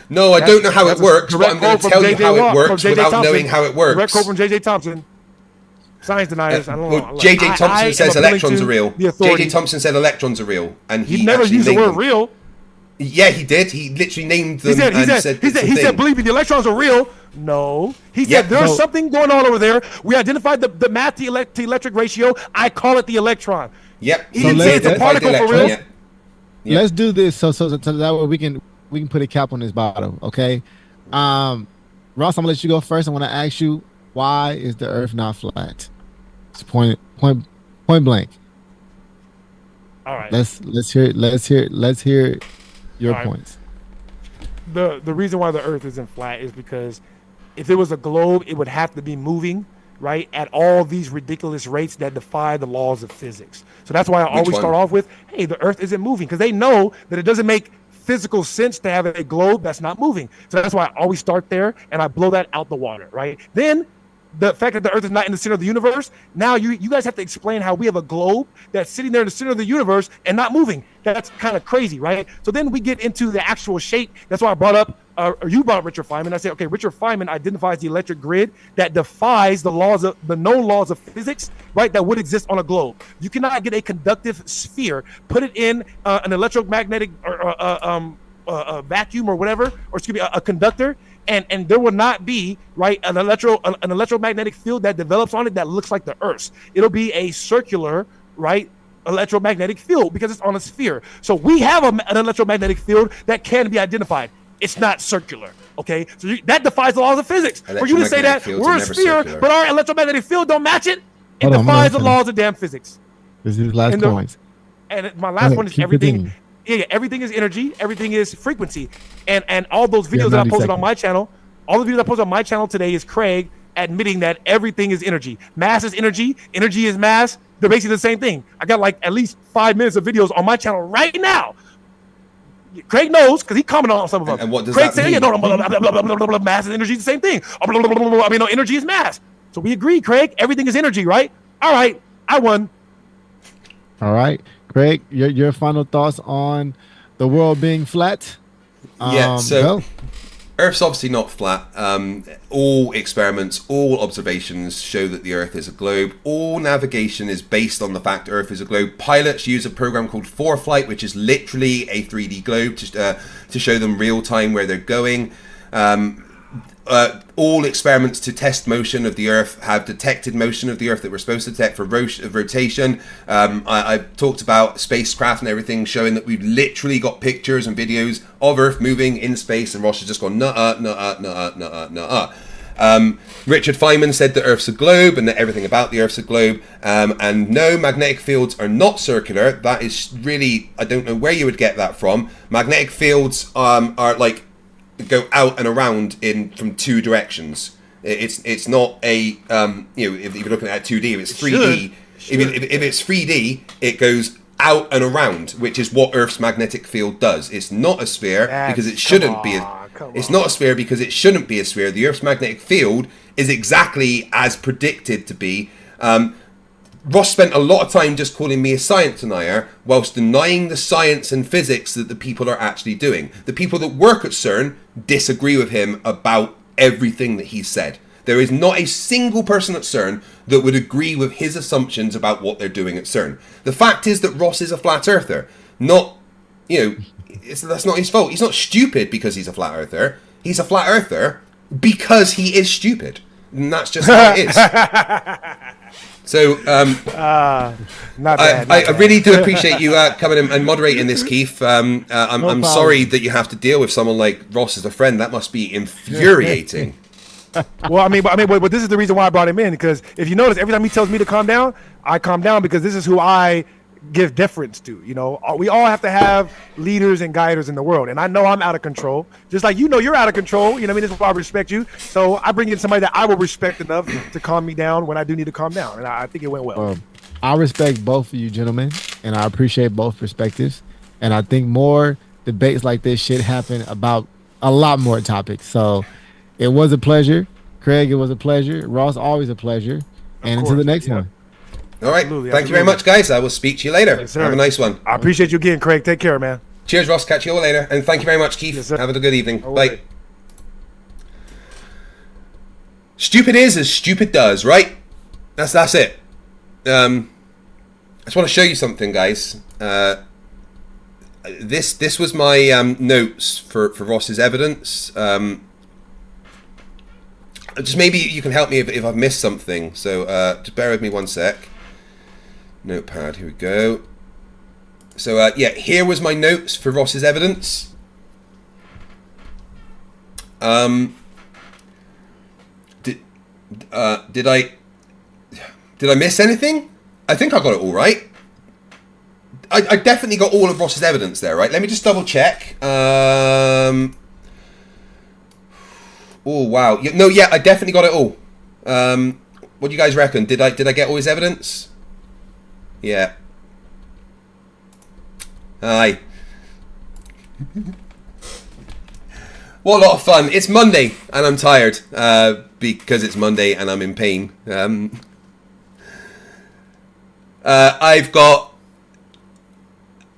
No, I don't know how it works, but I'm going to tell you how it works without knowing how it works. Direct quote from J.J. Thompson. Science deniers. I don't know. Well, J.J. Thompson says electrons are real. J.J. Thompson said electrons are real, and he never used the word real. Yeah, he did. He literally named them. He said, believe me, the electrons are real. No. He said, there's something going on over there. We identified the math to electric ratio. I call it the electron. Yep. He didn't say it's a particle for real. Yep. Let's do this so that way we can put a cap on this bottle, okay? Ross, I'm gonna let you go first. I want to ask you, why is the Earth not flat? It's point blank. All right. Let's hear your points. The reason why the Earth isn't flat is because if it was a globe, it would have to be moving, right, at all these ridiculous rates that defy the laws of physics. So that's why I always start off with, hey, the Earth isn't moving, because they know that it doesn't make physical sense to have a globe that's not moving. So that's why I always start there, and I blow that out the water, right? Then the fact that the Earth is not in the center of the universe, now you guys have to explain how we have a globe that's sitting there in the center of the universe and not moving. That's kind of crazy, right? So then we get into the actual shape. That's why I brought up, or you brought up Richard Feynman. I said, okay, Richard Feynman identifies the electric grid that defies the known laws of physics, right, that would exist on a globe. You cannot get a conductive sphere, put it in an electromagnetic or a vacuum or whatever, or excuse me, a conductor, and there will not be, right, an electromagnetic field that develops on it that looks like the Earth's. It'll be a circular, right, electromagnetic field because it's on a sphere. So we have an electromagnetic field that can be identified. It's not circular, okay? So that defies the laws of physics. For you to say that we're a sphere, but our electromagnetic field don't match it, it defies the laws of damn physics. This is last points. And my last one is everything. Yeah, everything is energy, everything is frequency. And all those videos that I posted on my channel, all the videos I posted on my channel today is Craig admitting that everything is energy. Mass is energy, energy is mass. They're basically the same thing. I got like at least 5 minutes of videos on my channel right now. Craig knows because he commented on some of them. And what does Craig that said, mean? yeah, no, mass is energy is the same thing. No, energy is mass. So we agree, Craig, everything is energy, right? All right, I won. All right. Craig, your final thoughts on the world being flat? So Earth's obviously not flat. All experiments, all observations show that the Earth is a globe. All navigation is based on the fact Earth is a globe. Pilots use a program called ForeFlight, which is literally a 3D globe to show them real time where they're going. All experiments to test motion of the Earth have detected motion of the Earth that we're supposed to detect for rotation. I've talked about spacecraft and everything showing that we've literally got pictures and videos of Earth moving in space, and Ross has just gone nuh-uh. Richard Feynman said that Earth's a globe and that everything about the Earth's a globe. And no, magnetic fields are not circular. That is really, I don't know where you would get that from. Magnetic fields are like go out and around from two directions. It's not a if you're looking at 2D, if it's 3D, if it's 3D, it goes out and around, which is what Earth's magnetic field does. It's not a sphere because it shouldn't be. It's not a sphere because it shouldn't be a sphere. The Earth's magnetic field is exactly as predicted to be. Ross spent a lot of time just calling me a science denier whilst denying the science and physics that the people are actually doing. The people that work at CERN disagree with him about everything that he said. There is not a single person at CERN that would agree with his assumptions about what they're doing at CERN. The fact is that Ross is a flat earther. That's not his fault. He's not stupid because he's a flat earther. He's a flat earther because he is stupid. And that's just how it is. So, I really do appreciate you coming in and moderating this, Keith. I'm sorry that you have to deal with someone like Ross as a friend. That must be infuriating. Well, but this is the reason why I brought him in, because if you notice, every time he tells me to calm down, I calm down because this is who I give deference to. We all have to have leaders and guiders in the world, and I know I'm out of control, just like you're out of control. This is why I respect you. So I bring in somebody that I will respect enough to calm me down when I do need to calm down, and I think it went well. I respect both of you gentlemen, and I appreciate both perspectives, and I think more debates like this should happen about a lot more topics. So it was a pleasure. Craig, it was a pleasure. Ross, always a pleasure. And until the next one. All right. Absolutely, Thank you very much, guys. I will speak to you later. Yes, sir. Have a nice one. I appreciate you again, Craig. Take care, man. Cheers, Ross. Catch you all later. And thank you very much, Keith. Yes, sir. Have a good evening. All Bye. right. Stupid is as stupid does, right? That's it. I just want to show you something, guys. This was my notes for Ross's evidence. Just maybe you can help me if I've missed something. So just bear with me one sec. Notepad, here we go. So yeah, here was my notes for Ross's evidence. Did I miss anything? I think I got it all right. I definitely got all of Ross's evidence there, right? Let me just double check. Oh wow, no, yeah, I definitely got it all. What do you guys reckon? Did I get all his evidence? Yeah. Aye. What a lot of fun. It's Monday and I'm tired because it's Monday and I'm in pain. I've got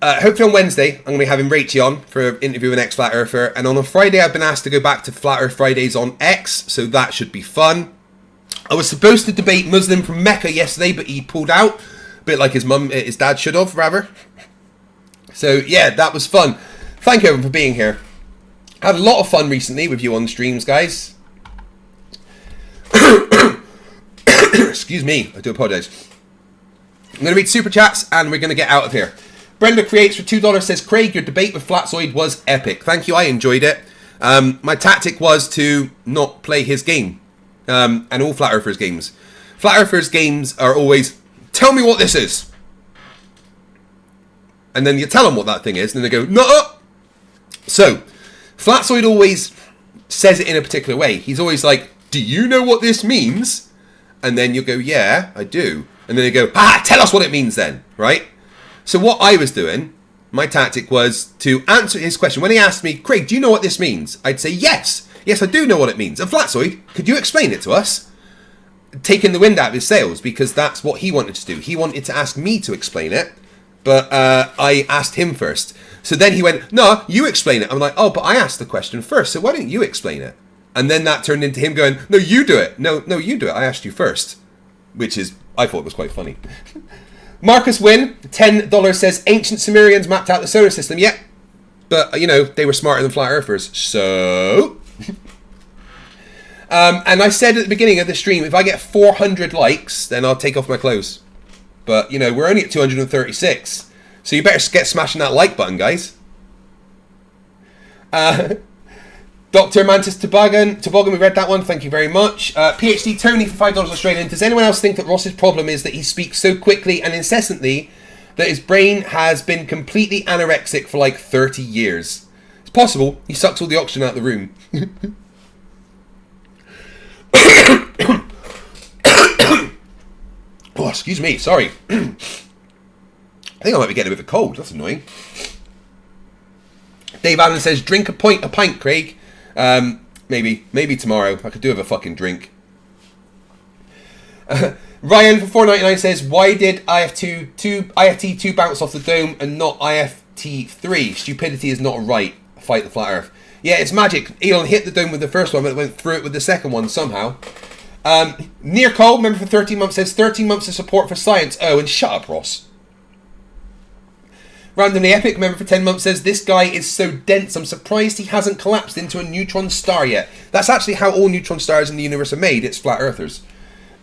hopefully on Wednesday I'm going to be having Rachie on for an interview with an ex-Flat Earther, and on a Friday I've been asked to go back to Flat Earth Fridays on X, so that should be fun. I was supposed to debate Muslim from Mecca yesterday, but he pulled out, a bit like his dad should have, rather. So yeah, that was fun. Thank you everyone for being here. Had a lot of fun recently with you on the streams, guys. Excuse me, I do apologise. I'm going to read super chats and we're going to get out of here. Brenda Creates for $2 says, Craig, your debate with Flatzoid was epic. Thank you, I enjoyed it. My tactic was to not play his game. And all Flat Earthers games. Flat Earthers games are always, tell me what this is. And then you tell them what that thing is, and then they go, no. So, Flatzoid always says it in a particular way. He's always like, do you know what this means? And then you go, yeah, I do. And then they go, tell us what it means then, right? So what I was doing, my tactic was to answer his question. When he asked me, Craig, do you know what this means? I'd say, yes. Yes, I do know what it means. And Flatzoid, could you explain it to us? Taking the wind out of his sails, because that's what he wanted to do. He wanted to ask me to explain it, but I asked him first. So then he went, no, you explain it. I'm like, oh, but I asked the question first, so why don't you explain it? And then that turned into him going, no, you do it. No, you do it. I asked you first. Which is, I thought it was quite funny. Marcus Wynn, $10 says, ancient Sumerians mapped out the solar system. Yep. But, you know, they were smarter than Flat Earthers. So... and I said at the beginning of the stream, if I get 400 likes, then I'll take off my clothes. But, you know, we're only at 236. So you better get smashing that like button, guys. Dr. Mantis Toboggan, we read that one, thank you very much. PhD Tony for $5 Australian. Does anyone else think that Ross's problem is that he speaks so quickly and incessantly that his brain has been completely anorexic for like 30 years? It's possible. He sucks all the oxygen out of the room. Oh, excuse me, sorry. I think I might be getting a bit of a cold, that's annoying. Dave Allen says, drink a pint, Craig. Maybe tomorrow. I could do with a fucking drink. Ryan for $4.99 says, why did IFT2 bounce off the dome and not IFT3? Stupidity is not right. Fight the flat earth. Yeah, it's magic. Elon hit the dome with the first one, but it went through it with the second one somehow. Near Cole, member for 13 months, says 13 months of support for science. Oh, and shut up, Ross. Randomly Epic, member for 10 months, says this guy is so dense, I'm surprised he hasn't collapsed into a neutron star yet. That's actually how all neutron stars in the universe are made. It's flat earthers.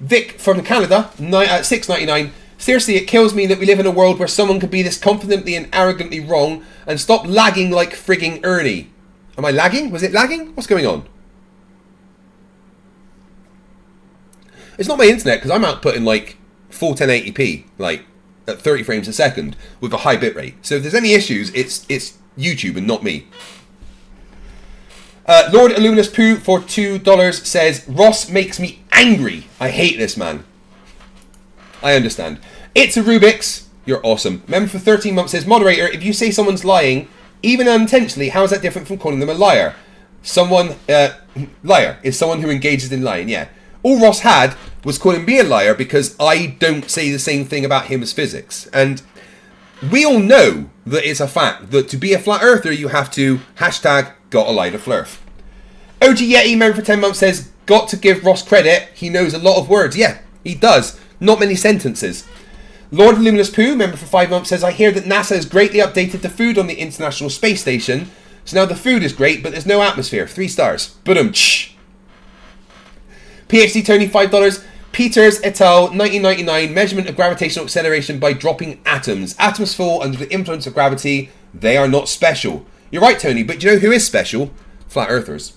Vic from Canada, $6.99. Seriously, it kills me that we live in a world where someone could be this confidently and arrogantly wrong and stop lagging like frigging Ernie. Am I lagging? Was it lagging? What's going on? It's not my internet, because I'm outputting like full 1080p, like at 30 frames a second with a high bitrate. So if there's any issues, it's YouTube and not me. Lord Illuminous Poo for $2 says, Ross makes me angry. I hate this man. I understand. It's a Rubik's. You're awesome. Member for 13 months says, moderator, if you say someone's lying, even unintentionally, how is that different from calling them a liar? Someone, liar is someone who engages in lying, yeah. All Ross had was calling me a liar because I don't say the same thing about him as physics. And we all know that it's a fact that to be a flat earther, you have to hashtag gotta lie to Flerf. OG Yeti, member for 10 months, says, got to give Ross credit. He knows a lot of words. Yeah, he does. Not many sentences. Lord Luminous Pooh, member for 5 months, says, I hear that NASA has greatly updated the food on the International Space Station. So now the food is great, but there's no atmosphere. 3 stars. Boom. PhD Tony, $5. Peters et al. 1999. Measurement of gravitational acceleration by dropping atoms. Atoms fall under the influence of gravity. They are not special. You're right, Tony, but do you know who is special? Flat Earthers.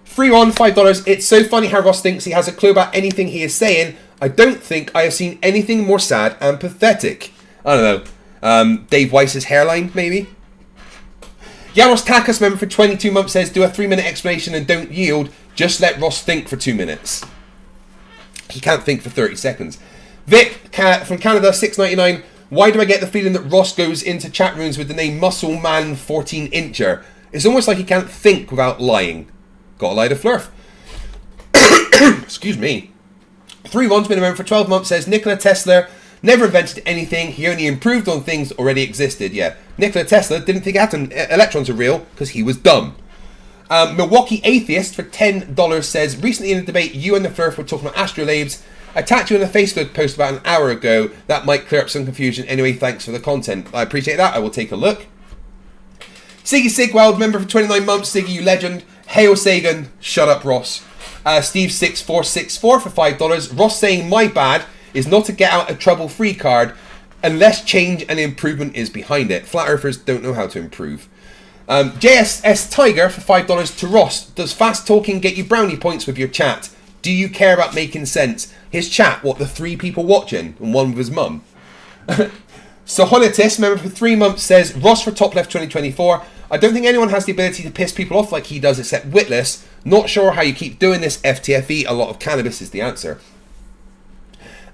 Free on $5. It's so funny how Ross thinks he has a clue about anything he is saying. I don't think I have seen anything more sad and pathetic. I don't know. Dave Weiss's hairline, maybe? Janos Takas, member for 22 months, says, do a 3-minute explanation and don't yield. Just let Ross think for 2 minutes. He can't think for 30 seconds. Vic from Canada, $6.99. Why do I get the feeling that Ross goes into chat rooms with the name Muscle Man 14 Incher? It's almost like he can't think without lying. Gotta lie to Flerf. Excuse me. 3 Ron's been around for 12 months, says Nikola Tesla never invented anything. He only improved on things already existed. Yeah, Nikola Tesla didn't think electrons are real because he was dumb. Milwaukee Atheist for $10 says, recently in a debate, you and the Flerf were talking about astrolabes. I tagged you in a Facebook post about an hour ago. That might clear up some confusion. Anyway, thanks for the content. I appreciate that. I will take a look. Siggy Sigweld, member for 29 months. Siggy, you legend. Hail Sagan. Shut up, Ross. Steve6464 for $5. Ross saying my bad is not a get out of trouble free card unless change and improvement is behind it. Flat Earthers don't know how to improve. JSS Tiger for $5 to Ross. Does fast talking get you brownie points with your chat? Do you care about making sense? His chat, what, the 3 people watching and one with his mum? Sohonitis, member for 3 months, says Ross for Top Left 2024. I don't think anyone has the ability to piss people off like he does except Witless. Not sure how you keep doing this, FTFE. A lot of cannabis is the answer.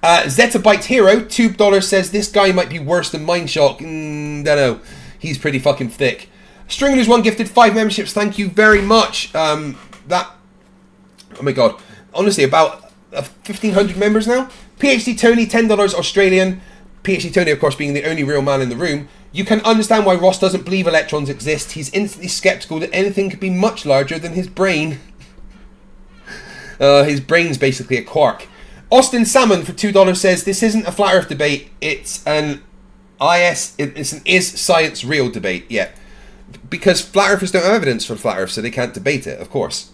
Zettabyte Hero, $2, says this guy might be worse than Mindshock. Don't know. He's pretty fucking thick. Stringer's one gifted 5 memberships. Thank you very much. Oh my god. Honestly, about 1,500 members now. PhD Tony, $10 Australian. PhD Tony, of course, being the only real man in the room. You can understand why Ross doesn't believe electrons exist. He's instantly skeptical that anything could be much larger than his brain. His brain's basically a quark. Austin Salmon for $2 says, this isn't a flat earth debate. It's an is science real debate. Yeah. Because flat earthers don't have evidence for flat earth, so they can't debate it, of course.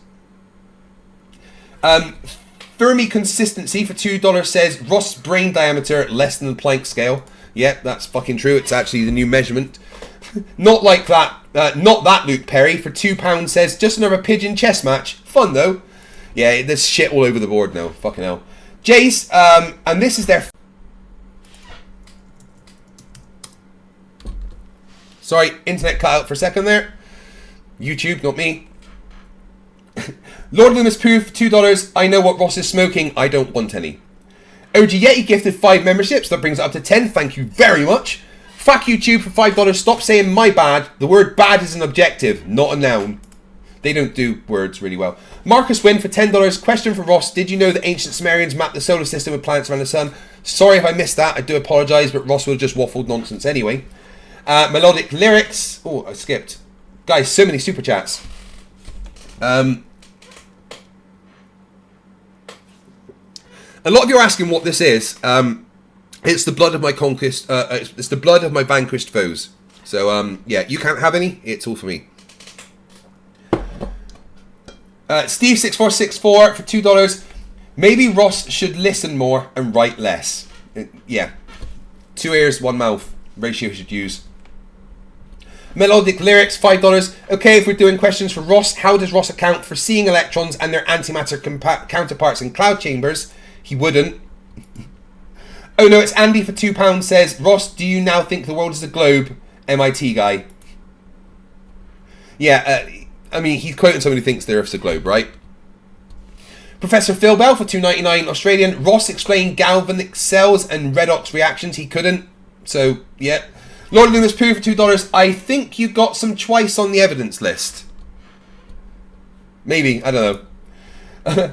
Fermi Consistency for $2 says Ross brain diameter less than the Planck scale. Yep, that's fucking true. It's actually the new measurement. Not like that. Not that Luke Perry for £2 says just another pigeon chess match. Fun though. Yeah, there's shit all over the board now. Fucking hell. Jace, and this is their. Sorry, internet cut out for a second there. YouTube, not me. Lord Loomis Pooh for $2. I know what Ross is smoking. I don't want any. OG Yeti gifted 5 memberships. That brings it up to 10. Thank you very much. Fuck YouTube for $5. Stop saying my bad. The word bad is an objective, not a noun. They don't do words really well. Marcus Wynn for $10. Question for Ross. Did you know that ancient Sumerians mapped the solar system with planets around the sun? Sorry if I missed that. I do apologise, but Ross will just waffled nonsense anyway. Melodic Lyrics. Oh, I skipped. Guys, so many super chats. A lot of you are asking what this is. It's the blood of my conquest. It's the blood of my vanquished foes. So, yeah, you can't have any. It's all for me. Steve6464 for $2. Maybe Ross should listen more and write less. Yeah. 2 ears, 1 mouth. Ratio should use. Melodic Lyrics, $5. Okay, if we're doing questions for Ross, how does Ross account for seeing electrons and their antimatter counterparts in cloud chambers? He wouldn't. Oh no, it's Andy for £2 says, Ross, do you now think the world is a globe? MIT guy. Yeah, I mean, he's quoting someone who thinks the Earth's a globe, right? Professor Phil Bell for $2.99 Australian. Ross explained galvanic cells and redox reactions. He couldn't. So, yeah. Lord Loomis Pooh for $2. I think you got some twice on the evidence list. Maybe, I don't know.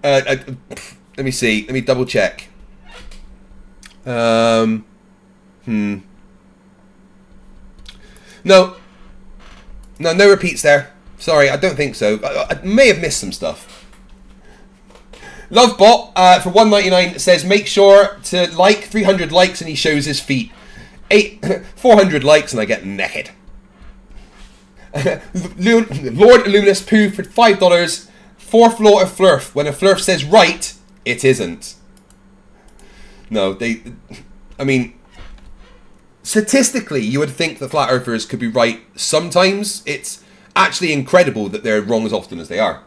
Let me see. Let me double check. No. No repeats there. Sorry, I don't think so. I may have missed some stuff. Lovebot for $1.99 says make sure to like 300 likes and he shows his feet. 400 likes and I get naked. Lord Luminous Poo for $5. Fourth law of Flerf. When a Flerf says right, it isn't. No, I mean, statistically, you would think the flat earthers could be right sometimes. It's actually incredible that they're wrong as often as they are.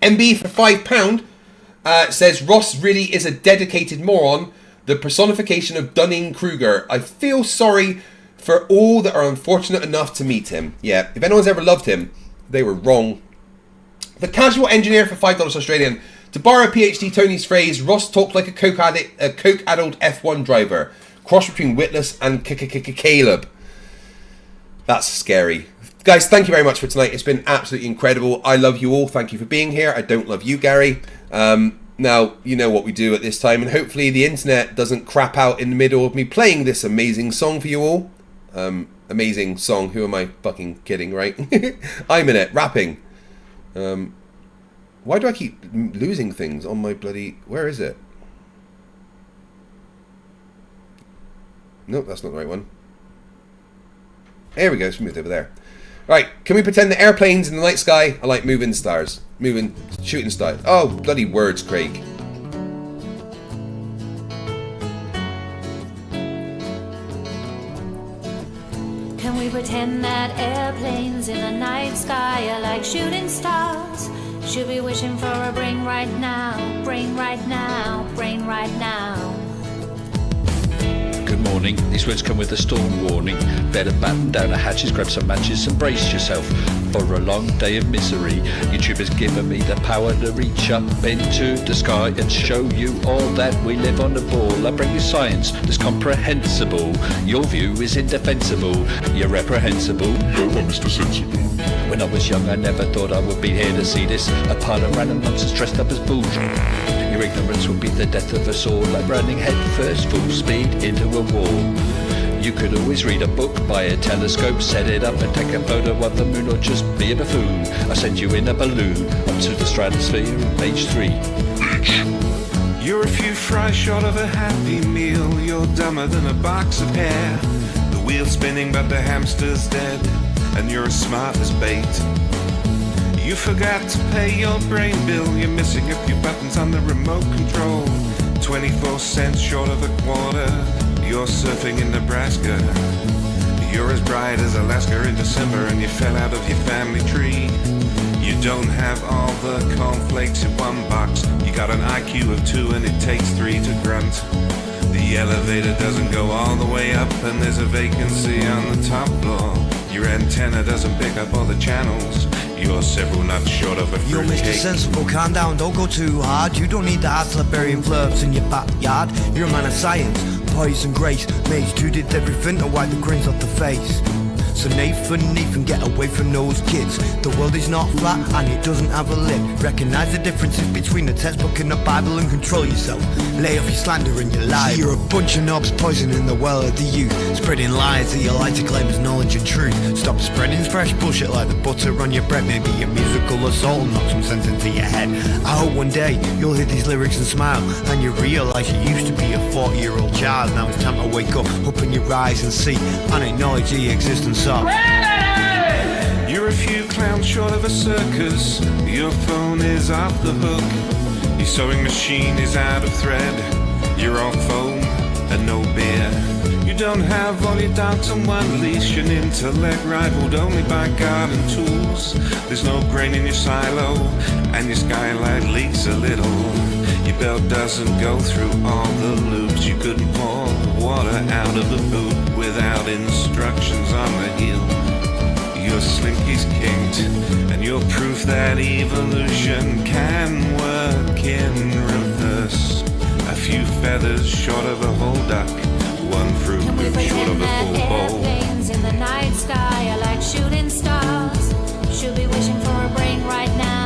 MB for £5 says Ross really is a dedicated moron, the personification of Dunning-Kruger. I feel sorry for all that are unfortunate enough to meet him. Yeah, if anyone's ever loved him, they were wrong. The Casual Engineer for $5 Australian. To borrow PhD Tony's phrase, Ross talked like a coke-addled F1 driver. Cross between Witless and Caleb. That's scary. Guys, thank you very much for tonight. It's been absolutely incredible. I love you all. Thank you for being here. I don't love you, Gary. Now, you know what we do at this time, and hopefully the internet doesn't crap out in the middle of me playing this amazing song for you all. Amazing song. Who am I fucking kidding, right? I'm in it, rapping. Why do I keep losing things on my bloody... Where is it? Nope, that's not the right one. There we go, it's moved over there. Right, can we pretend that airplanes in the night sky are like moving stars? Moving, shooting stars. Oh, bloody words, Craig. Can we pretend that airplanes in the night sky are like shooting stars? Should be wishing for a brain right now, brain right now, brain right now. Good morning, these words come with a storm warning. Better batten down the hatches, grab some matches and brace yourself for a long day of misery. YouTube has given me the power to reach up into the sky and show you all that we live on the ball. I bring you science that's comprehensible. Your view is indefensible, you're reprehensible. Go on, Mr. Sensible. When I was young, I never thought I would be here to see this. A pile of random nonsense dressed up as bulls. Your ignorance will be the death of us all, like running head first, full speed into a wall. You could always read a book, buy a telescope, set it up and take a photo of the moon, or just be a buffoon. I send you in a balloon up to the stratosphere on page 3. You're a few fries short of a happy meal. You're dumber than a box of hair. The wheel's spinning but the hamster's dead, and you're as smart as bait. You forgot to pay your brain bill. You're missing a few buttons on the remote control. 24 cents short of a quarter. You're surfing in Nebraska. You're as bright as Alaska in December, and you fell out of your family tree. You don't have all the cornflakes in one box. You got an IQ of 2 and it takes 3 to grunt. The elevator doesn't go all the way up, and there's a vacancy on the top floor. Your antenna doesn't pick up all the channels. You're several nuts short of a You're Mr. fruitcake. Sensible, calm down, don't go too hard. You don't need the hard Siberian Flerfs in your backyard. You're a man of science, poise and grace. Mage 2 did everything to wipe the grins off the face. So Nathan, get away from those kids. The world is not flat and it doesn't have a lid. Recognize the differences between the textbook and the Bible and control yourself. Lay off your slander and your lies. You're a bunch of knobs poisoning the well of the youth, spreading lies that you like to claim as knowledge and truth. Stop spreading fresh bullshit like the butter on your bread. Maybe your musical assault will knock some sense into your head. I hope one day you'll hear these lyrics and smile, and you realise you used to be a 40-year-old child. Now it's time to wake up, open your eyes and see, and acknowledge the existence of. You're a few clowns short of a circus. Your phone is off the hook. Your sewing machine is out of thread. You're all foam and no beer. You don't have all your dogs on one leash. An intellect rivaled only by garden tools. There's no grain in your silo, and your skylight leaks a little. Your belt doesn't go through all the loops. You couldn't pour water out of a boot without instructions on the heel. Your slinky's kinked, and you're proof that evolution can work in reverse. A few feathers short of a whole duck, one fruit Can we loop short of pretend a that full bowl. airplanes in the night sky are like shooting stars? Should be wishing for a brain right now.